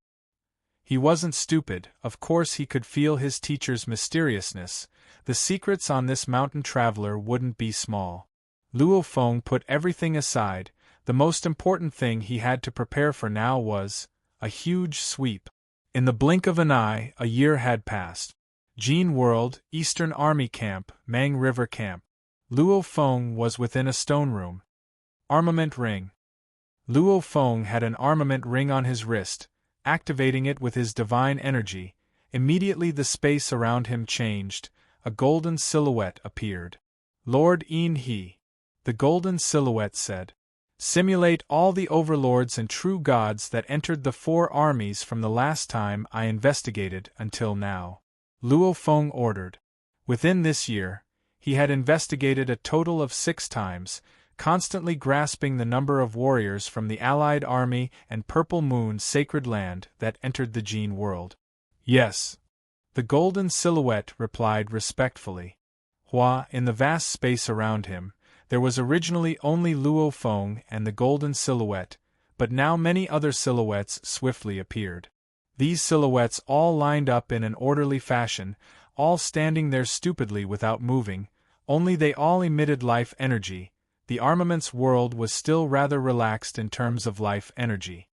He wasn't stupid, of course he could feel his teacher's mysteriousness. The secrets on this mountain traveler wouldn't be small. Luo Feng put everything aside. The most important thing he had to prepare for now was a huge sweep. In the blink of an eye, a year had passed. Gene World, Eastern Army Camp, Mang River Camp. Luo Feng was within a stone room. Armament ring. Luo Feng had an armament ring on his wrist. Activating it with his divine energy, immediately the space around him changed. A golden silhouette appeared. Lord En He. The golden silhouette said. Simulate all the overlords and true gods that entered the 4 armies from the last time I investigated until now. Luo Feng ordered. Within this year, he had investigated a total of 6 times, constantly grasping the number of warriors from the Allied Army and Purple Moon Sacred Land that entered the Gene World. Yes. The golden silhouette replied respectfully. In the vast space around him, there was originally only Luo Feng and the golden silhouette, but now many other silhouettes swiftly appeared. These silhouettes all lined up in an orderly fashion, all standing there stupidly without moving, only they all emitted life energy. The armaments world was still rather relaxed in terms of life energy.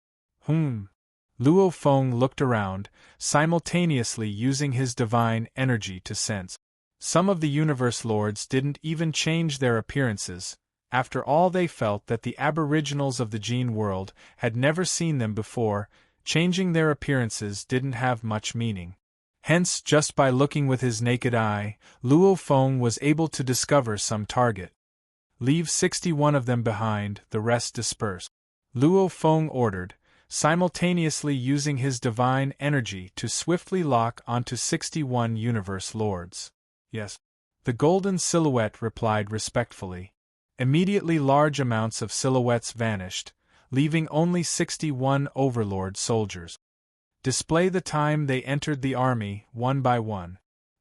Luo Feng looked around, simultaneously using his divine energy to sense. Some of the universe lords didn't even change their appearances. After all, they felt that the aboriginals of the Gene World had never seen them before. Changing their appearances didn't have much meaning. Hence, just by looking with his naked eye, Luo Feng was able to discover some target. Leave 61 of them behind, the rest disperse. Luo Feng ordered, simultaneously using his divine energy to swiftly lock onto 61 universe lords. Yes. The golden silhouette replied respectfully. Immediately large amounts of silhouettes vanished, leaving only 61 overlord soldiers. Display the time they entered the army, one by one.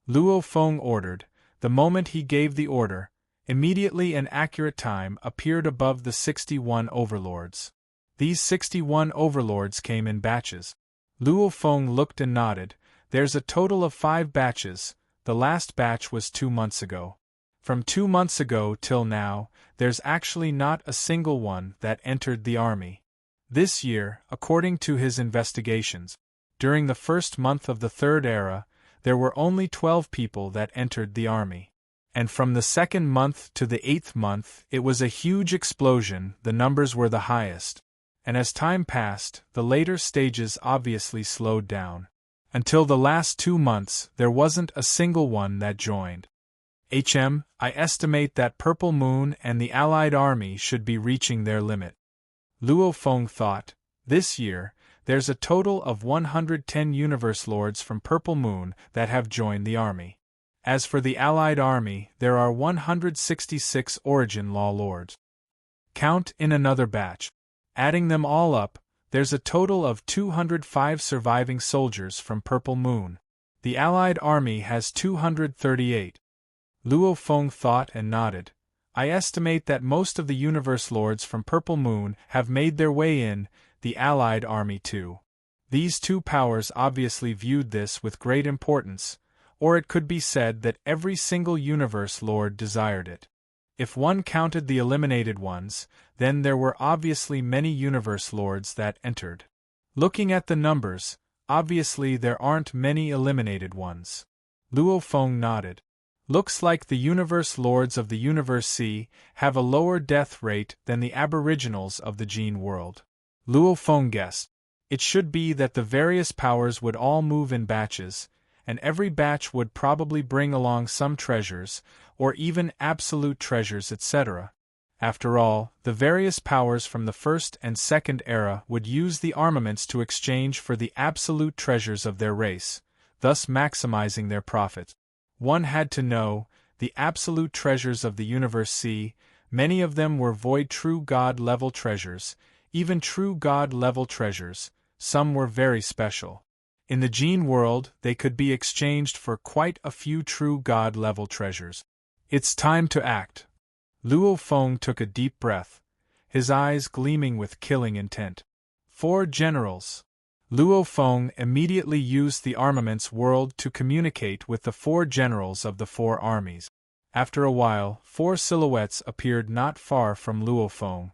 Luo Feng ordered. The moment he gave the order, immediately an accurate time appeared above the 61 overlords. These 61 overlords came in batches. Luo Feng looked and nodded. There's a total of 5 batches. The last batch was 2 months ago. From 2 months ago till now, there's actually not a single one that entered the army. This year, according to his investigations, during the first month of the 3rd era, there were only 12 people that entered the army. And from the 2nd month to the 8th month, it was a huge explosion. The numbers were the highest. And as time passed, the later stages obviously slowed down. Until the last 2 months, there wasn't a single one that joined. I estimate that Purple Moon and the Allied Army should be reaching their limit. Luo Feng thought, this year, there's a total of 110 Universe Lords from Purple Moon that have joined the army. As for the Allied Army, there are 166 Origin Law Lords. Count in another batch. Adding them all up, there's a total of 205 surviving soldiers from Purple Moon. The Allied Army has 238. Luo Feng thought and nodded. I estimate that most of the Universe Lords from Purple Moon have made their way in, the Allied Army too. These 2 powers obviously viewed this with great importance, or it could be said that every single Universe Lord desired it. If one counted the eliminated ones, then there were obviously many universe lords that entered. Looking at the numbers, obviously there aren't many eliminated ones. Luo Feng nodded. Looks like the universe lords of the Universe C have a lower death rate than the aboriginals of the Gene world. Luo Feng guessed. It should be that the various powers would all move in batches, and every batch would probably bring along some treasures, or even absolute treasures, etc. After all, the various powers from the first and second era would use the armaments to exchange for the absolute treasures of their race, thus maximizing their profit. One had to know, the absolute treasures of the Universe C, many of them were void true God-level treasures, even true God-level treasures, some were very special. In the Gene world, they could be exchanged for quite a few true God-level treasures. It's time to act. Luo Feng took a deep breath, his eyes gleaming with killing intent. 4 generals. Luo Feng immediately used the armaments world to communicate with the 4 generals of the 4 armies. After a while, 4 silhouettes appeared not far from Luo Feng.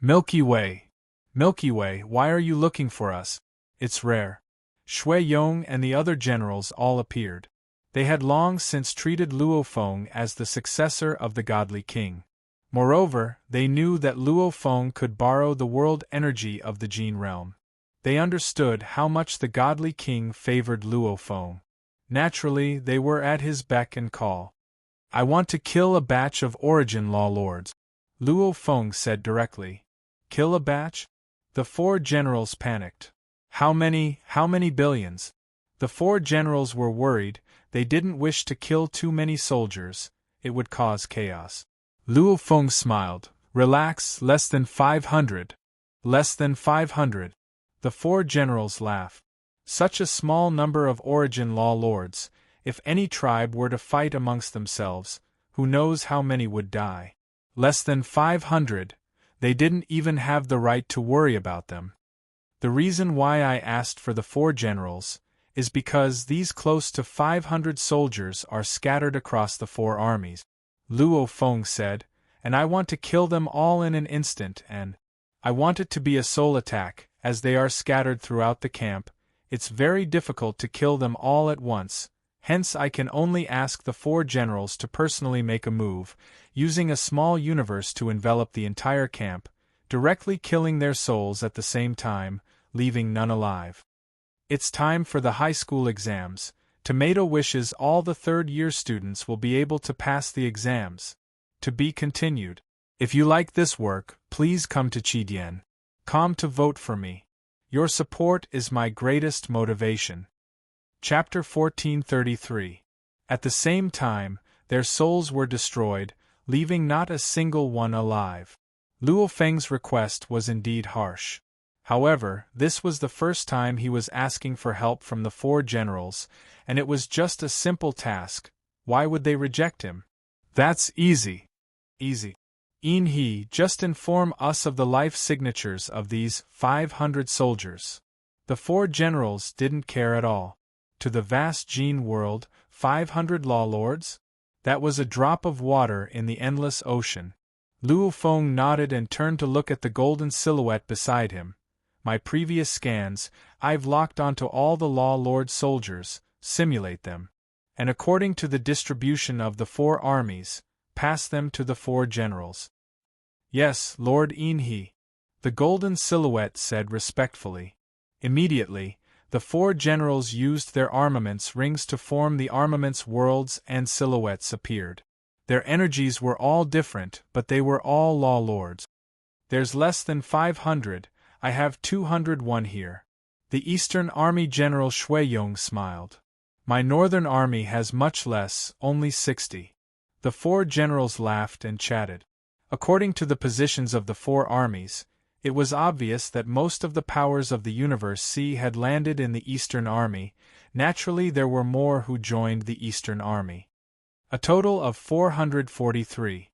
Milky Way. Milky Way, why are you looking for us? It's rare. Shui Yong and the other generals all appeared. They had long since treated Luo Feng as the successor of the godly king. Moreover, they knew that Luo Feng could borrow the world energy of the Gene realm. They understood how much the godly king favored Luo Feng. Naturally, they were at his beck and call. I want to kill a batch of origin law lords, Luo Feng said directly. Kill a batch? The 4 generals panicked. How many billions? The 4 generals were worried, they didn't wish to kill too many soldiers, it would cause chaos. Luo Feng smiled. Relax, less than 500. Less than 500. The 4 generals laughed. Such a small number of origin law lords, if any tribe were to fight amongst themselves, who knows how many would die. Less than 500, they didn't even have the right to worry about them. The reason why I asked for the 4 generals is because these close to 500 soldiers are scattered across the 4 armies, Luo Feng said, and I want to kill them all in an instant, and I want it to be a sole attack, as they are scattered throughout the camp. It's very difficult to kill them all at once, hence I can only ask the 4 generals to personally make a move, using a small universe to envelop the entire camp, directly killing their souls at the same time, leaving none alive. It's time for the high school exams. Tomato wishes all the third-year students will be able to pass the exams. To be continued. If you like this work, please come to Chidian.com to vote for me. Your support is my greatest motivation. Chapter 1433. At the same time, their souls were destroyed, leaving not a single one alive. Luo Feng's request was indeed harsh. However, this was the first time he was asking for help from the 4 generals, and it was just a simple task. Why would they reject him? That's easy. Easy. He, just inform us of the life signatures of these 500 soldiers. The 4 generals didn't care at all. To the vast Gene world, 500 law lords? That was a drop of water in the endless ocean. Luo Feng nodded and turned to look at the golden silhouette beside him. My previous scans, I've locked onto all the law lord soldiers, simulate them. And according to the distribution of the 4 armies, pass them to the 4 generals. Yes, Lord He. The golden silhouette said respectfully. Immediately, the 4 generals used their armaments rings to form the armaments worlds, and silhouettes appeared. Their energies were all different, but they were all law lords. There's less than 500, I have 201 here. The Eastern Army General Shui Yong smiled. My Northern Army has much less, only 60. The 4 generals laughed and chatted. According to the positions of the 4 armies, it was obvious that most of the powers of the Universe C had landed in the Eastern Army. Naturally, there were more who joined the Eastern Army. A total of 443.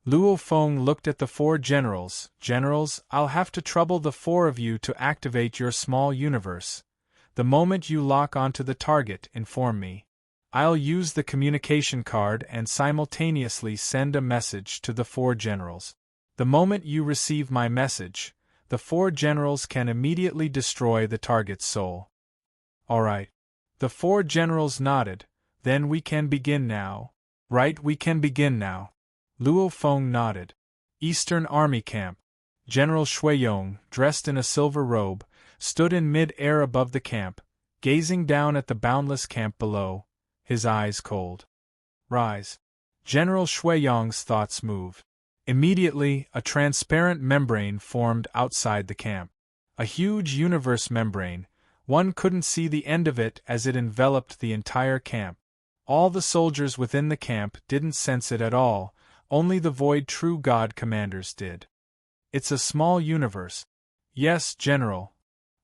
Luo Feng looked at the 4 generals. Generals, I'll have to trouble the 4 of you to activate your small universe. The moment you lock onto the target, inform me. I'll use the communication card and simultaneously send a message to the 4 generals. The moment you receive my message, the 4 generals can immediately destroy the target's soul. All right. The 4 generals nodded. Then we can begin now. Right, we can begin now. Luo Feng nodded. Eastern Army Camp. General Shuiyong, dressed in a silver robe, stood in mid-air above the camp, gazing down at the boundless camp below, his eyes cold. Rise. General Shuiyong's thoughts moved. Immediately, a transparent membrane formed outside the camp. A huge universe membrane. One couldn't see the end of it as it enveloped the entire camp. All the soldiers within the camp didn't sense it at all, only the Void True God commanders did. It's a small universe. Yes, General.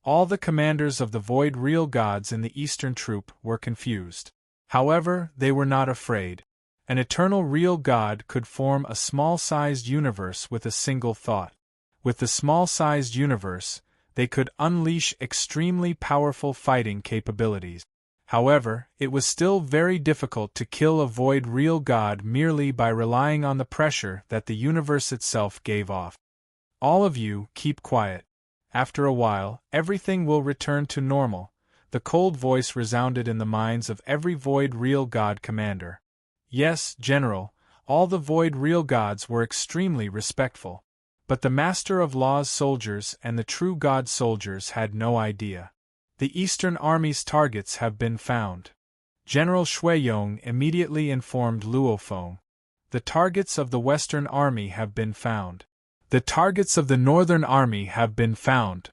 All the commanders of the Void Real Gods in the Eastern Troop were confused. However, they were not afraid. An eternal real God could form a small-sized universe with a single thought. With the small-sized universe, they could unleash extremely powerful fighting capabilities. However, it was still very difficult to kill a Void Real God merely by relying on the pressure that the universe itself gave off. All of you, keep quiet. After a while, everything will return to normal. The cold voice resounded in the minds of every Void Real God commander. Yes, General, all the Void Real Gods were extremely respectful. But the Master of Law's soldiers and the True God soldiers had no idea. The Eastern Army's targets have been found. General Shuiyong immediately informed Luo Feng. The targets of the Western Army have been found. The targets of the Northern Army have been found.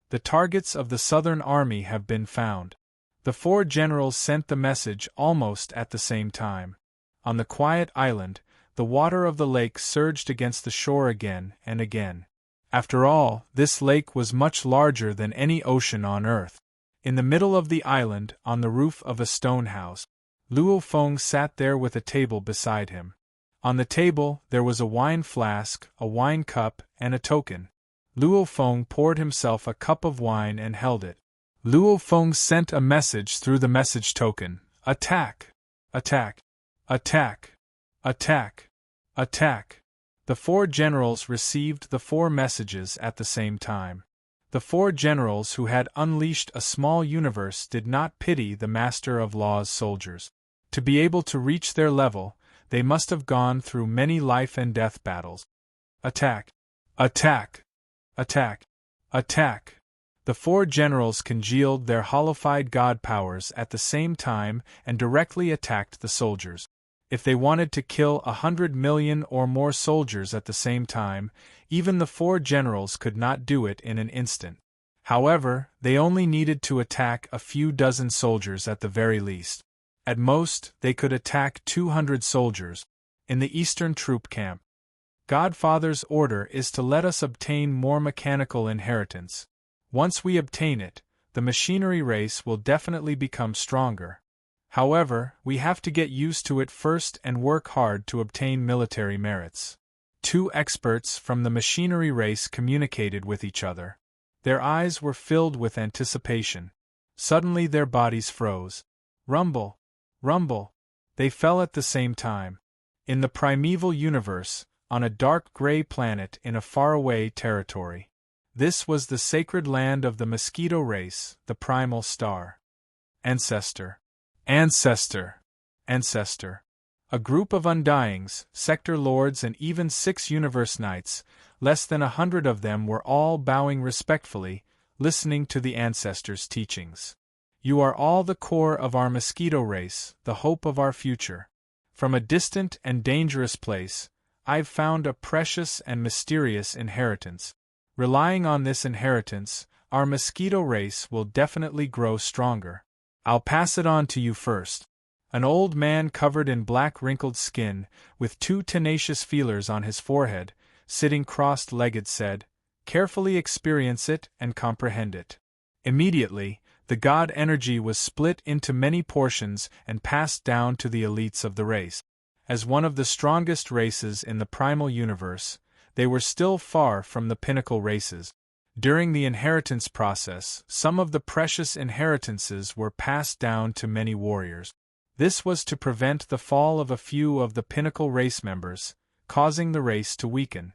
The targets of the Southern Army have been found. The 4 generals sent the message almost at the same time. On the quiet island, the water of the lake surged against the shore again and again. After all, this lake was much larger than any ocean on Earth. In the middle of the island, on the roof of a stone house, Luo Feng sat there with a table beside him. On the table, there was a wine flask, a wine cup, and a token. Luo Feng poured himself a cup of wine and held it. Luo Feng sent a message through the message token. Attack! Attack! Attack! Attack! Attack! The 4 generals received the 4 messages at the same time. The 4 generals who had unleashed a small universe did not pity the Master of Law's soldiers. To be able to reach their level, they must have gone through many life and death battles. Attack! Attack! Attack! Attack! The 4 generals congealed their holified god powers at the same time and directly attacked the soldiers. If they wanted to kill 100 million or more soldiers at the same time, even the 4 generals could not do it in an instant. However, they only needed to attack a few dozen soldiers at the very least. At most, they could attack 200 soldiers. In the Eastern Troop Camp, Godfather's order is to let us obtain more mechanical inheritance. Once we obtain it, the machinery race will definitely become stronger. However, we have to get used to it first and work hard to obtain military merits. 2 experts from the machinery race communicated with each other. Their eyes were filled with anticipation. Suddenly their bodies froze. Rumble! Rumble! They fell at the same time. In the primeval universe, on a dark gray planet in a faraway territory. This was the sacred land of the mosquito race, the primal star. Ancestor. Ancestor! Ancestor! A group of undyings, sector lords and even 6 universe knights, less than 100 of them were all bowing respectfully, listening to the ancestors' teachings. You are all the core of our mosquito race, the hope of our future. From a distant and dangerous place, I've found a precious and mysterious inheritance. Relying on this inheritance, our mosquito race will definitely grow stronger. I'll pass it on to you first. An old man covered in black wrinkled skin, with 2 tenacious feelers on his forehead, sitting crossed-legged said, "Carefully experience it and comprehend it." Immediately, the god energy was split into many portions and passed down to the elites of the race. As one of the strongest races in the primal universe, they were still far from the pinnacle races. During the inheritance process, some of the precious inheritances were passed down to many warriors. This was to prevent the fall of a few of the pinnacle race members, causing the race to weaken.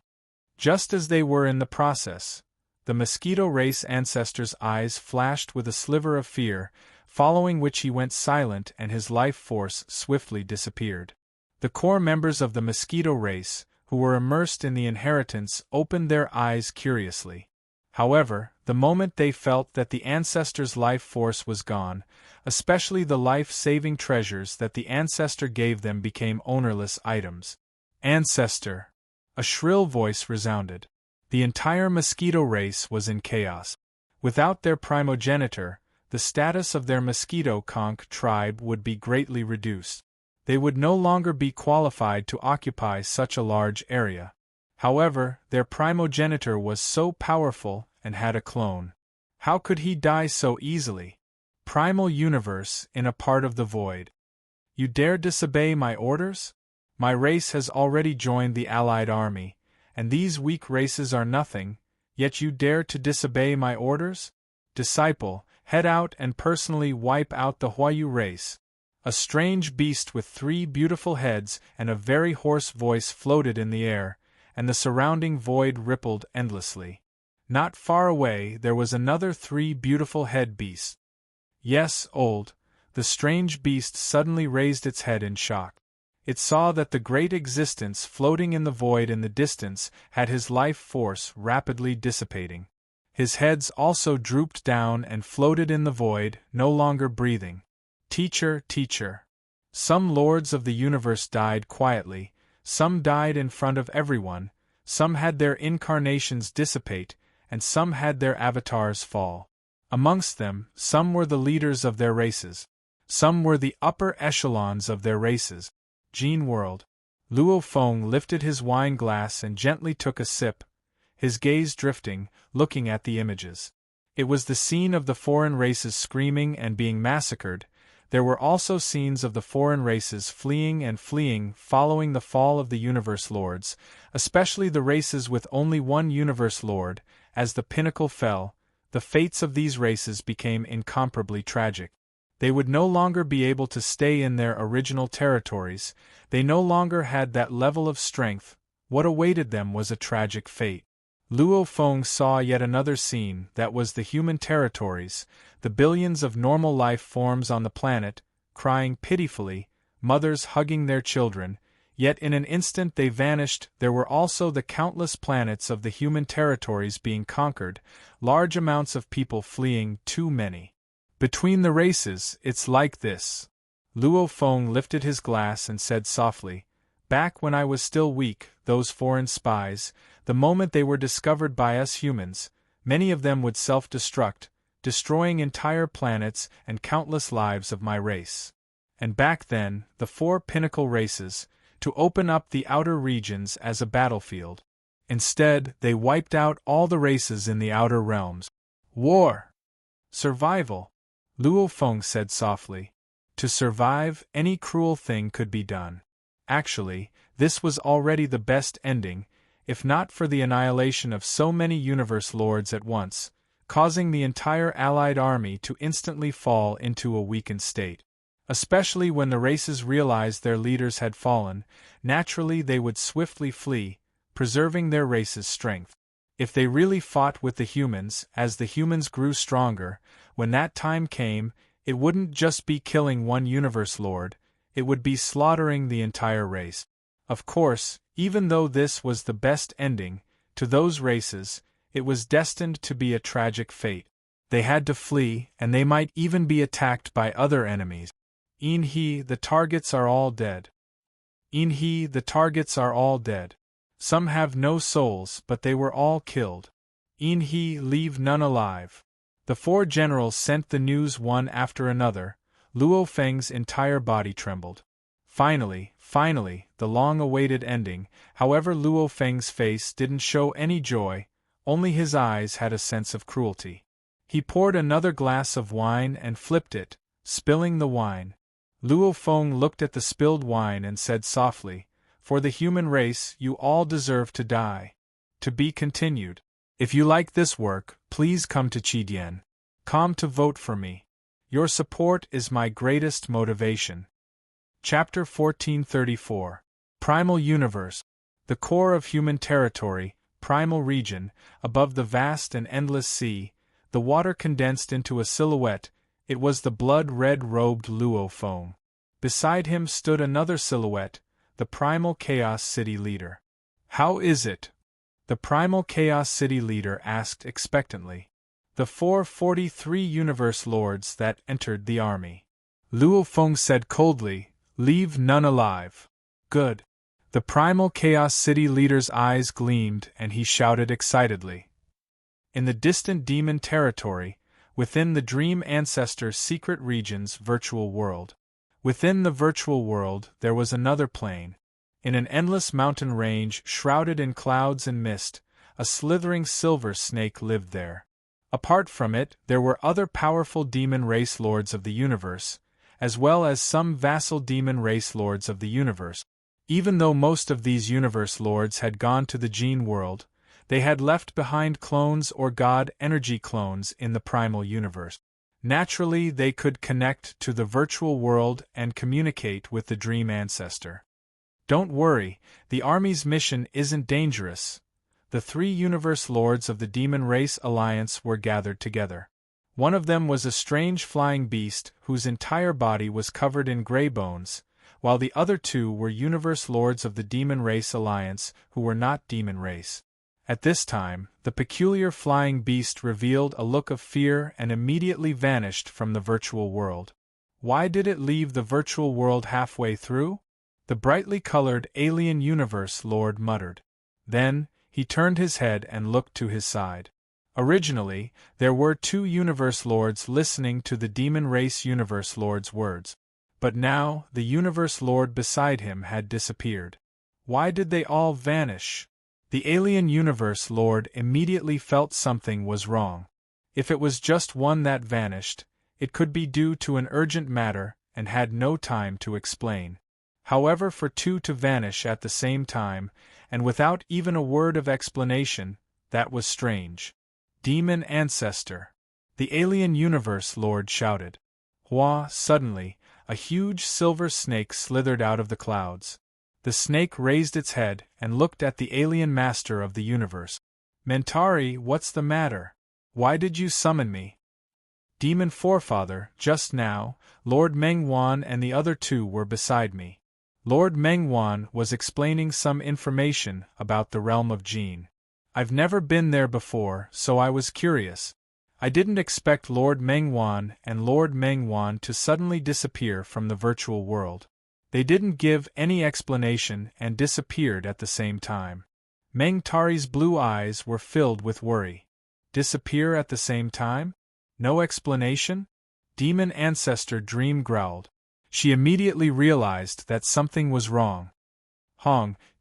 Just as they were in the process, the mosquito race ancestor's eyes flashed with a sliver of fear, following which he went silent and his life force swiftly disappeared. The core members of the mosquito race, who were immersed in the inheritance, opened their eyes curiously. However, the moment they felt that the ancestor's life force was gone, especially the life-saving treasures that the ancestor gave them became ownerless items. Ancestor! A shrill voice resounded. The entire mosquito race was in chaos. Without their primogenitor, the status of their mosquito conch tribe would be greatly reduced. They would no longer be qualified to occupy such a large area. However, their primogenitor was so powerful and had a clone. How could he die so easily? Primal universe in a part of the void. You dare disobey my orders? My race has already joined the allied army, and these weak races are nothing, yet you dare to disobey my orders? Disciple, head out and personally wipe out the Huayu race. A strange beast with 3 beautiful heads and a very hoarse voice floated in the air, and the surrounding void rippled endlessly. Not far away there was another 3 beautiful head beasts. Yes, old. The strange beast suddenly raised its head in shock. It saw that the great existence floating in the void in the distance had his life force rapidly dissipating. His heads also drooped down and floated in the void, no longer breathing. Teacher, teacher. Some lords of the universe died quietly, some died in front of everyone, some had their incarnations dissipate, and some had their avatars fall. Amongst them, some were the leaders of their races. Some were the upper echelons of their races. Gene World. Luo Feng lifted his wine glass and gently took a sip, his gaze drifting, looking at the images. It was the scene of the foreign races screaming and being massacred. There were also scenes of the foreign races fleeing and fleeing following the fall of the Universe Lords, especially the races with only one Universe Lord. As the pinnacle fell, the fates of these races became incomparably tragic. They would no longer be able to stay in their original territories, they no longer had that level of strength. What awaited them was a tragic fate. Luo Feng saw yet another scene, that was the human territories, the billions of normal life forms on the planet, crying pitifully, mothers hugging their children, yet in an instant they vanished. There were also the countless planets of the human territories being conquered, large amounts of people fleeing, too many. Between the races, it's like this. Luo Feng lifted his glass and said softly, "Back when I was still weak, those foreign spies, the moment they were discovered by us humans, many of them would self-destruct, destroying entire planets and countless lives of my race. And back then, the 4 pinnacle races, to open up the outer regions as a battlefield. Instead, they wiped out all the races in the outer realms. War! Survival!" Luo Feng said softly. To survive, any cruel thing could be done. Actually, this was already the best ending, if not for the annihilation of so many Universe Lords at once, causing the entire Allied army to instantly fall into a weakened state. Especially when the races realized their leaders had fallen, naturally they would swiftly flee, preserving their race's strength. If they really fought with the humans, as the humans grew stronger, when that time came, it wouldn't just be killing one Universe Lord, it would be slaughtering the entire race. Of course, even though this was the best ending, to those races, it was destined to be a tragic fate. They had to flee, and they might even be attacked by other enemies. Inhe, the targets are all dead. Inhe, the targets are all dead. Some have no souls, but they were all killed. Inhe, leave none alive. The 4 generals sent the news one after another. Luo Feng's entire body trembled. Finally, the long-awaited ending. However, Luo Feng's face didn't show any joy, only his eyes had a sense of cruelty. He poured another glass of wine and flipped it, spilling the wine. Luo Feng looked at the spilled wine and said softly, "For the human race, you all deserve to die." To be continued. If you like this work, please come to Chidian.com to vote for me. Your support is my greatest motivation. Chapter 1434. Primal Universe. The core of human territory, primal region, above the vast and endless sea, the water condensed into a silhouette. It was the blood-red robed Luo Feng. Beside him stood another silhouette, the primal Chaos City leader. "How is it?" the primal Chaos City leader asked expectantly. "The 443 universe lords that entered the army," Luo Feng said coldly, "leave none alive." "Good." The primal Chaos City leader's eyes gleamed and he shouted excitedly. In the distant demon territory, within the Dream Ancestor's secret region's virtual world. Within the virtual world there was another plane. In an endless mountain range shrouded in clouds and mist, a slithering silver snake lived there. Apart from it, there were other powerful demon race lords of the universe, as well as some vassal demon race lords of the universe. Even though most of these universe lords had gone to the gene world, they had left behind clones or god energy clones in the primal universe. Naturally, they could connect to the virtual world and communicate with the Dream Ancestor. "Don't worry, the army's mission isn't dangerous." The 3 universe lords of the Demon Race Alliance were gathered together. One of them was a strange flying beast whose entire body was covered in gray bones, while the other 2 were universe lords of the Demon Race Alliance who were not demon race. At this time, the peculiar flying beast revealed a look of fear and immediately vanished from the virtual world. Why did it leave the virtual world halfway through? The brightly colored alien universe lord muttered. Then, he turned his head and looked to his side. Originally, there were 2 universe lords listening to the demon race universe lord's words. But now, the universe lord beside him had disappeared. Why did they all vanish? The alien universe lord immediately felt something was wrong. If it was just one that vanished, it could be due to an urgent matter and had no time to explain. However, for 2 to vanish at the same time, and without even a word of explanation, that was strange. "Demon Ancestor!" the alien universe lord shouted. Suddenly, a huge silver snake slithered out of the clouds. The snake raised its head and looked at the alien master of the universe. "Mentari, what's the matter? Why did you summon me?" "Demon Forefather, just now, Lord Mengwan and the other 2 were beside me." Lord Mengwan was explaining some information about the realm of Gene. "I've never been there before, so I was curious. I didn't expect Lord Mengwan and Lord Mengwan to suddenly disappear from the virtual world. They didn't give any explanation and disappeared at the same time." Mengtari's blue eyes were filled with worry. Disappear at the same time? No explanation? Demon Ancestor Dream growled. She immediately realized that something was wrong.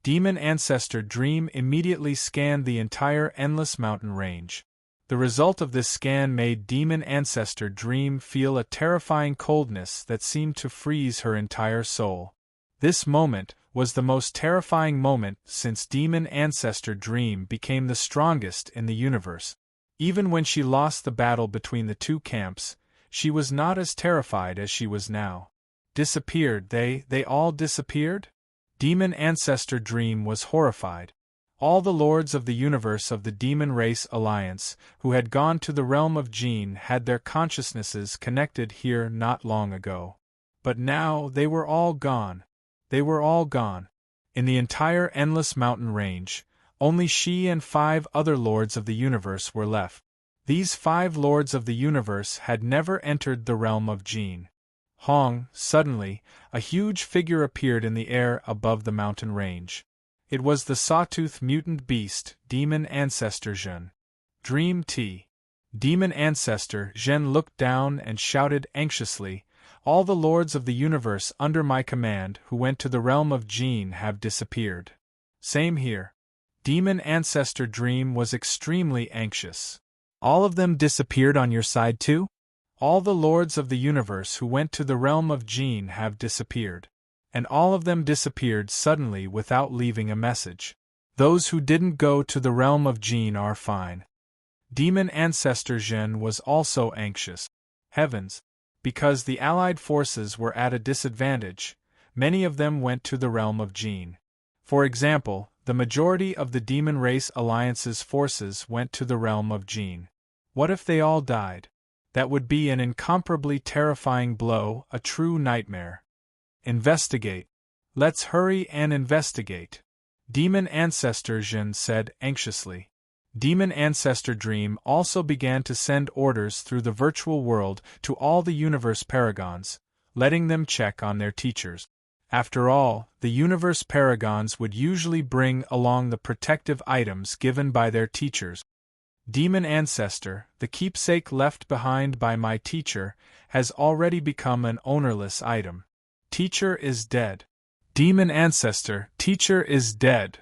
Demon Ancestor Dream immediately scanned the entire endless mountain range. The result of this scan made Demon Ancestor Dream feel a terrifying coldness that seemed to freeze her entire soul. This moment was the most terrifying moment since Demon Ancestor Dream became the strongest in the universe. Even when she lost the battle between the 2 camps, she was not as terrified as she was now. Disappeared, they all disappeared? Demon Ancestor Dream was horrified. All the lords of the universe of the Demon Race Alliance, who had gone to the realm of Gene, had their consciousnesses connected here not long ago. But now they were all gone. They were all gone. In the entire endless mountain range, only she and 5 other lords of the universe were left. These 5 lords of the universe had never entered the realm of Gene. Suddenly, a huge figure appeared in the air above the mountain range. It was the sawtooth mutant beast, Demon Ancestor Zhen. Dream T. Demon Ancestor Zhen looked down and shouted anxiously, "All the lords of the universe under my command who went to the realm of Gene have disappeared." Same here. Demon Ancestor Dream was extremely anxious. "All of them disappeared on your side too?" "All the lords of the universe who went to the realm of Gene have disappeared. And all of them disappeared suddenly without leaving a message. Those who didn't go to the realm of Gene are fine." Demon Ancestor Zhen was also anxious. Heavens! Because the Allied forces were at a disadvantage, Many of them went to the realm of Gene. For example, the majority of the Demon Race Alliance's forces went to the realm of Gene. What if they all died? That would be an incomparably terrifying blow, a true nightmare. Investigate. Let's hurry and investigate. Demon Ancestor Jin said anxiously. Demon Ancestor Dream also began to send orders through the virtual world to all the universe paragons, letting them check on their teachers. After all, the universe paragons would usually bring along the protective items given by their teachers. Demon Ancestor, the keepsake left behind by my teacher, has already become an ownerless item. Teacher is dead. Demon Ancestor, teacher is dead.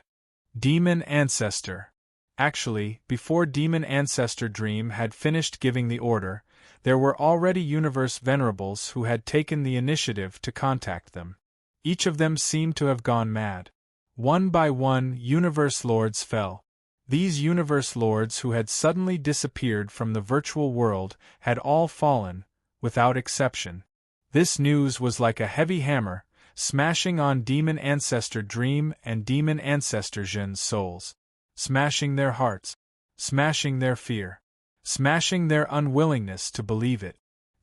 Demon Ancestor. Actually, before Demon Ancestor Dream had finished giving the order, there were already universe venerables who had taken the initiative to contact them. Each of them seemed to have gone mad. One by one, universe lords fell. These universe lords who had suddenly disappeared from the virtual world had all fallen, without exception. This news was like a heavy hammer, smashing on Demon Ancestor Dream and Demon Ancestor Jin's souls. Smashing their hearts. Smashing their fear. Smashing their unwillingness to believe it.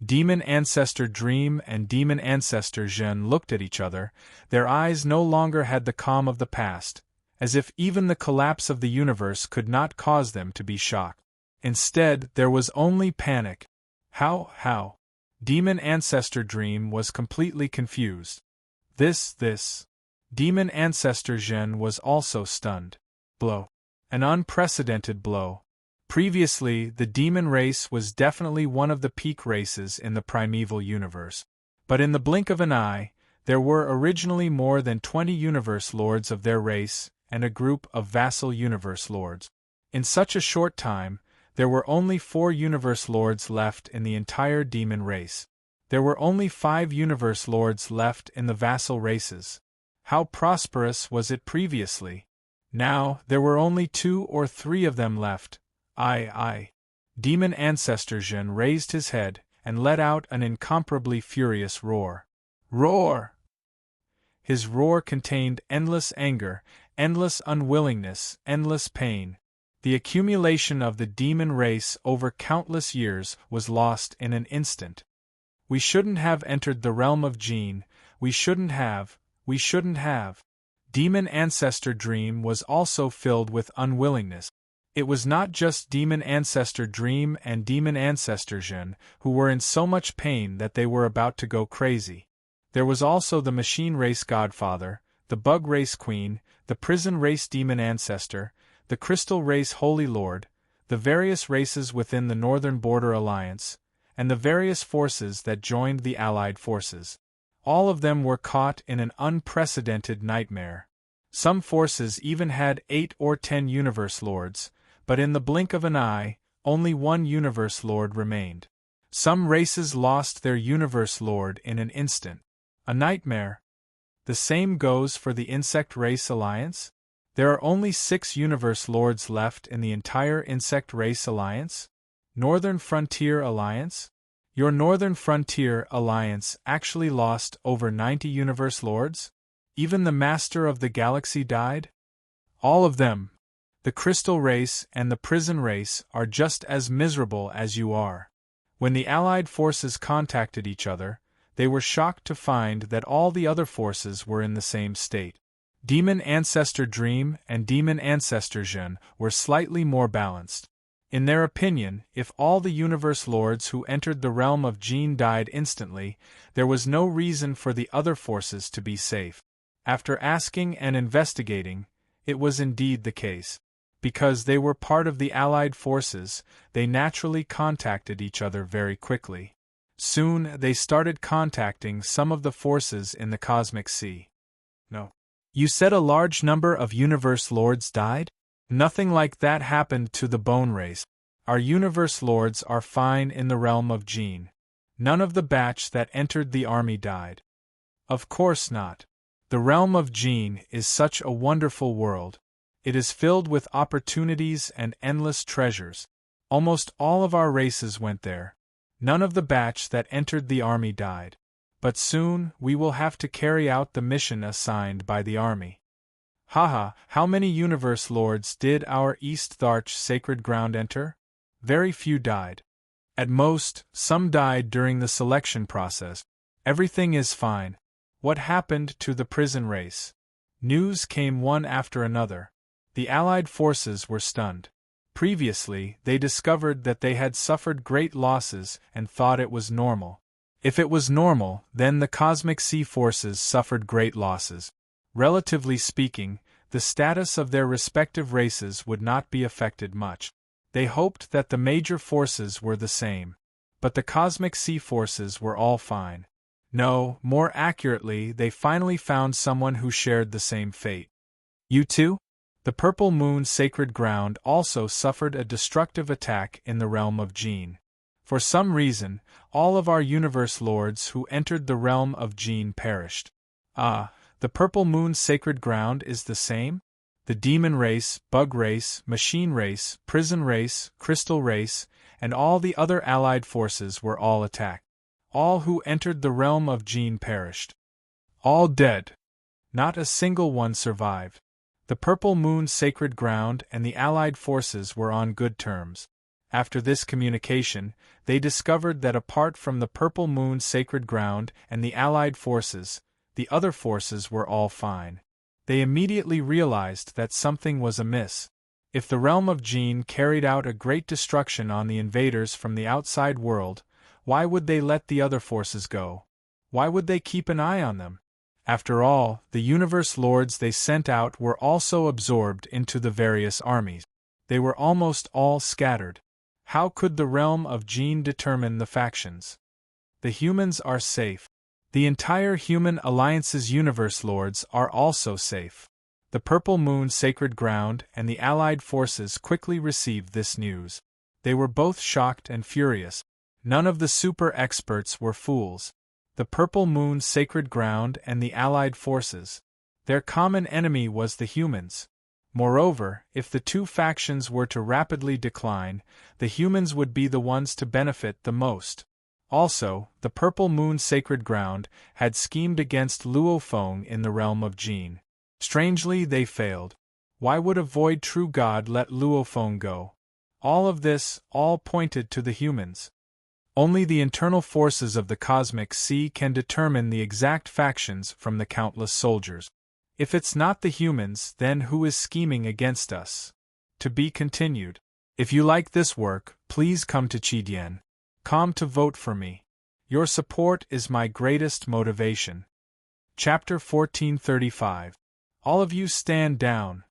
Demon Ancestor Dream and Demon Ancestor Jin looked at each other. Their eyes no longer had the calm of the past, as if even the collapse of the universe could not cause them to be shocked. Instead, there was only panic. How? Demon Ancestor Dream was completely confused. This. Demon Ancestor Jin was also stunned. Blow. An unprecedented blow. Previously, the demon race was definitely one of the peak races in the primeval universe. But in the blink of an eye, there were originally more than 20 universe lords of their race and a group of vassal universe lords. In such a short time, there were only 4 universe lords left in the entire demon race. There were only 5 universe lords left in the vassal races. How prosperous was it previously? Now, there were only 2 or 3 of them left. I. Demon Ancestor Jin raised his head and let out an incomparably furious roar. Roar! His roar contained endless anger, endless unwillingness, endless pain. The accumulation of the demon race over countless years was lost in an instant. We shouldn't have entered the realm of Gene, we shouldn't have. Demon Ancestor Dream was also filled with unwillingness. It was not just Demon Ancestor Dream and Demon Ancestor Jin who were in so much pain that they were about to go crazy. There was also the Machine Race Godfather, the Bug Race Queen, the Prison Race Demon Ancestor, the Crystal Race Holy Lord, the various races within the Northern Border Alliance, and the various forces that joined the Allied forces. All of them were caught in an unprecedented nightmare. Some forces even had 8 or 10 universe lords, but in the blink of an eye, only 1 universe lord remained. Some races lost their universe lord in an instant. A nightmare. The same goes for the Insect Race Alliance? There are only 6 universe lords left in the entire Insect Race Alliance? Northern Frontier Alliance? Your Northern Frontier Alliance actually lost over 90 universe lords? Even the Master of the Galaxy died? All of them. The Crystal Race and the Prison Race are just as miserable as you are. When the Allied forces contacted each other, they were shocked to find that all the other forces were in the same state. Demon Ancestor Dream and Demon Ancestor Jin were slightly more balanced. In their opinion, if all the universe lords who entered the realm of Gene died instantly, there was no reason for the other forces to be safe. After asking and investigating, it was indeed the case. Because they were part of the Allied forces, they naturally contacted each other very quickly. Soon, they started contacting some of the forces in the Cosmic Sea. No. You said a large number of universe lords died? Nothing like that happened to the Bone Race. Our universe lords are fine in the realm of Gene. None of the batch that entered the army died. Of course not. The realm of Gene is such a wonderful world. It is filled with opportunities and endless treasures. Almost all of our races went there. None of the batch that entered the army died. but soon we will have to carry out the mission assigned by the army. Haha, how many universe lords did our East Tharch sacred ground enter? Very few died. At most, some died during the selection process. Everything is fine. What happened to the prison race? News came one after another. The Allied forces were stunned. Previously, they discovered that they had suffered great losses and thought it was normal. If it was normal, then the cosmic sea forces suffered great losses. Relatively speaking, the status of their respective races would not be affected much. They hoped that the major forces were the same. But the cosmic sea forces were all fine. No, more accurately, they finally found someone who shared the same fate. You too? The Purple Moon sacred ground also suffered a destructive attack in the realm of Gene. For some reason, all of our universe lords who entered the realm of Gene perished. Ah, the Purple Moon sacred ground is the same? The demon race, bug race, machine race, prison race, crystal race, and all the other allied forces were all attacked. All who entered the realm of Gene perished. All dead. Not a single one survived. The Purple Moon sacred ground and the allied forces were on good terms. After this communication, they discovered that apart from the Purple Moon sacred ground and the allied forces, the other forces were all fine. They immediately realized that something was amiss. If the realm of Gene carried out a great destruction on the invaders from the outside world, why would they let the other forces go? Why would they keep an eye on them? After all, the universe lords they sent out were also absorbed into the various armies. They were almost all scattered. How could the realm of Gene determine the factions? The humans are safe. The entire Human Alliance's universe lords are also safe. The Purple Moon sacred ground and the allied forces quickly received this news. They were both shocked and furious. None of the super experts were fools. The Purple Moon sacred ground and the allied forces. Their common enemy was the humans. Moreover, if the two factions were to rapidly decline, the humans would be the ones to benefit the most. Also, the Purple Moon sacred ground had schemed against Luo Feng in the realm of Gene. Strangely, they failed. Why would a void true god let Luo Feng go? All of this, all pointed to the humans. Only the internal forces of the cosmic sea can determine the exact factions from the countless soldiers. If it's not the humans, then who is scheming against us? To be continued. If you like this work, please come to Chidien.com to vote for me. Your support is my greatest motivation. Chapter 1435. All of you stand down.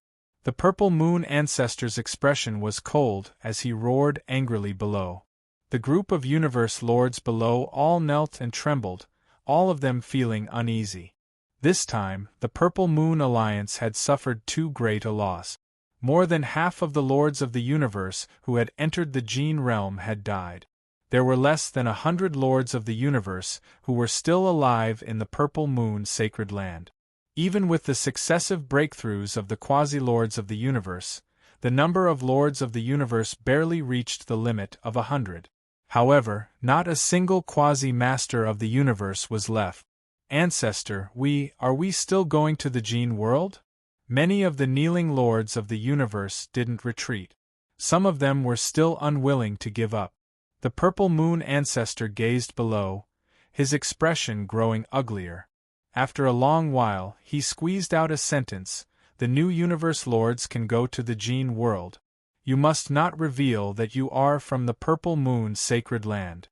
The Purple Moon ancestor's expression was cold as he roared angrily below. The group of universe lords below all knelt and trembled, all of them feeling uneasy. This time, the Purple Moon Alliance had suffered too great a loss. More than half of the lords of the universe who had entered the Gene realm had died. There were less than 100 lords of the universe who were still alive in the Purple Moon sacred land. Even with the successive breakthroughs of the quasi-lords of the universe, the number of lords of the universe barely reached the limit of 100. However, not a single quasi-master of the universe was left. Ancestor, are we still going to the Gene world? Many of the kneeling lords of the universe didn't retreat. Some of them were still unwilling to give up. The Purple Moon ancestor gazed below, his expression growing uglier. After a long while, he squeezed out a sentence: "The new universe lords can go to the Gene world. You must not reveal that you are from the Purple Moon sacred land."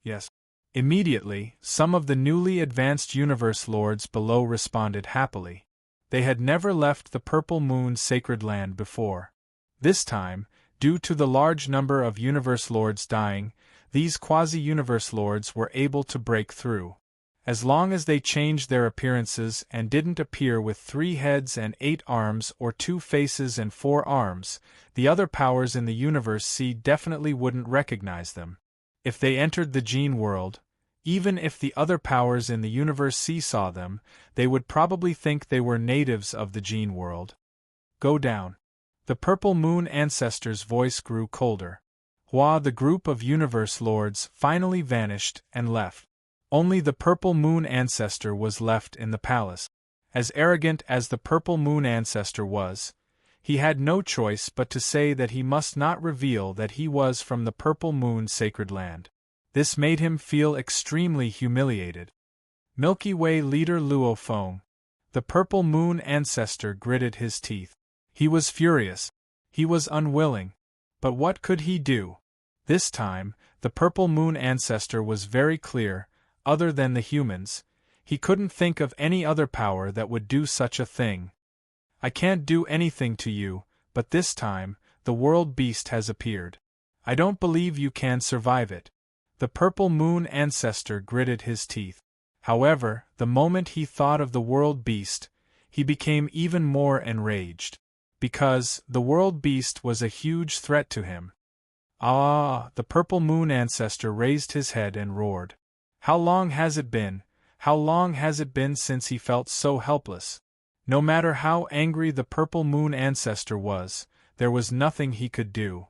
Yes. Immediately, some of the newly advanced universe lords below responded happily. They had never left the Purple Moon sacred land before. This time, due to the large number of universe lords dying, these quasi-universe lords were able to break through. As long as they changed their appearances and didn't appear with 3 heads and 8 arms or 2 faces and 4 arms, the other powers in the universe sea definitely wouldn't recognize them. If they entered the Gene world, even if the other powers in the universe sea saw them, they would probably think they were natives of the Gene world. Go down. The Purple Moon ancestor's voice grew colder. The group of universe lords finally vanished and left. Only the purple moon ancestor was left in the palace. As arrogant as the purple moon ancestor was, he had no choice but to say that he must not reveal that he was from the purple moon sacred land. This made him feel extremely humiliated. Milky Way leader Luo Feng, the purple moon ancestor, gritted his teeth. He was furious. He was unwilling. But what could he do? This time, the purple moon ancestor was very clear. Other than the humans, he couldn't think of any other power that would do such a thing. I can't do anything to you, but this time, the world beast has appeared. I don't believe you can survive it. The purple moon ancestor gritted his teeth. However, the moment he thought of the world beast, he became even more enraged. Because the world beast was a huge threat to him. Ah! The purple moon ancestor raised his head and roared. How long has it been? How long has it been since he felt so helpless? No matter how angry the purple moon ancestor was, there was nothing he could do.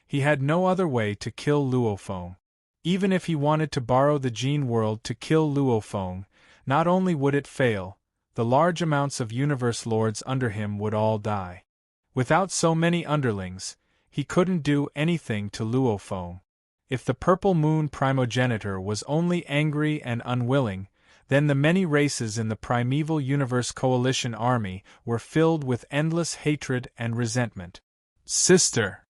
He had no other way to kill Luo Feng. Even if he wanted to borrow the gene world to kill Luo Feng, not only would it fail, the large amounts of universe lords under him would all die. Without so many underlings, he couldn't do anything to Luo Feng. If the purple moon primogenitor was only angry and unwilling, then the many races in the primeval universe coalition army were filled with endless hatred and resentment. Sister!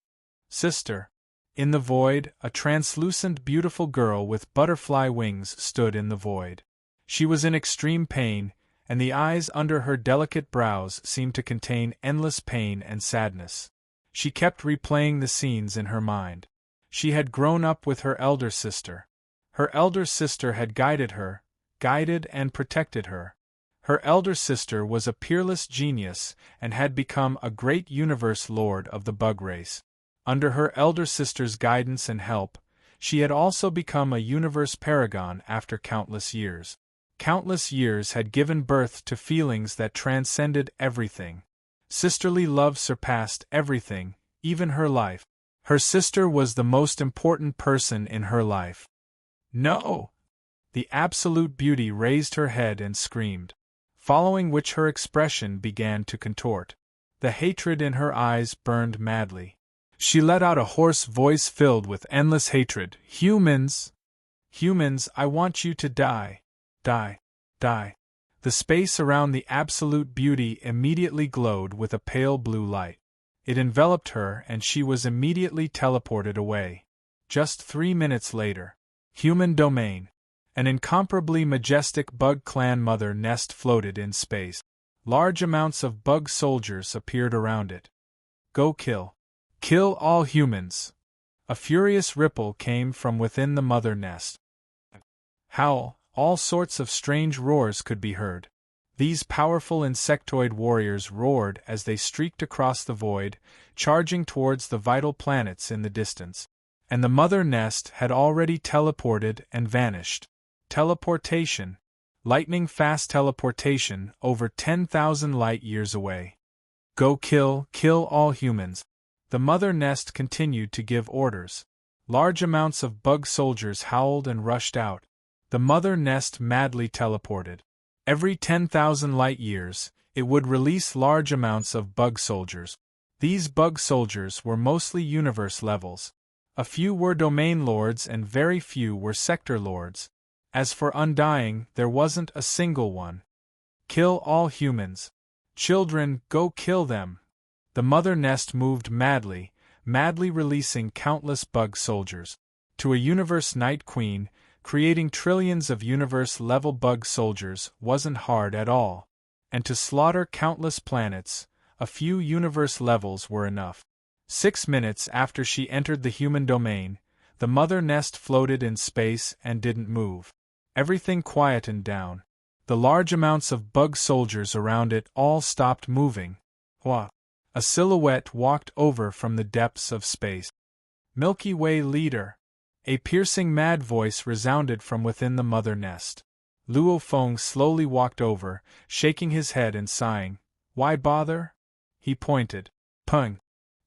Sister! In the void, a translucent beautiful girl with butterfly wings stood in the void. She was in extreme pain, and the eyes under her delicate brows seemed to contain endless pain and sadness. She kept replaying the scenes in her mind. She had grown up with her elder sister. Her elder sister had guided and protected her. Her elder sister was a peerless genius and had become a great universe lord of the bug race. Under her elder sister's guidance and help, she had also become a universe paragon after countless years. Countless years had given birth to feelings that transcended everything. Sisterly love surpassed everything, even her life. Her sister was the most important person in her life. No! The absolute beauty raised her head and screamed, following which her expression began to contort. The hatred in her eyes burned madly. She let out a hoarse voice filled with endless hatred. Humans! Humans, I want you to die. Die. Die. The space around the absolute beauty immediately glowed with a pale blue light. It enveloped her and she was immediately teleported away. Just 3 minutes later. Human domain. An incomparably majestic bug clan mother nest floated in space. Large amounts of bug soldiers appeared around it. Go kill. Kill all humans. A furious ripple came from within the mother nest. Howl, all sorts of strange roars could be heard. These powerful insectoid warriors roared as they streaked across the void, charging towards the vital planets in the distance. And the mother nest had already teleported and vanished. Teleportation. Lightning-fast teleportation over 10,000 light-years away. Go kill all humans. The mother nest continued to give orders. Large amounts of bug soldiers howled and rushed out. The mother nest madly teleported. Every 10,000 light-years, it would release large amounts of bug soldiers. These bug soldiers were mostly universe levels. A few were domain lords and very few were sector lords. As for undying, there wasn't a single one. Kill all humans. Children, go kill them. The mother nest moved madly releasing countless bug soldiers. To a universe night queen, creating trillions of universe-level bug soldiers wasn't hard at all. And to slaughter countless planets, a few universe levels were enough. 6 minutes after she entered the human domain, the mother nest floated in space and didn't move. Everything quietened down. The large amounts of bug soldiers around it all stopped moving. Hua! A silhouette walked over from the depths of space. Milky Way leader! A piercing mad voice resounded from within the mother nest. Luo Feng slowly walked over, shaking his head and sighing. Why bother? He pointed. Pung!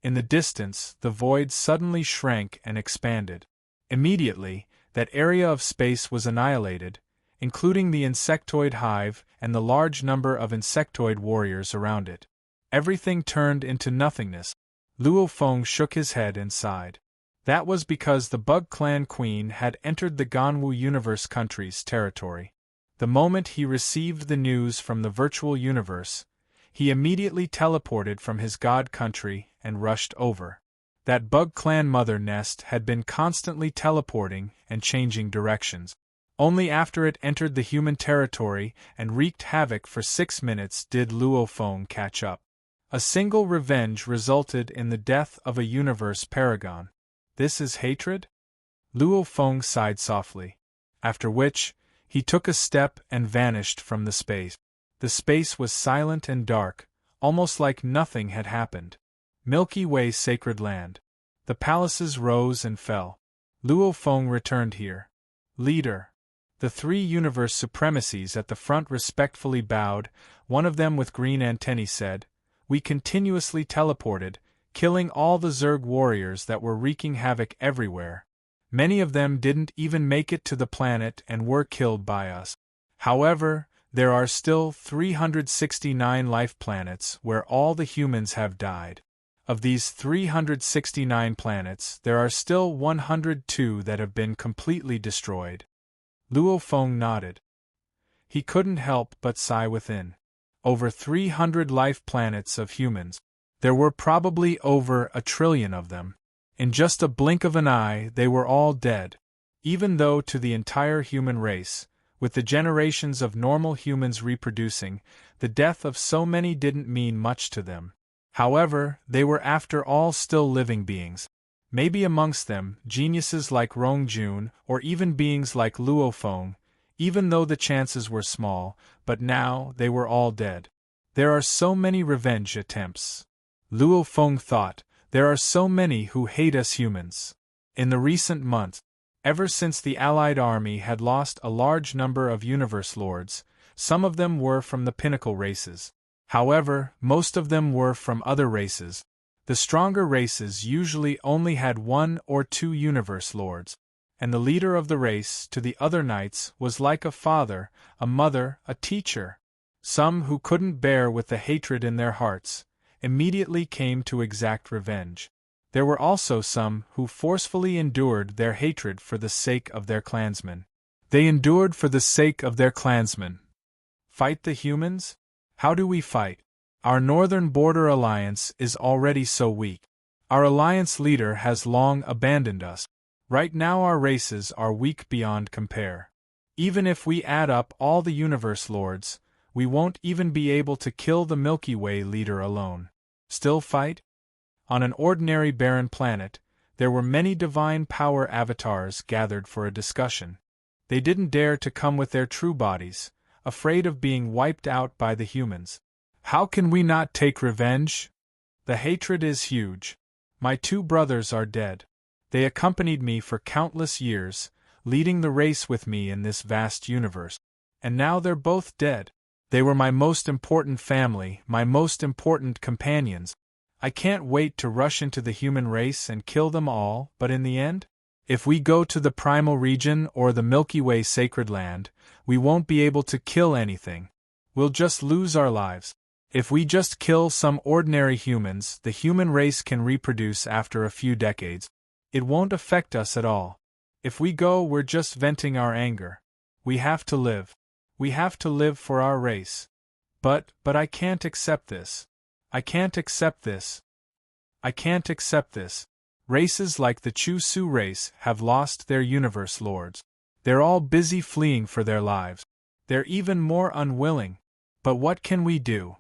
In the distance, the void suddenly shrank and expanded. Immediately, That area of space was annihilated, including the insectoid hive and the large number of insectoid warriors around it. Everything turned into nothingness. Luo Feng shook his head and sighed. That was because the Bug Clan Queen had entered the Ganwu Universe country's territory. The moment he received the news from the virtual universe, he immediately teleported from his god country and rushed over. That Bug Clan mother nest had been constantly teleporting and changing directions. Only after it entered the human territory and wreaked havoc for 6 minutes did Luo Feng catch up. A single revenge resulted in the death of a universe paragon. This is hatred? Luo Feng sighed softly. After which, he took a step and vanished from the space. The space was silent and dark, almost like nothing had happened. Milky Way sacred land. The palaces rose and fell. Luo Feng returned here. Leader. The 3 universe supremacies at the front respectfully bowed. One of them with green antennae said, "We continuously teleported, killing all the Zerg warriors that were wreaking havoc everywhere. Many of them didn't even make it to the planet and were killed by us. However, there are still 369 life planets where all the humans have died. Of these 369 planets, there are still 102 that have been completely destroyed." Luo Feng nodded. He couldn't help but sigh within. Over 300 life planets of humans. There were probably over 1 trillion of them. In just a blink of an eye, they were all dead. Even though to the entire human race, with the generations of normal humans reproducing, the death of so many didn't mean much to them. However, they were after all still living beings. Maybe amongst them, geniuses like Rong Jun, or even beings like Luo Feng, even though the chances were small, but now they were all dead. There are so many revenge attempts. Luo Feng thought, there are so many who hate us humans. In the recent months, ever since the Allied army had lost a large number of universe lords, some of them were from the pinnacle races. However, most of them were from other races. The stronger races usually only had 1 or 2 universe lords, and the leader of the race to the other knights was like a father, a mother, a teacher. Some who couldn't bear with the hatred in their hearts immediately came to exact revenge. There were also some who forcefully endured their hatred for the sake of their clansmen. They endured for the sake of their clansmen. Fight the humans? How do we fight? Our northern border alliance is already so weak. Our alliance leader has long abandoned us. Right now our races are weak beyond compare. Even if we add up all the universe lords, we won't even be able to kill the Milky Way leader alone. Still fight? On an ordinary barren planet, there were many divine power avatars gathered for a discussion. They didn't dare to come with their true bodies, afraid of being wiped out by the humans. How can we not take revenge? The hatred is huge. My 2 brothers are dead. They accompanied me for countless years, leading the race with me in this vast universe. And now they're both dead. They were my most important family, my most important companions. I can't wait to rush into the human race and kill them all, but in the end, if we go to the primal region or the Milky Way sacred land, we won't be able to kill anything. We'll just lose our lives. If we just kill some ordinary humans, the human race can reproduce after a few decades. It won't affect us at all. If we go, we're just venting our anger. We have to live. We have to live for our race. But I can't accept this. I can't accept this. I can't accept this. Races like the Chu Su race have lost their universe lords. They're all busy fleeing for their lives. They're even more unwilling. But what can we do?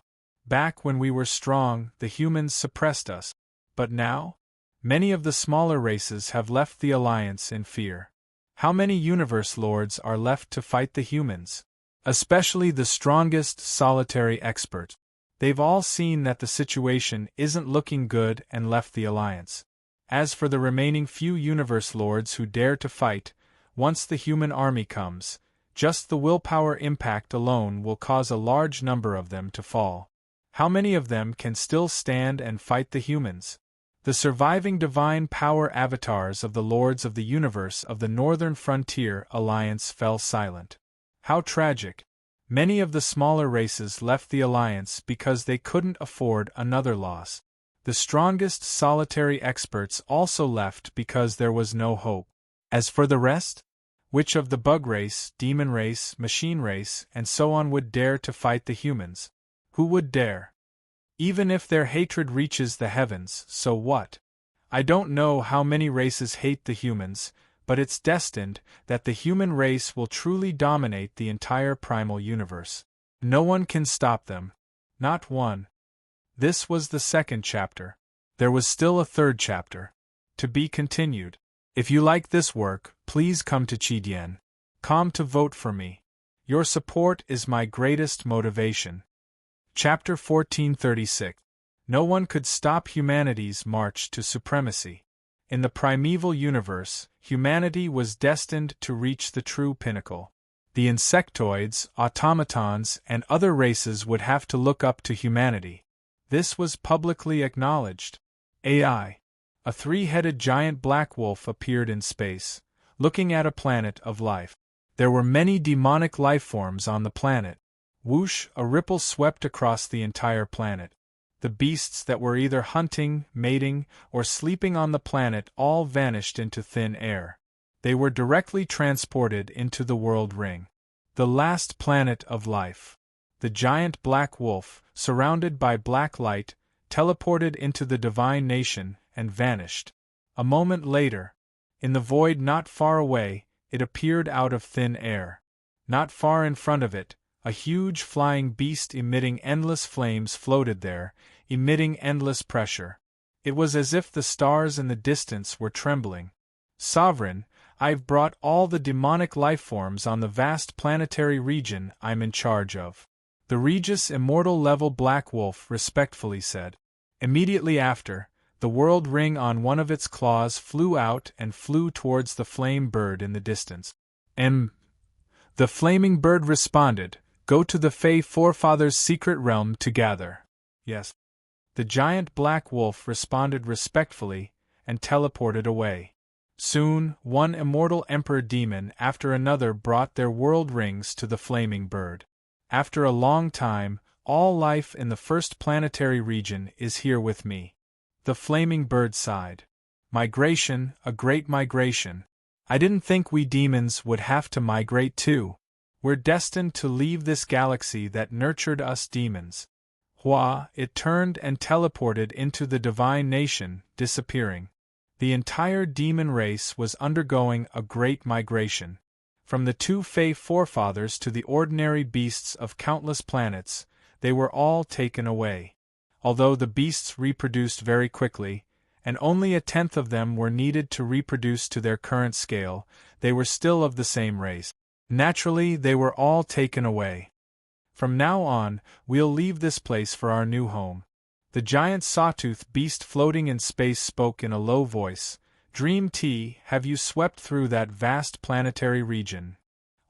Back when we were strong, the humans suppressed us. But now? Many of the smaller races have left the alliance in fear. How many universe lords are left to fight the humans? Especially the strongest solitary experts. They've all seen that the situation isn't looking good and left the alliance. As for the remaining few universe lords who dare to fight, once the human army comes, just the willpower impact alone will cause a large number of them to fall. How many of them can still stand and fight the humans? The surviving divine power avatars of the Lords of the Universe of the Northern Frontier Alliance fell silent. How tragic! Many of the smaller races left the Alliance because they couldn't afford another loss. The strongest solitary experts also left because there was no hope. As for the rest? Which of the bug race, demon race, machine race, and so on would dare to fight the humans? Who would dare? Even if their hatred reaches the heavens, so what? I don't know how many races hate the humans, but it's destined that the human race will truly dominate the entire primal universe. No one can stop them. Not one. This was the second chapter. There was still a third chapter. To be continued. If you like this work, please come to Chidien.com to vote for me. Your support is my greatest motivation. Chapter 1436. No one could stop humanity's march to supremacy. In the primeval universe, humanity was destined to reach the true pinnacle. The insectoids, automatons, and other races would have to look up to humanity. This was publicly acknowledged. AI. A three-headed giant black wolf appeared in space, looking at a planet of life. There were many demonic lifeforms on the planet. Whoosh, a ripple swept across the entire planet. The beasts that were either hunting, mating, or sleeping on the planet all vanished into thin air. They were directly transported into the world ring. The last planet of life. The giant black wolf, surrounded by black light, teleported into the divine nation and vanished. A moment later, in the void not far away, it appeared out of thin air. Not far in front of it, a huge flying beast emitting endless flames floated there, emitting endless pressure. It was as if the stars in the distance were trembling. Sovereign, I've brought all the demonic lifeforms on the vast planetary region I'm in charge of. The Regis Immortal Level Black Wolf respectfully said. Immediately after, the world ring on one of its claws flew out and flew towards the flame bird in the distance. The flaming bird responded, "Go to the Fey Forefathers' secret realm to gather." Yes. The giant black wolf responded respectfully and teleported away. Soon, one immortal emperor demon after another brought their world rings to the flaming bird. After a long time, all life in the first planetary region is here with me. The flaming bird sighed. Migration, a great migration. I didn't think we demons would have to migrate too. We're destined to leave this galaxy that nurtured us demons. Hua, it turned and teleported into the divine nation, disappearing. The entire demon race was undergoing a great migration. From the two Fey forefathers to the ordinary beasts of countless planets, they were all taken away. Although the beasts reproduced very quickly, and only a tenth of them were needed to reproduce to their current scale, they were still of the same race. Naturally, they were all taken away. From now on, we'll leave this place for our new home. The giant sawtooth beast floating in space spoke in a low voice. Dream T, have you swept through that vast planetary region?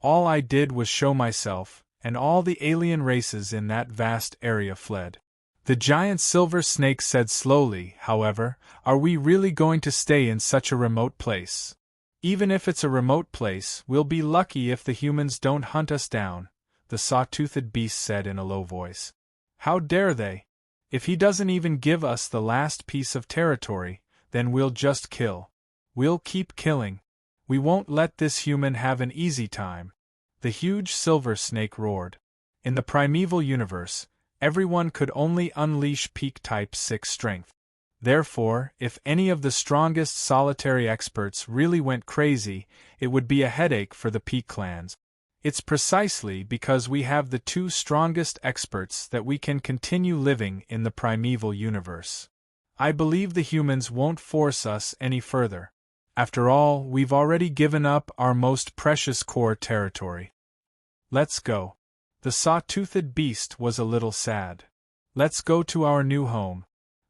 All I did was show myself, and all the alien races in that vast area fled. The giant silver snake said slowly, however, are we really going to stay in such a remote place? Even if it's a remote place, we'll be lucky if the humans don't hunt us down, the saw-toothed beast said in a low voice. How dare they? If he doesn't even give us the last piece of territory, then we'll just kill. We'll keep killing. We won't let this human have an easy time. The huge silver snake roared. In the primeval universe, everyone could only unleash peak type 6 strength. Therefore, if any of the strongest solitary experts really went crazy, it would be a headache for the peak clans. It's precisely because we have the two strongest experts that we can continue living in the primeval universe. I believe the humans won't force us any further. After all, we've already given up our most precious core territory. Let's go. The saw-toothed beast was a little sad. Let's go to our new home.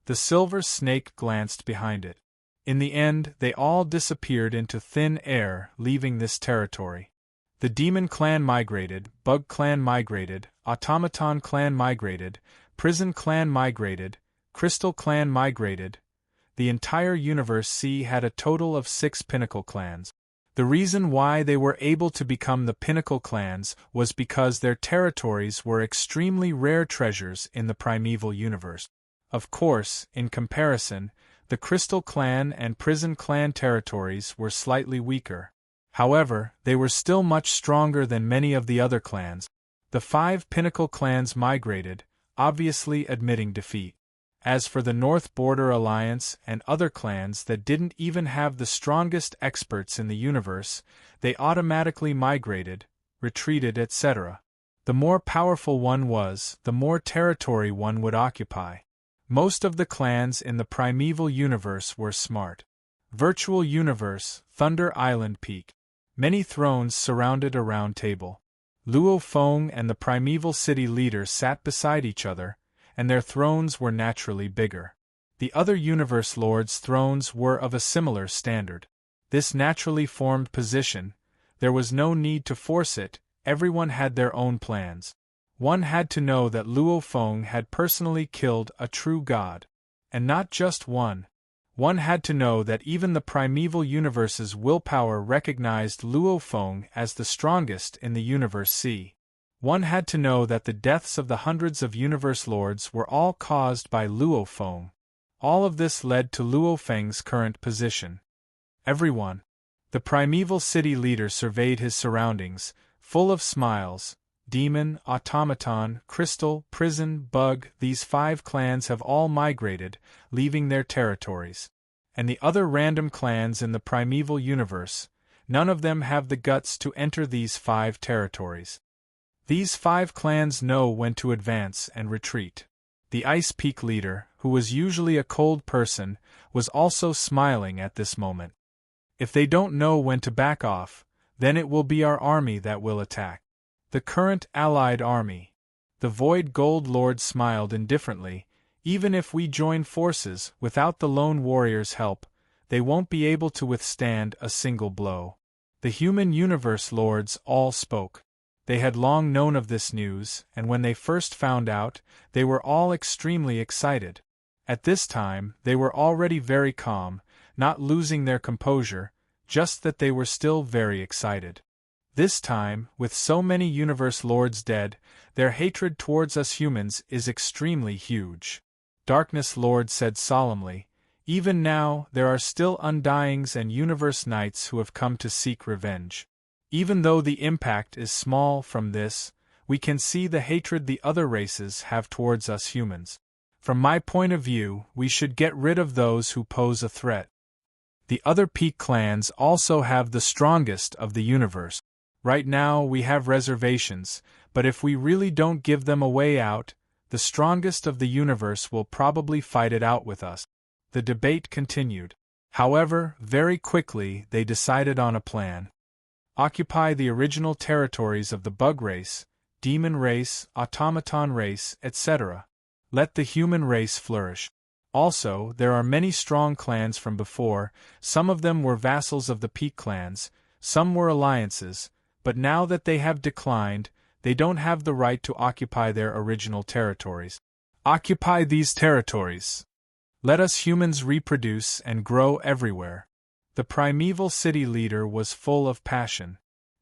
The silver snake glanced behind it. In the end, they all disappeared into thin air, leaving this territory. The demon clan migrated, bug clan migrated, automaton clan migrated, prison clan migrated, crystal clan migrated. the entire Universe C had a total of 6 pinnacle clans. The reason why they were able to become the pinnacle clans was because their territories were extremely rare treasures in the primeval universe. Of course, in comparison, the Crystal Clan and Prison Clan territories were slightly weaker. However, they were still much stronger than many of the other clans. The 5 pinnacle clans migrated, obviously admitting defeat. As for the North Border Alliance and other clans that didn't even have the strongest experts in the universe, they automatically migrated, retreated, etc. The more powerful one was, the more territory one would occupy. Most of the clans in the primeval universe were smart. Virtual Universe, Thunder Island Peak. Many thrones surrounded a round table. Luo Feng and the primeval city leader sat beside each other, and their thrones were naturally bigger. The other universe lords' thrones were of a similar standard. This naturally formed position, there was no need to force it, everyone had their own plans. One had to know that Luo Feng had personally killed a true god. And not just one. One had to know that even the primeval universe's willpower recognized Luo Feng as the strongest in the Universe C. One had to know that the deaths of the hundreds of universe lords were all caused by Luo Feng. All of this led to Luo Feng's current position. Everyone. The primeval city leader surveyed his surroundings, full of smiles. Demon, automaton, crystal, prison, bug, these 5 clans have all migrated, leaving their territories. And the other random clans in the primeval universe, none of them have the guts to enter these 5 territories. These 5 clans know when to advance and retreat. The Ice Peak leader, who was usually a cold person, was also smiling at this moment. If they don't know when to back off, then it will be our army that will attack. The current allied army. The Void Gold Lord smiled indifferently. Even if we join forces without the lone warrior's help, they won't be able to withstand a single blow. The human universe lords all spoke. They had long known of this news, and when they first found out, they were all extremely excited. At this time, they were already very calm, not losing their composure, just that they were still very excited. This time, with so many universe lords dead, their hatred towards us humans is extremely huge. Darkness Lord said solemnly, even now, there are still Undyings and universe knights who have come to seek revenge. Even though the impact is small from this, we can see the hatred the other races have towards us humans. From my point of view, we should get rid of those who pose a threat. The other peak clans also have the strongest of the universe. Right now we have reservations, but if we really don't give them a way out, the strongest of the universe will probably fight it out with us. The debate continued. However, very quickly they decided on a plan. Occupy the original territories of the bug race, demon race, automaton race, etc. Let the human race flourish. Also, there are many strong clans from before, some of them were vassals of the peak clans, some were alliances, but now that they have declined, they don't have the right to occupy their original territories. Occupy these territories. Let us humans reproduce and grow everywhere. The primeval city leader was full of passion.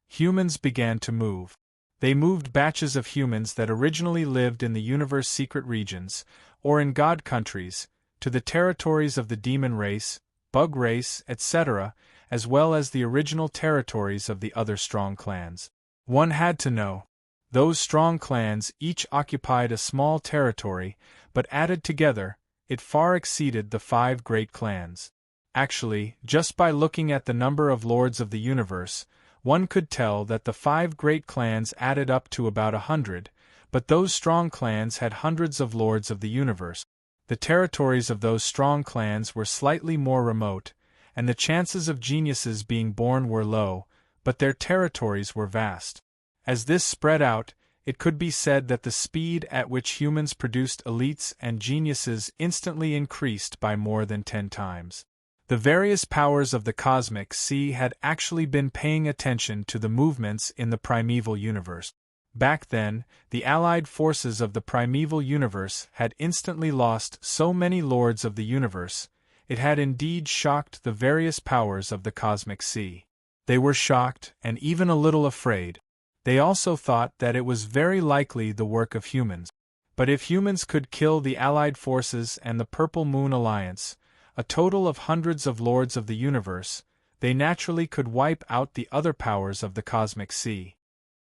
Humans began to move. They moved batches of humans that originally lived in the universe secret regions, or in god countries, to the territories of the demon race, bug race, etc., as well as the original territories of the other strong clans. One had to know. Those strong clans each occupied a small territory, but added together, it far exceeded the 5 great clans. Actually, just by looking at the number of lords of the universe, one could tell that the 5 great clans added up to about 100, but those strong clans had hundreds of lords of the universe. The territories of those strong clans were slightly more remote, and the chances of geniuses being born were low, but their territories were vast. As this spread out, it could be said that the speed at which humans produced elites and geniuses instantly increased by more than 10 times. The various powers of the cosmic sea had actually been paying attention to the movements in the primeval universe. Back then, the allied forces of the primeval universe had instantly lost so many lords of the universe, it had indeed shocked the various powers of the cosmic sea. They were shocked, and even a little afraid. They also thought that it was very likely the work of humans. But if humans could kill the Allied forces and the Purple Moon Alliance, a total of hundreds of lords of the universe, they naturally could wipe out the other powers of the cosmic sea.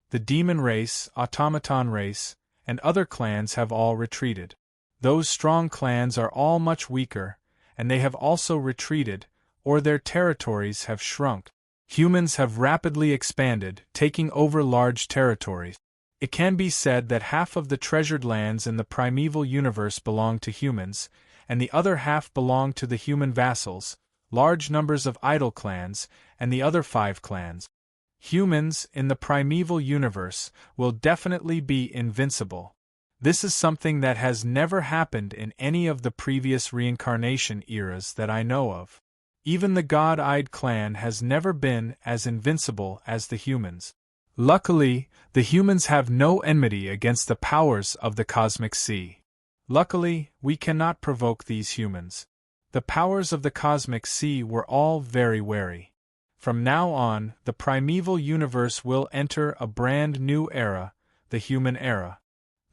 The demon race, automaton race, and other clans have all retreated. Those strong clans are all much weaker, and they have also retreated, or their territories have shrunk. Humans have rapidly expanded, taking over large territories. It can be said that half of the treasured lands in the primeval universe belong to humans, and the other half belong to the human vassals, large numbers of idle clans, and the other 5 clans. Humans, in the primeval universe, will definitely be invincible. This is something that has never happened in any of the previous reincarnation eras that I know of. Even the God-eyed clan has never been as invincible as the humans. Luckily, the humans have no enmity against the powers of the cosmic sea. Luckily, we cannot provoke these humans. The powers of the cosmic sea were all very wary. From now on, the primeval universe will enter a brand new era, the human era.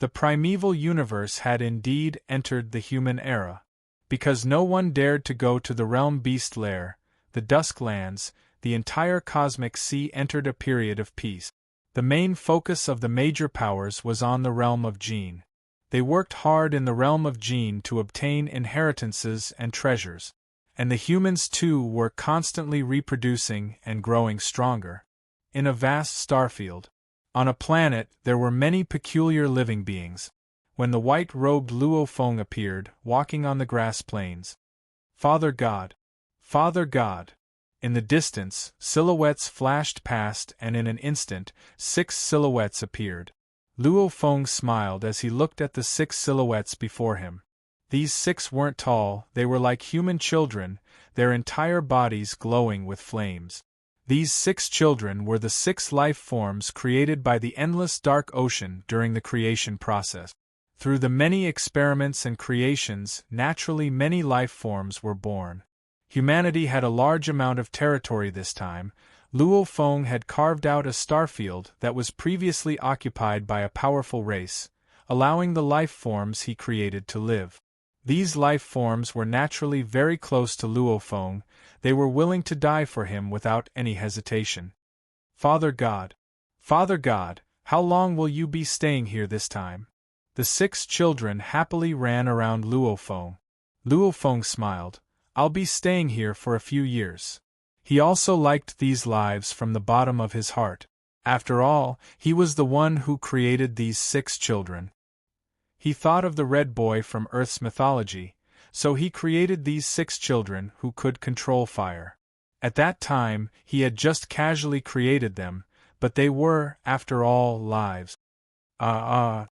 The primeval universe had indeed entered the human era. Because no one dared to go to the realm beast lair, the dusk lands, the entire cosmic sea entered a period of peace. The main focus of the major powers was on the realm of Gene. They worked hard in the realm of Gene to obtain inheritances and treasures. And the humans too were constantly reproducing and growing stronger. In a vast starfield, on a planet, there were many peculiar living beings. When the white-robed Luo Feng appeared, walking on the grass plains. Father God! Father God! In the distance, silhouettes flashed past, and in an instant, 6 silhouettes appeared. Luo Feng smiled as he looked at the 6 silhouettes before him. These 6 weren't tall, they were like human children, their entire bodies glowing with flames. These 6 children were the 6 life forms created by the endless dark ocean during the creation process. Through the many experiments and creations, naturally many life forms were born. Humanity had a large amount of territory this time. Luo Feng had carved out a starfield that was previously occupied by a powerful race, allowing the life forms he created to live. These life forms were naturally very close to Luo Feng, they were willing to die for him without any hesitation. Father God! Father God, how long will you be staying here this time? The 6 children happily ran around Luo Feng. Luo Feng smiled. I'll be staying here for a few years. He also liked these lives from the bottom of his heart. After all, he was the one who created these 6 children. He thought of the red boy from Earth's mythology, so he created these 6 children who could control fire. At that time, he had just casually created them, but they were, after all, lives. The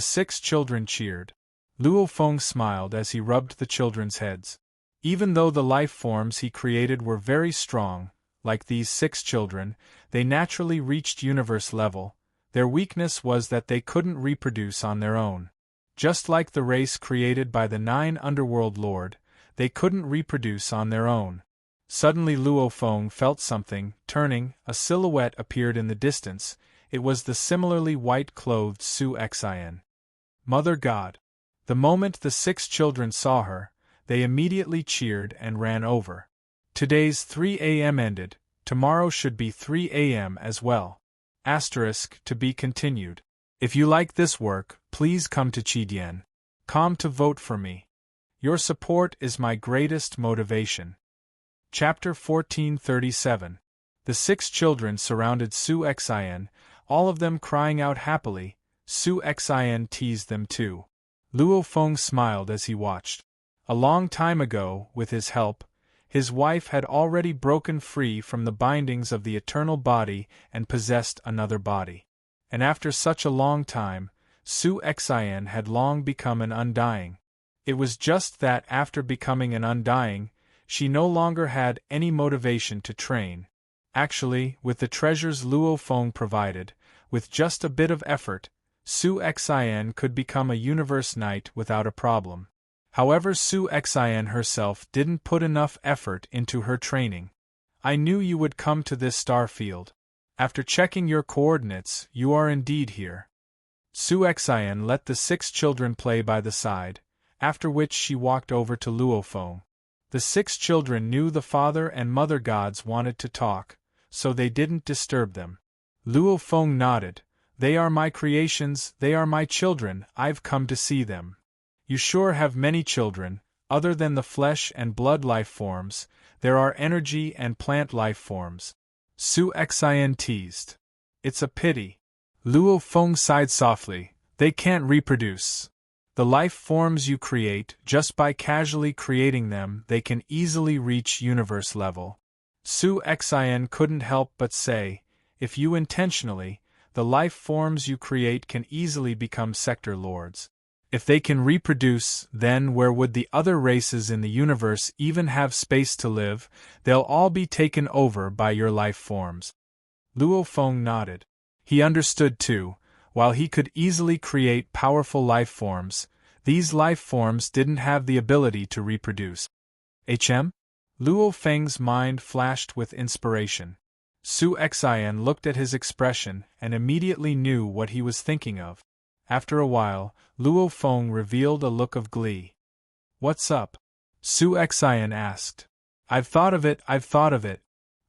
6 children cheered. Luo Feng smiled as he rubbed the children's heads. Even though the life forms he created were very strong, like these 6 children, they naturally reached universe level. Their weakness was that they couldn't reproduce on their own. Just like the race created by the 9 Underworld Lord, they couldn't reproduce on their own. Suddenly Luo Feng felt something, turning, a silhouette appeared in the distance. It was the similarly white-clothed Su Xin. Mother God! The moment the 6 children saw her, they immediately cheered and ran over. Today's 3 a.m. ended, tomorrow should be 3 a.m. as well. To be continued. If you like this work, please come to Qidien.com to vote for me. Your support is my greatest motivation. Chapter 1437. The 6 children surrounded Su Xin, all of them crying out happily. Su Xin teased them too. Luo Feng smiled as he watched. A long time ago, with his help, his wife had already broken free from the bindings of the eternal body and possessed another body. And after such a long time, Su Xin had long become an undying. It was just that after becoming an undying, she no longer had any motivation to train. Actually, with the treasures Luo Feng provided, with just a bit of effort, Su Xin could become a universe knight without a problem. However, Su Xian herself didn't put enough effort into her training. I knew you would come to this star field. After checking your coordinates, you are indeed here. Su Xian let the 6 children play by the side, after which she walked over to Luo Feng. The 6 children knew the father and mother gods wanted to talk, so they didn't disturb them. Luo Feng nodded. They are my creations, they are my children, I've come to see them. You sure have many children. Other than the flesh and blood life forms, there are energy and plant life forms. Su Xian teased. It's a pity. Luo Feng sighed softly. They can't reproduce. The life forms you create, just by casually creating them, they can easily reach universe level. Su Xian couldn't help but say, if you intentionally, the life forms you create can easily become sector lords. If they can reproduce, then where would the other races in the universe even have space to live? They'll all be taken over by your life forms. Luo Feng nodded. He understood too. While he could easily create powerful life forms, these life forms didn't have the ability to reproduce. Luo Feng's mind flashed with inspiration. Su Xian looked at his expression and immediately knew what he was thinking of. After a while, Luo Feng revealed a look of glee. What's up? Su Xian asked. I've thought of it.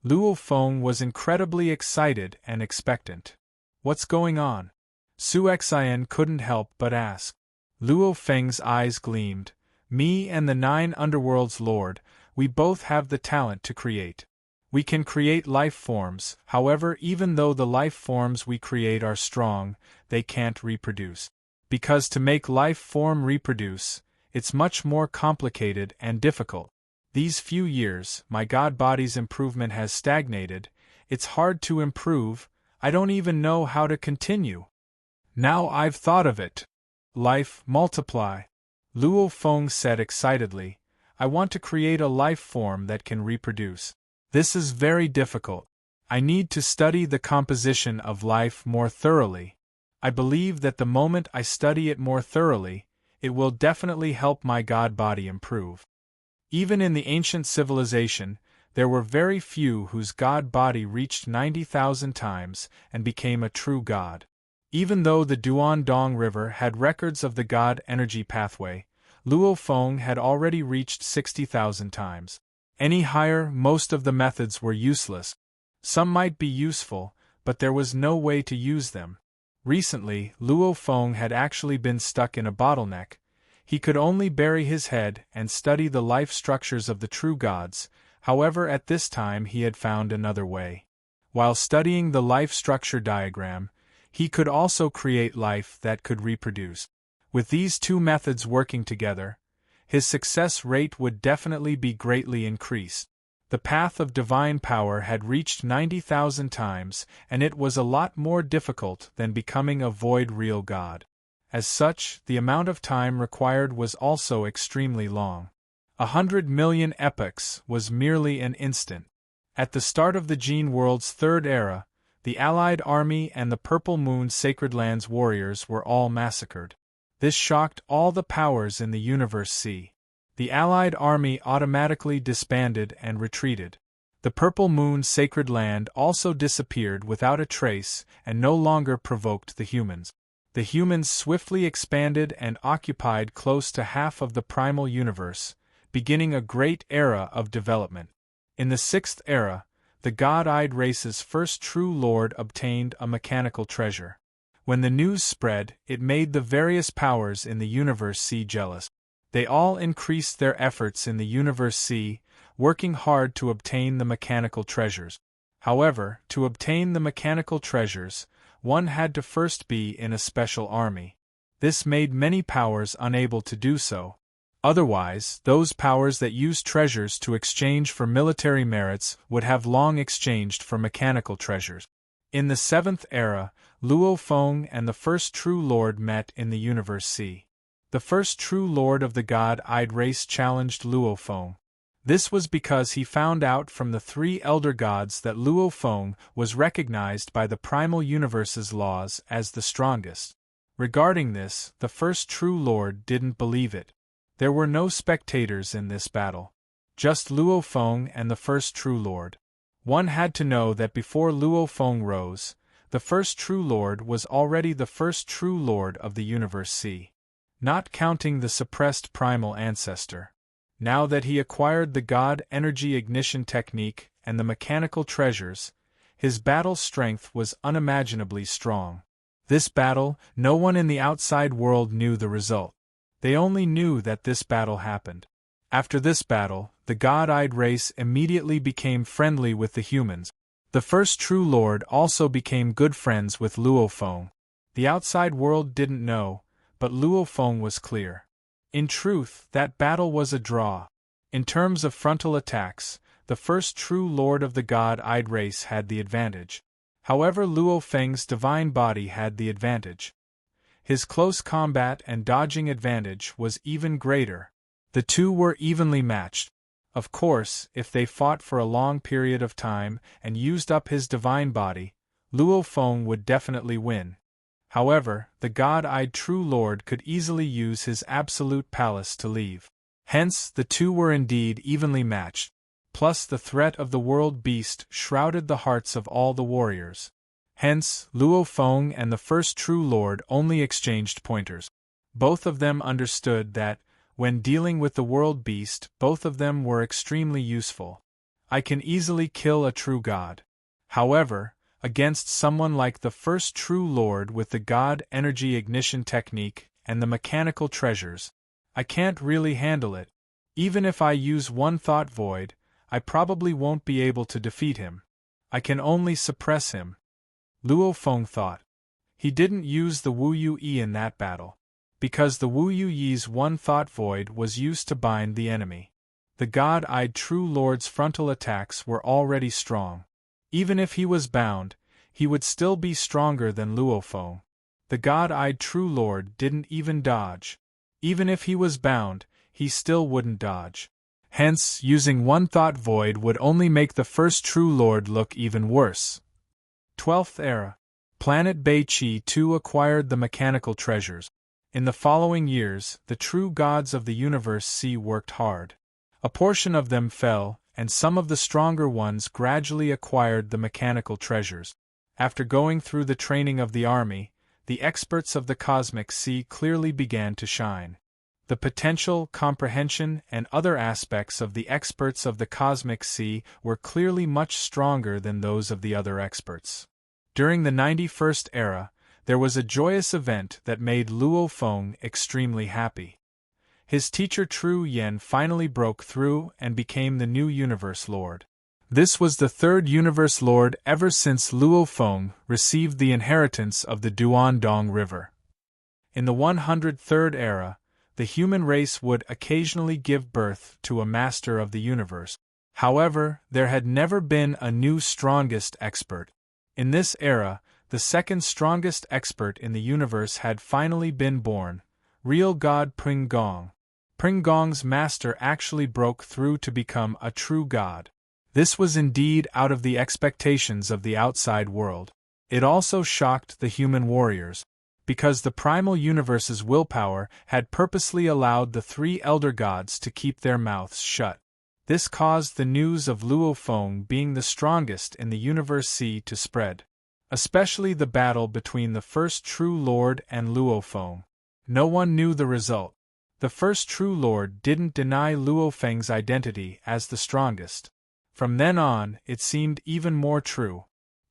Luo Feng was incredibly excited and expectant. What's going on? Su Xian couldn't help but ask. Luo Feng's eyes gleamed. Me and the 9 underworlds lord, we both have the talent to create. We can create life forms, however, even though the life forms we create are strong, they can't reproduce. Because to make life form reproduce, it's much more complicated and difficult. These few years, my god body's improvement has stagnated. It's hard to improve. I don't even know how to continue. Now I've thought of it. Life, multiply. Luo Feng said excitedly. I want to create a life form that can reproduce. This is very difficult. I need to study the composition of life more thoroughly. I believe that the moment I study it more thoroughly, it will definitely help my god body improve. Even in the ancient civilization, there were very few whose god body reached 90,000 times and became a true god. Even though the Duandong River had records of the god energy pathway, Luo Feng had already reached 60,000 times. Any higher, most of the methods were useless. Some might be useful, but there was no way to use them. Recently, Luo Feng had actually been stuck in a bottleneck. He could only bury his head and study the life structures of the true gods. However, at this time he had found another way. While studying the life structure diagram, he could also create life that could reproduce. With these 2 methods working together, his success rate would definitely be greatly increased. The path of divine power had reached 90,000 times, and it was a lot more difficult than becoming a void real god. As such, the amount of time required was also extremely long. 100 million epochs was merely an instant. At the start of the Gene World's 3rd era, the Allied Army and the Purple Moon Sacred Lands warriors were all massacred. This shocked all the powers in the Universe C. The Allied army automatically disbanded and retreated. The Purple Moon Sacred Land also disappeared without a trace and no longer provoked the humans. The humans swiftly expanded and occupied close to half of the primal universe, beginning a great era of development. In the 6th era, the god-eyed race's first true lord obtained a mechanical treasure. When the news spread, it made the various powers in the Universe C jealous. They all increased their efforts in the Universe C, working hard to obtain the mechanical treasures. However, to obtain the mechanical treasures, one had to first be in a special army. This made many powers unable to do so. Otherwise, those powers that used treasures to exchange for military merits would have long exchanged for mechanical treasures. In the 7th era, Luo Feng and the first true lord met in the Universe C. The first true lord of the god-eyed race challenged Luo Feng. This was because he found out from the 3 elder gods that Luo Feng was recognized by the primal universe's laws as the strongest. Regarding this, the first true lord didn't believe it. There were no spectators in this battle. Just Luo Feng and the first True Lord. One had to know that before Luo Feng rose, the first True Lord was already the first True Lord of the Universe C. Not counting the suppressed primal ancestor. Now that he acquired the God Energy Ignition technique and the mechanical treasures, his battle strength was unimaginably strong. This battle, no one in the outside world knew the result. They only knew that this battle happened. After this battle, the God-eyed race immediately became friendly with the humans. The first True Lord also became good friends with Luo Feng. The outside world didn't know, but Luo Feng was clear. In truth, that battle was a draw. In terms of frontal attacks, the first True Lord of the God-eyed race had the advantage. However, Luo Feng's divine body had the advantage. His close combat and dodging advantage was even greater. The two were evenly matched. Of course, if they fought for a long period of time and used up his divine body, Luo Feng would definitely win. However, the God-eyed True Lord could easily use his absolute palace to leave. Hence, the two were indeed evenly matched. Plus, the threat of the world beast shrouded the hearts of all the warriors. Hence, Luo Feng and the first True Lord only exchanged pointers. Both of them understood that, when dealing with the world beast, both of them were extremely useful. I can easily kill a true god. However, against someone like the first True Lord with the God Energy Ignition technique and the mechanical treasures, I can't really handle it. Even if I use one thought void, I probably won't be able to defeat him. I can only suppress him. Luo Feng thought. He didn't use the Wu Yu Yi in that battle, because the Wu Yu Yi's one thought void was used to bind the enemy. The God-eyed True Lord's frontal attacks were already strong. Even if he was bound, he would still be stronger than Luo Feng. The God-eyed True Lord didn't even dodge. Even if he was bound, he still wouldn't dodge. Hence, using one thought void would only make the first True Lord look even worse. 12th Era. Planet Bei-Chi too acquired the mechanical treasures. In the following years, the true gods of the Universe C worked hard. A portion of them fell, and some of the stronger ones gradually acquired the mechanical treasures. After going through the training of the army, the experts of the Cosmic Sea clearly began to shine. The potential, comprehension, and other aspects of the experts of the Cosmic Sea were clearly much stronger than those of the other experts. During the 91st Era, there was a joyous event that made Luo Feng extremely happy. His teacher True Yen finally broke through and became the new Universe Lord. This was the third Universe Lord ever since Luo Feng received the inheritance of the Duandong River. In the 103rd Era, the human race would occasionally give birth to a Master of the Universe. However, there had never been a new strongest expert. In this era, the second strongest expert in the universe had finally been born, real god Pring Gong. Pring Gong's master actually broke through to become a true god. This was indeed out of the expectations of the outside world. It also shocked the human warriors, because the primal universe's willpower had purposely allowed the three elder gods to keep their mouths shut. This caused the news of Luo Feng being the strongest in the Universe C to spread. Especially the battle between the first True Lord and Luo Feng. No one knew the result. The first True Lord didn't deny Luo Feng's identity as the strongest. From then on, it seemed even more true.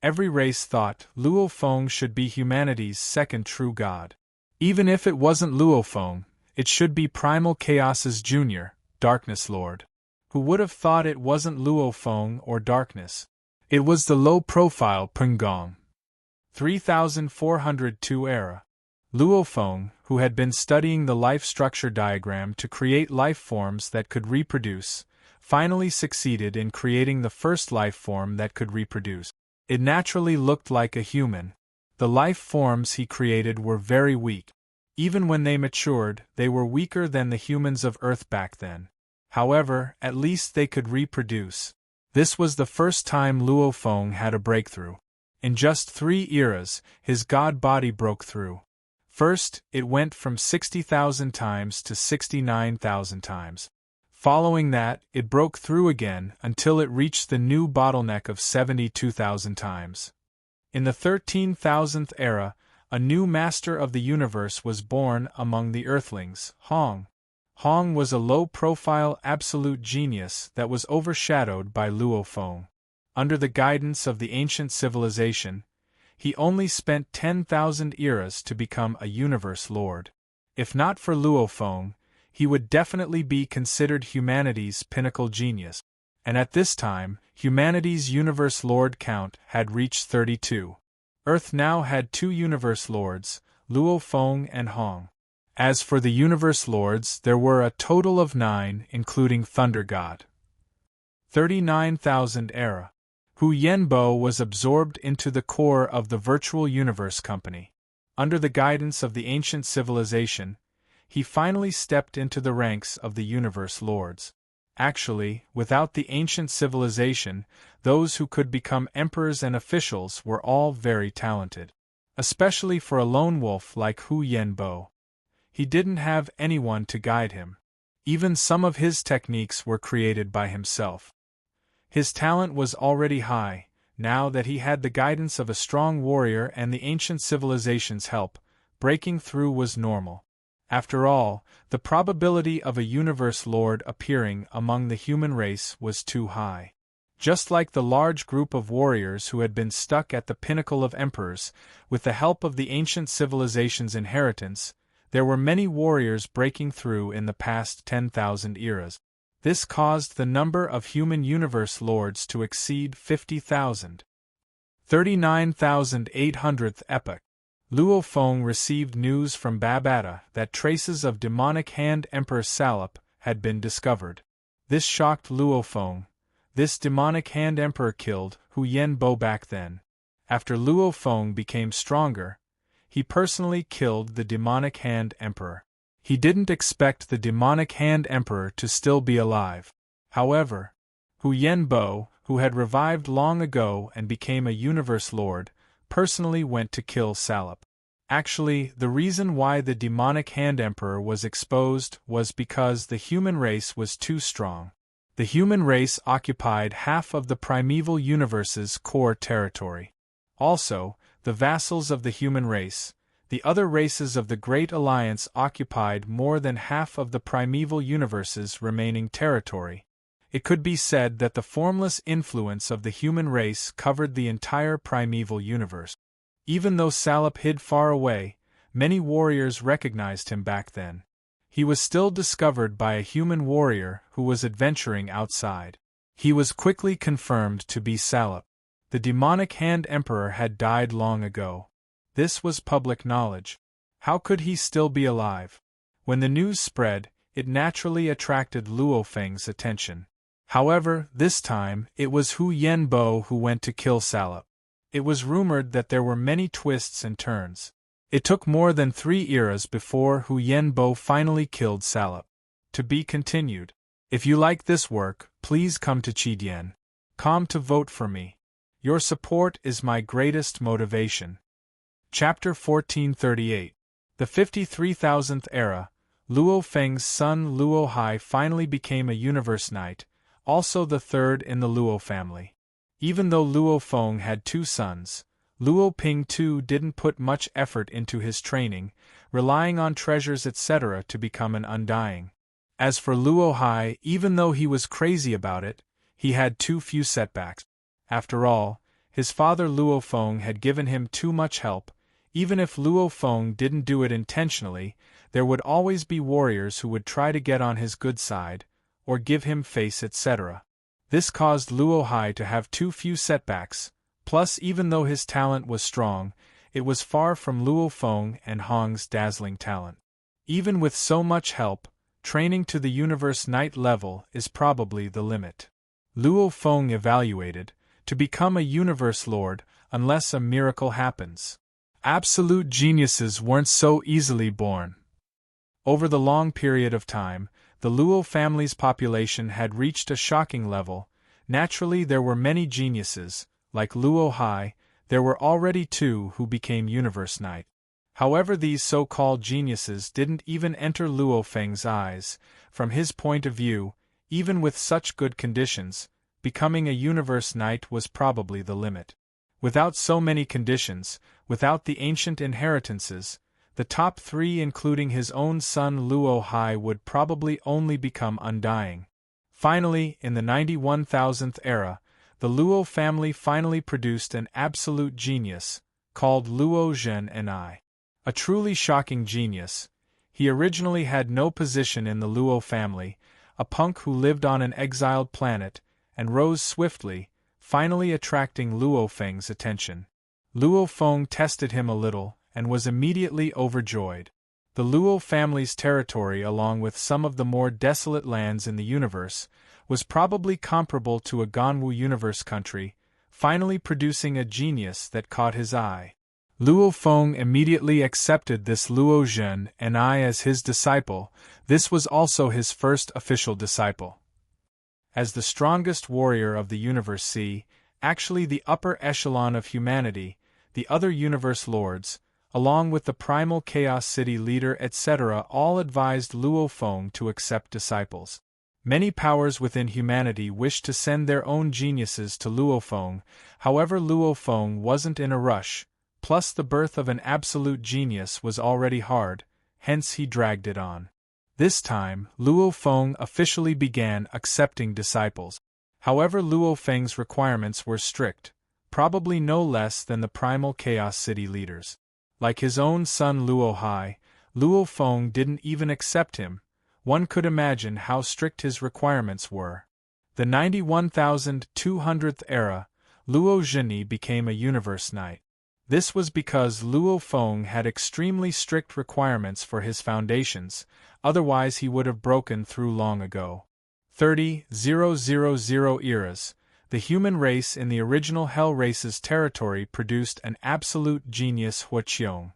Every race thought Luo Feng should be humanity's second true god. Even if it wasn't Luo Feng, it should be Primal Chaos's junior, Darkness Lord. Who would have thought it wasn't Luo Feng or Darkness? It was the low-profile Pring Gong. 3402 Era. Luo Feng, who had been studying the life structure diagram to create life forms that could reproduce, finally succeeded in creating the first life form that could reproduce. It naturally looked like a human. The life forms he created were very weak. Even when they matured, they were weaker than the humans of Earth back then. However, at least they could reproduce. This was the first time Luo Feng had a breakthrough. In just 3 eras, his god body broke through. First, it went from 60,000 times to 69,000 times. Following that, it broke through again until it reached the new bottleneck of 72,000 times. In the 13,000th era, a new master of the universe was born among the Earthlings, Hong. Hong was a low-profile absolute genius that was overshadowed by Luo Feng. Under the guidance of the ancient civilization, he only spent 10,000 eras to become a universe lord. If not for Luo Feng, he would definitely be considered humanity's pinnacle genius. And at this time, humanity's universe lord count had reached 32. Earth now had 2 universe lords, Luo Feng and Hong. As for the universe lords, there were a total of 9, including Thunder God. 39,000 era. Hu Yenbo was absorbed into the core of the virtual universe company. Under the guidance of the ancient civilization, he finally stepped into the ranks of the universe lords. Actually, without the ancient civilization, those who could become emperors and officials were all very talented. Especially for a lone wolf like Hu Yenbo. He didn't have anyone to guide him. Even some of his techniques were created by himself. His talent was already high. Now that he had the guidance of a strong warrior and the ancient civilization's help, breaking through was normal. After all, the probability of a universe lord appearing among the human race was too high. Just like the large group of warriors who had been stuck at the pinnacle of emperors, with the help of the ancient civilization's inheritance, there were many warriors breaking through in the past 10,000 eras. This caused the number of human universe lords to exceed 50,000. 39,800th epoch. Luo Feng received news from Babata that traces of demonic hand Emperor Salop had been discovered. This shocked Luo Feng. This demonic hand emperor killed Hu Yenbo back then. After Luo Feng became stronger, he personally killed the demonic hand emperor. He didn't expect the demonic hand emperor to still be alive. However, Hu Yenbo, who had revived long ago and became a universe lord, personally went to kill Salop. Actually, the reason why the demonic hand emperor was exposed was because the human race was too strong. The human race occupied half of the primeval universe's core territory. Also, the vassals of the human race, the other races of the Great Alliance, occupied more than half of the primeval universe's remaining territory. It could be said that the formless influence of the human race covered the entire primeval universe. Even though Salop hid far away, many warriors recognized him back then. He was still discovered by a human warrior who was adventuring outside. He was quickly confirmed to be Salop. The demonic hand emperor had died long ago. This was public knowledge. How could he still be alive? When the news spread, it naturally attracted Luo Feng's attention. However, this time, it was Hu Yenbo who went to kill Salop. It was rumored that there were many twists and turns. It took more than 3 eras before Hu Yenbo finally killed Salop. To be continued. If you like this work, please come to Chidien.com to vote for me. Your support is my greatest motivation. Chapter 1438. The 53,000th era. Luo Feng's son Luo Hai finally became a universe knight, also the third in the Luo family. Even though Luo Feng had 2 sons, Luo Ping too didn't put much effort into his training, relying on treasures etc. to become an undying. As for Luo Hai, even though he was crazy about it, he had too few setbacks. After all, his father Luo Feng had given him too much help. Even if Luo Feng didn't do it intentionally, there would always be warriors who would try to get on his good side, or give him face etc. This caused Luo Hai to have too few setbacks, plus even though his talent was strong, it was far from Luo Feng and Hong's dazzling talent. Even with so much help, training to the universe knight level is probably the limit. Luo Feng evaluated, to become a universe lord, unless a miracle happens. Absolute geniuses weren't so easily born. Over the long period of time, the Luo family's population had reached a shocking level. Naturally, there were many geniuses. Like Luo Hai, there were already 2 who became universe knight. However, these so-called geniuses didn't even enter Luo Feng's eyes. From his point of view, even with such good conditions, becoming a universe knight was probably the limit. Without so many conditions, without the ancient inheritances, the top three including his own son Luo Hai would probably only become undying. Finally, in the 91,000th era, the Luo family finally produced an absolute genius, called Luo Zhen. A truly shocking genius. He originally had no position in the Luo family, a punk who lived on an exiled planet, and rose swiftly, finally attracting Luo Feng's attention. Luo Feng tested him a little, and was immediately overjoyed. The Luo family's territory, along with some of the more desolate lands in the universe, was probably comparable to a Ganwu universe country, finally producing a genius that caught his eye. Luo Feng immediately accepted this Luo Zhen as his disciple. This was also his first official disciple. As the strongest warrior of the Universe C, actually the upper echelon of humanity, the other universe lords, along with the primal chaos city leader etc., all advised Luo Feng to accept disciples. Many powers within humanity wished to send their own geniuses to Luo Feng, however Luo Feng wasn't in a rush. Plus the birth of an absolute genius was already hard, hence he dragged it on. This time, Luo Feng officially began accepting disciples. However, Luo Feng's requirements were strict, probably no less than the primal Chaos City leaders. Like his own son Luo Hai, Luo Feng didn't even accept him. One could imagine how strict his requirements were. The 91,200th era, Luo Zheni became a universe knight. This was because Luo Feng had extremely strict requirements for his foundations, otherwise he would have broken through long ago. 30,000 eras, the human race in the original Hell Race's territory produced an absolute genius Huaqiong.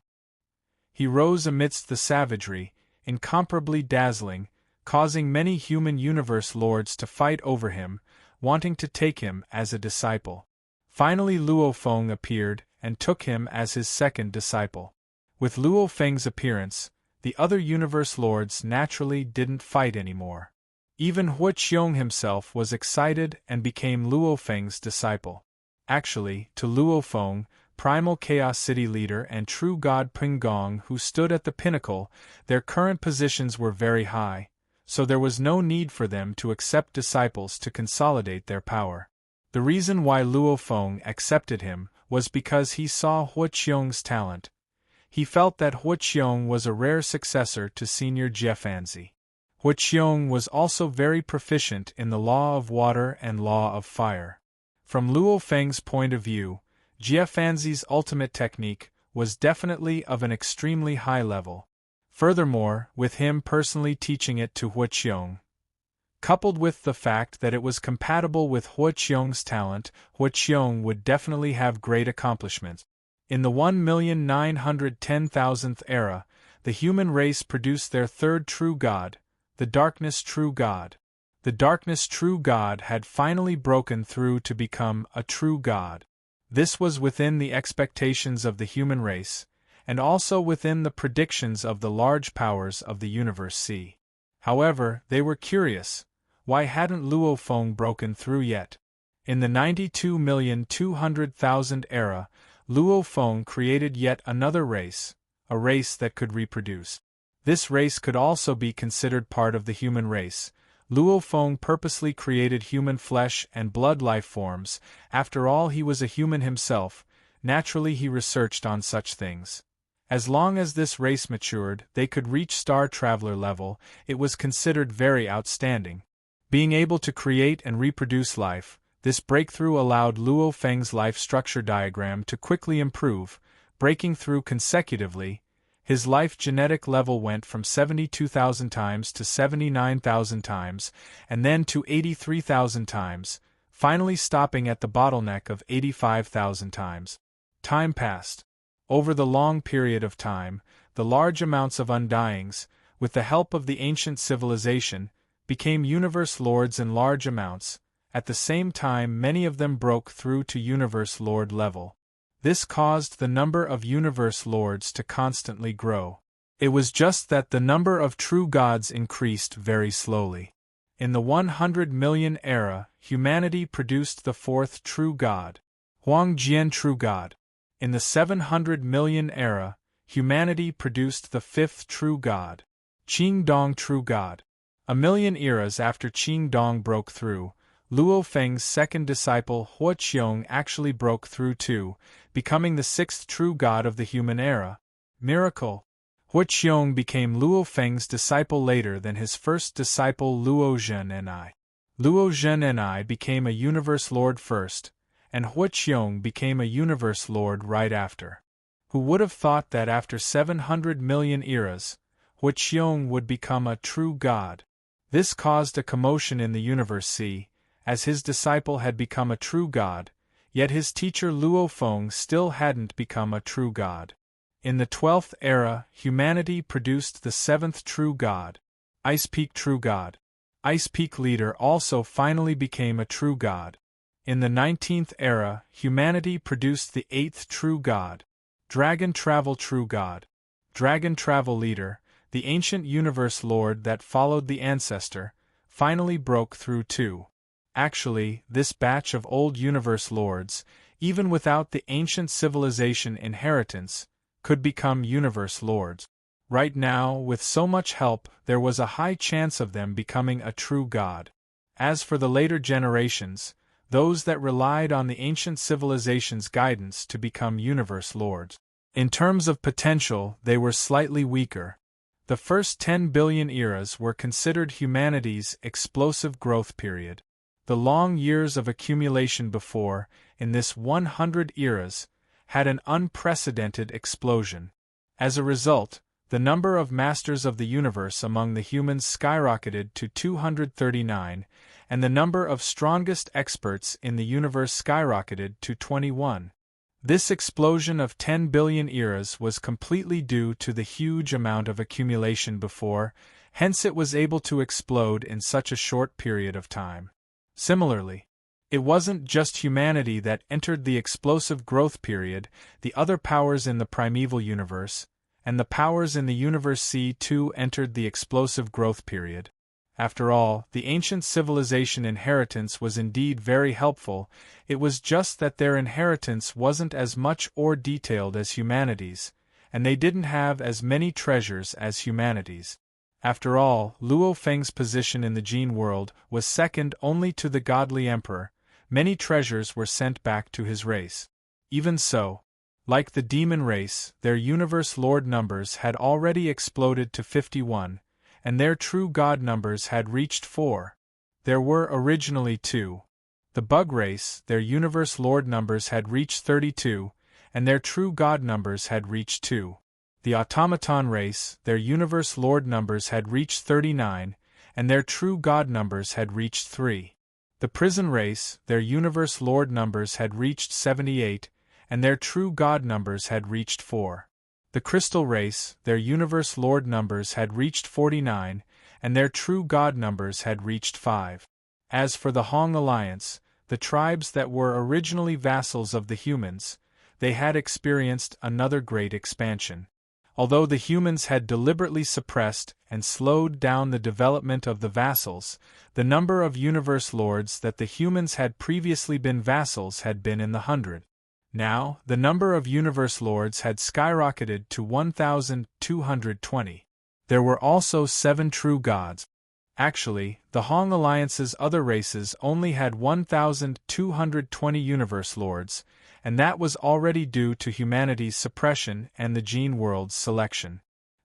He rose amidst the savagery, incomparably dazzling, causing many human universe lords to fight over him, wanting to take him as a disciple. Finally Luo Feng appeared, and took him as his second disciple. With Luo Feng's appearance, the other universe lords naturally didn't fight anymore. Even Huaqiong himself was excited and became Luo Feng's disciple. Actually, to Luo Feng, primal Chaos City leader and true god Pingong who stood at the pinnacle, their current positions were very high, so there was no need for them to accept disciples to consolidate their power. The reason why Luo Feng accepted him was because he saw Huaqiong's talent. He felt that Huaqiong was a rare successor to Senior Jiefanzi. Huaqiong was also very proficient in the law of water and law of fire. From Luo Feng's point of view, Jiefanzi's ultimate technique was definitely of an extremely high level. Furthermore, with him personally teaching it to Huaqiong, coupled with the fact that it was compatible with Huaqiong's talent, Huaqiong would definitely have great accomplishments. In the 1,910,000th era, the human race produced their third true god, the Darkness True God. The Darkness True God had finally broken through to become a true god. This was within the expectations of the human race, and also within the predictions of the large powers of the Universe C. However, they were curious. Why hadn't Luo Feng broken through yet? In the 92,200,000 era, Luo Feng created yet another race, a race that could reproduce. This race could also be considered part of the human race. Luo Feng purposely created human flesh and blood life forms. After all, he was a human himself. Naturally, he researched on such things. As long as this race matured, they could reach Star Traveler level. It was considered very outstanding. Being able to create and reproduce life, this breakthrough allowed Luo Feng's life structure diagram to quickly improve, breaking through consecutively. His life genetic level went from 72,000 times to 79,000 times, and then to 83,000 times, finally stopping at the bottleneck of 85,000 times. Time passed. Over the long period of time, the large amounts of undyings, with the help of the ancient civilization, became universe lords in large amounts. At the same time, many of them broke through to universe lord level. This caused the number of universe lords to constantly grow. It was just that the number of true gods increased very slowly. In the 100 million era, humanity produced the fourth true god, Huangjian true god. In the 700 million era, humanity produced the fifth true god, Qingdong true god. A million eras after Qingdong broke through, Luo Feng's second disciple Huaqiong actually broke through too, becoming the sixth true god of the human era. Miracle! Huaqiong became Luo Feng's disciple later than his first disciple Luo Zhenni. Luo Zhenni became a universe lord first, and Huaqiong became a universe lord right after. Who would have thought that after 700 million eras, Huaqiong would become a true god? This caused a commotion in the universe, as his disciple had become a true god, yet his teacher Luo Feng still hadn't become a true god. In the 12th era, humanity produced the seventh true god, Ice Peak true god. Ice Peak leader also finally became a true god. In the 19th era, humanity produced the eighth true god, Dragon Travel true god. Dragon Travel leader, the ancient universe lord that followed the ancestor, finally broke through too. Actually, this batch of old universe lords, even without the ancient civilization inheritance, could become universe lords. Right now, with so much help, there was a high chance of them becoming a true god. As for the later generations, those that relied on the ancient civilization's guidance to become universe lords, in terms of potential, they were slightly weaker. The first 10 billion eras were considered humanity's explosive growth period. The long years of accumulation before, in this 100 eras, had an unprecedented explosion. As a result, the number of masters of the universe among the humans skyrocketed to 239, and the number of strongest experts in the universe skyrocketed to 21. This explosion of 10 billion eras was completely due to the huge amount of accumulation before, hence it was able to explode in such a short period of time. Similarly, it wasn't just humanity that entered the explosive growth period, the other powers in the primeval universe, and the powers in the universe C too entered the explosive growth period. After all, the ancient civilization inheritance was indeed very helpful, it was just that their inheritance wasn't as much or detailed as humanity's, and they didn't have as many treasures as humanity's. After all, Luo Feng's position in the Gene world was second only to the godly emperor. Many treasures were sent back to his race. Even so, like the demon race, their universe lord numbers had already exploded to 51, and their true god numbers had reached 4. There were originally 2. The bug race, their universe lord numbers had reached 32, and their true god numbers had reached 2. The automaton race, their universe lord numbers had reached 39, and their true god numbers had reached 3. The prison race, their universe lord numbers had reached 78, and their true god numbers had reached 4. The crystal race, their universe lord numbers had reached 49, and their true god numbers had reached 5. As for the Hong Alliance, the tribes that were originally vassals of the humans, they had experienced another great expansion. Although the humans had deliberately suppressed and slowed down the development of the vassals, the number of universe lords that the humans had previously been vassals had been in the 100. Now, the number of universe lords had skyrocketed to 1,220. There were also 7 true gods. Actually, the Hong Alliance's other races only had 1,220 universe lords, and that was already due to humanity's suppression and the Gene world's selection.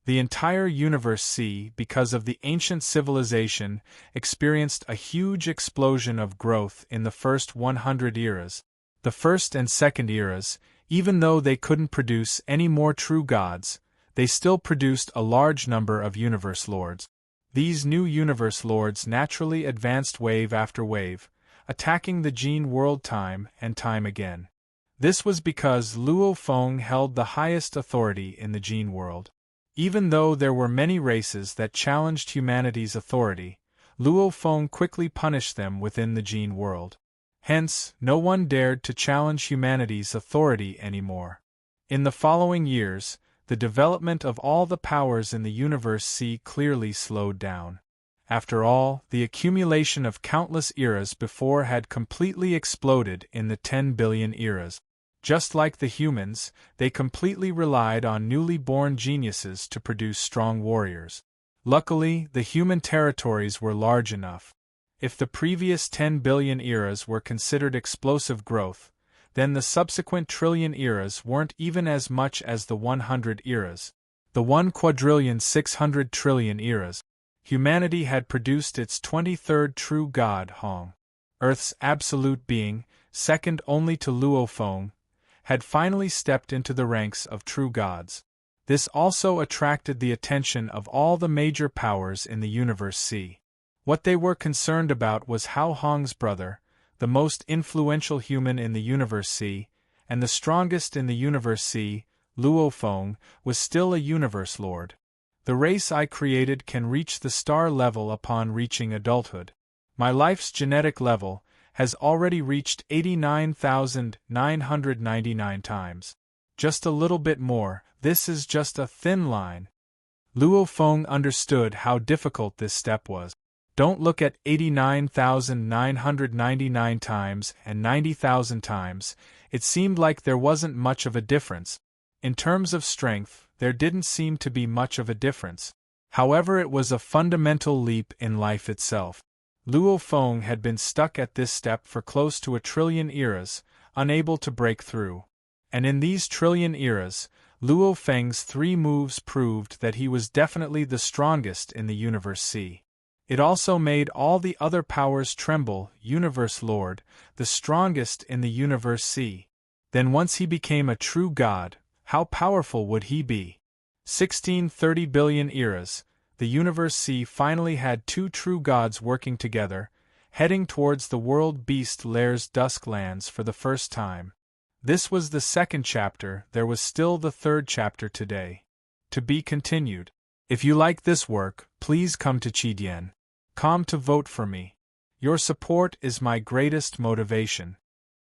The entire universe C, because of the ancient civilization, experienced a huge explosion of growth in the first 100 eras. The first and second eras, even though they couldn't produce any more true gods, they still produced a large number of universe lords. These new universe lords naturally advanced wave after wave, attacking the Gene world time and time again. This was because Luo Feng held the highest authority in the Gene world. Even though there were many races that challenged humanity's authority, Luo Feng quickly punished them within the Gene world. Hence, no one dared to challenge humanity's authority anymore. In the following years, the development of all the powers in the universe C clearly slowed down. After all, the accumulation of countless eras before had completely exploded in the 10 billion eras. Just like the humans, they completely relied on newly born geniuses to produce strong warriors. Luckily, the human territories were large enough. If the previous 10 billion eras were considered explosive growth, then the subsequent trillion eras weren't even as much as the 100 eras. The 1,600,000,000,000,000,000 eras. Humanity had produced its 23rd true god Hong. Earth's absolute being, second only to Luo Feng, had finally stepped into the ranks of true gods. This also attracted the attention of all the major powers in the universe C. What they were concerned about was how Hong's brother, the most influential human in the universe C, and the strongest in the universe C, Luo Feng, was still a universe lord. The race I created can reach the star level upon reaching adulthood. My life's genetic level has already reached 89,999 times. Just a little bit more, this is just a thin line. Luo Feng understood how difficult this step was. Don't look at 89,999 times and 90,000 times, it seemed like there wasn't much of a difference. In terms of strength, there didn't seem to be much of a difference. However, it was a fundamental leap in life itself. Luo Feng had been stuck at this step for close to 1,000,000,000,000 eras, unable to break through. And in these 1,000,000,000,000 eras, Luo Feng's 3 moves proved that he was definitely the strongest in the universe C. It also made all the other powers tremble. Universe Lord, the strongest in the universe C. Then once he became a true god, how powerful would he be? 1630 billion eras, the universe C finally had 2 true gods working together, heading towards the world beast Lair's dusk lands for the first time. This was the 2nd chapter, there was still the 3rd chapter today. To be continued. If you like this work, please come to Qidien.com to vote for me. Your support is my greatest motivation.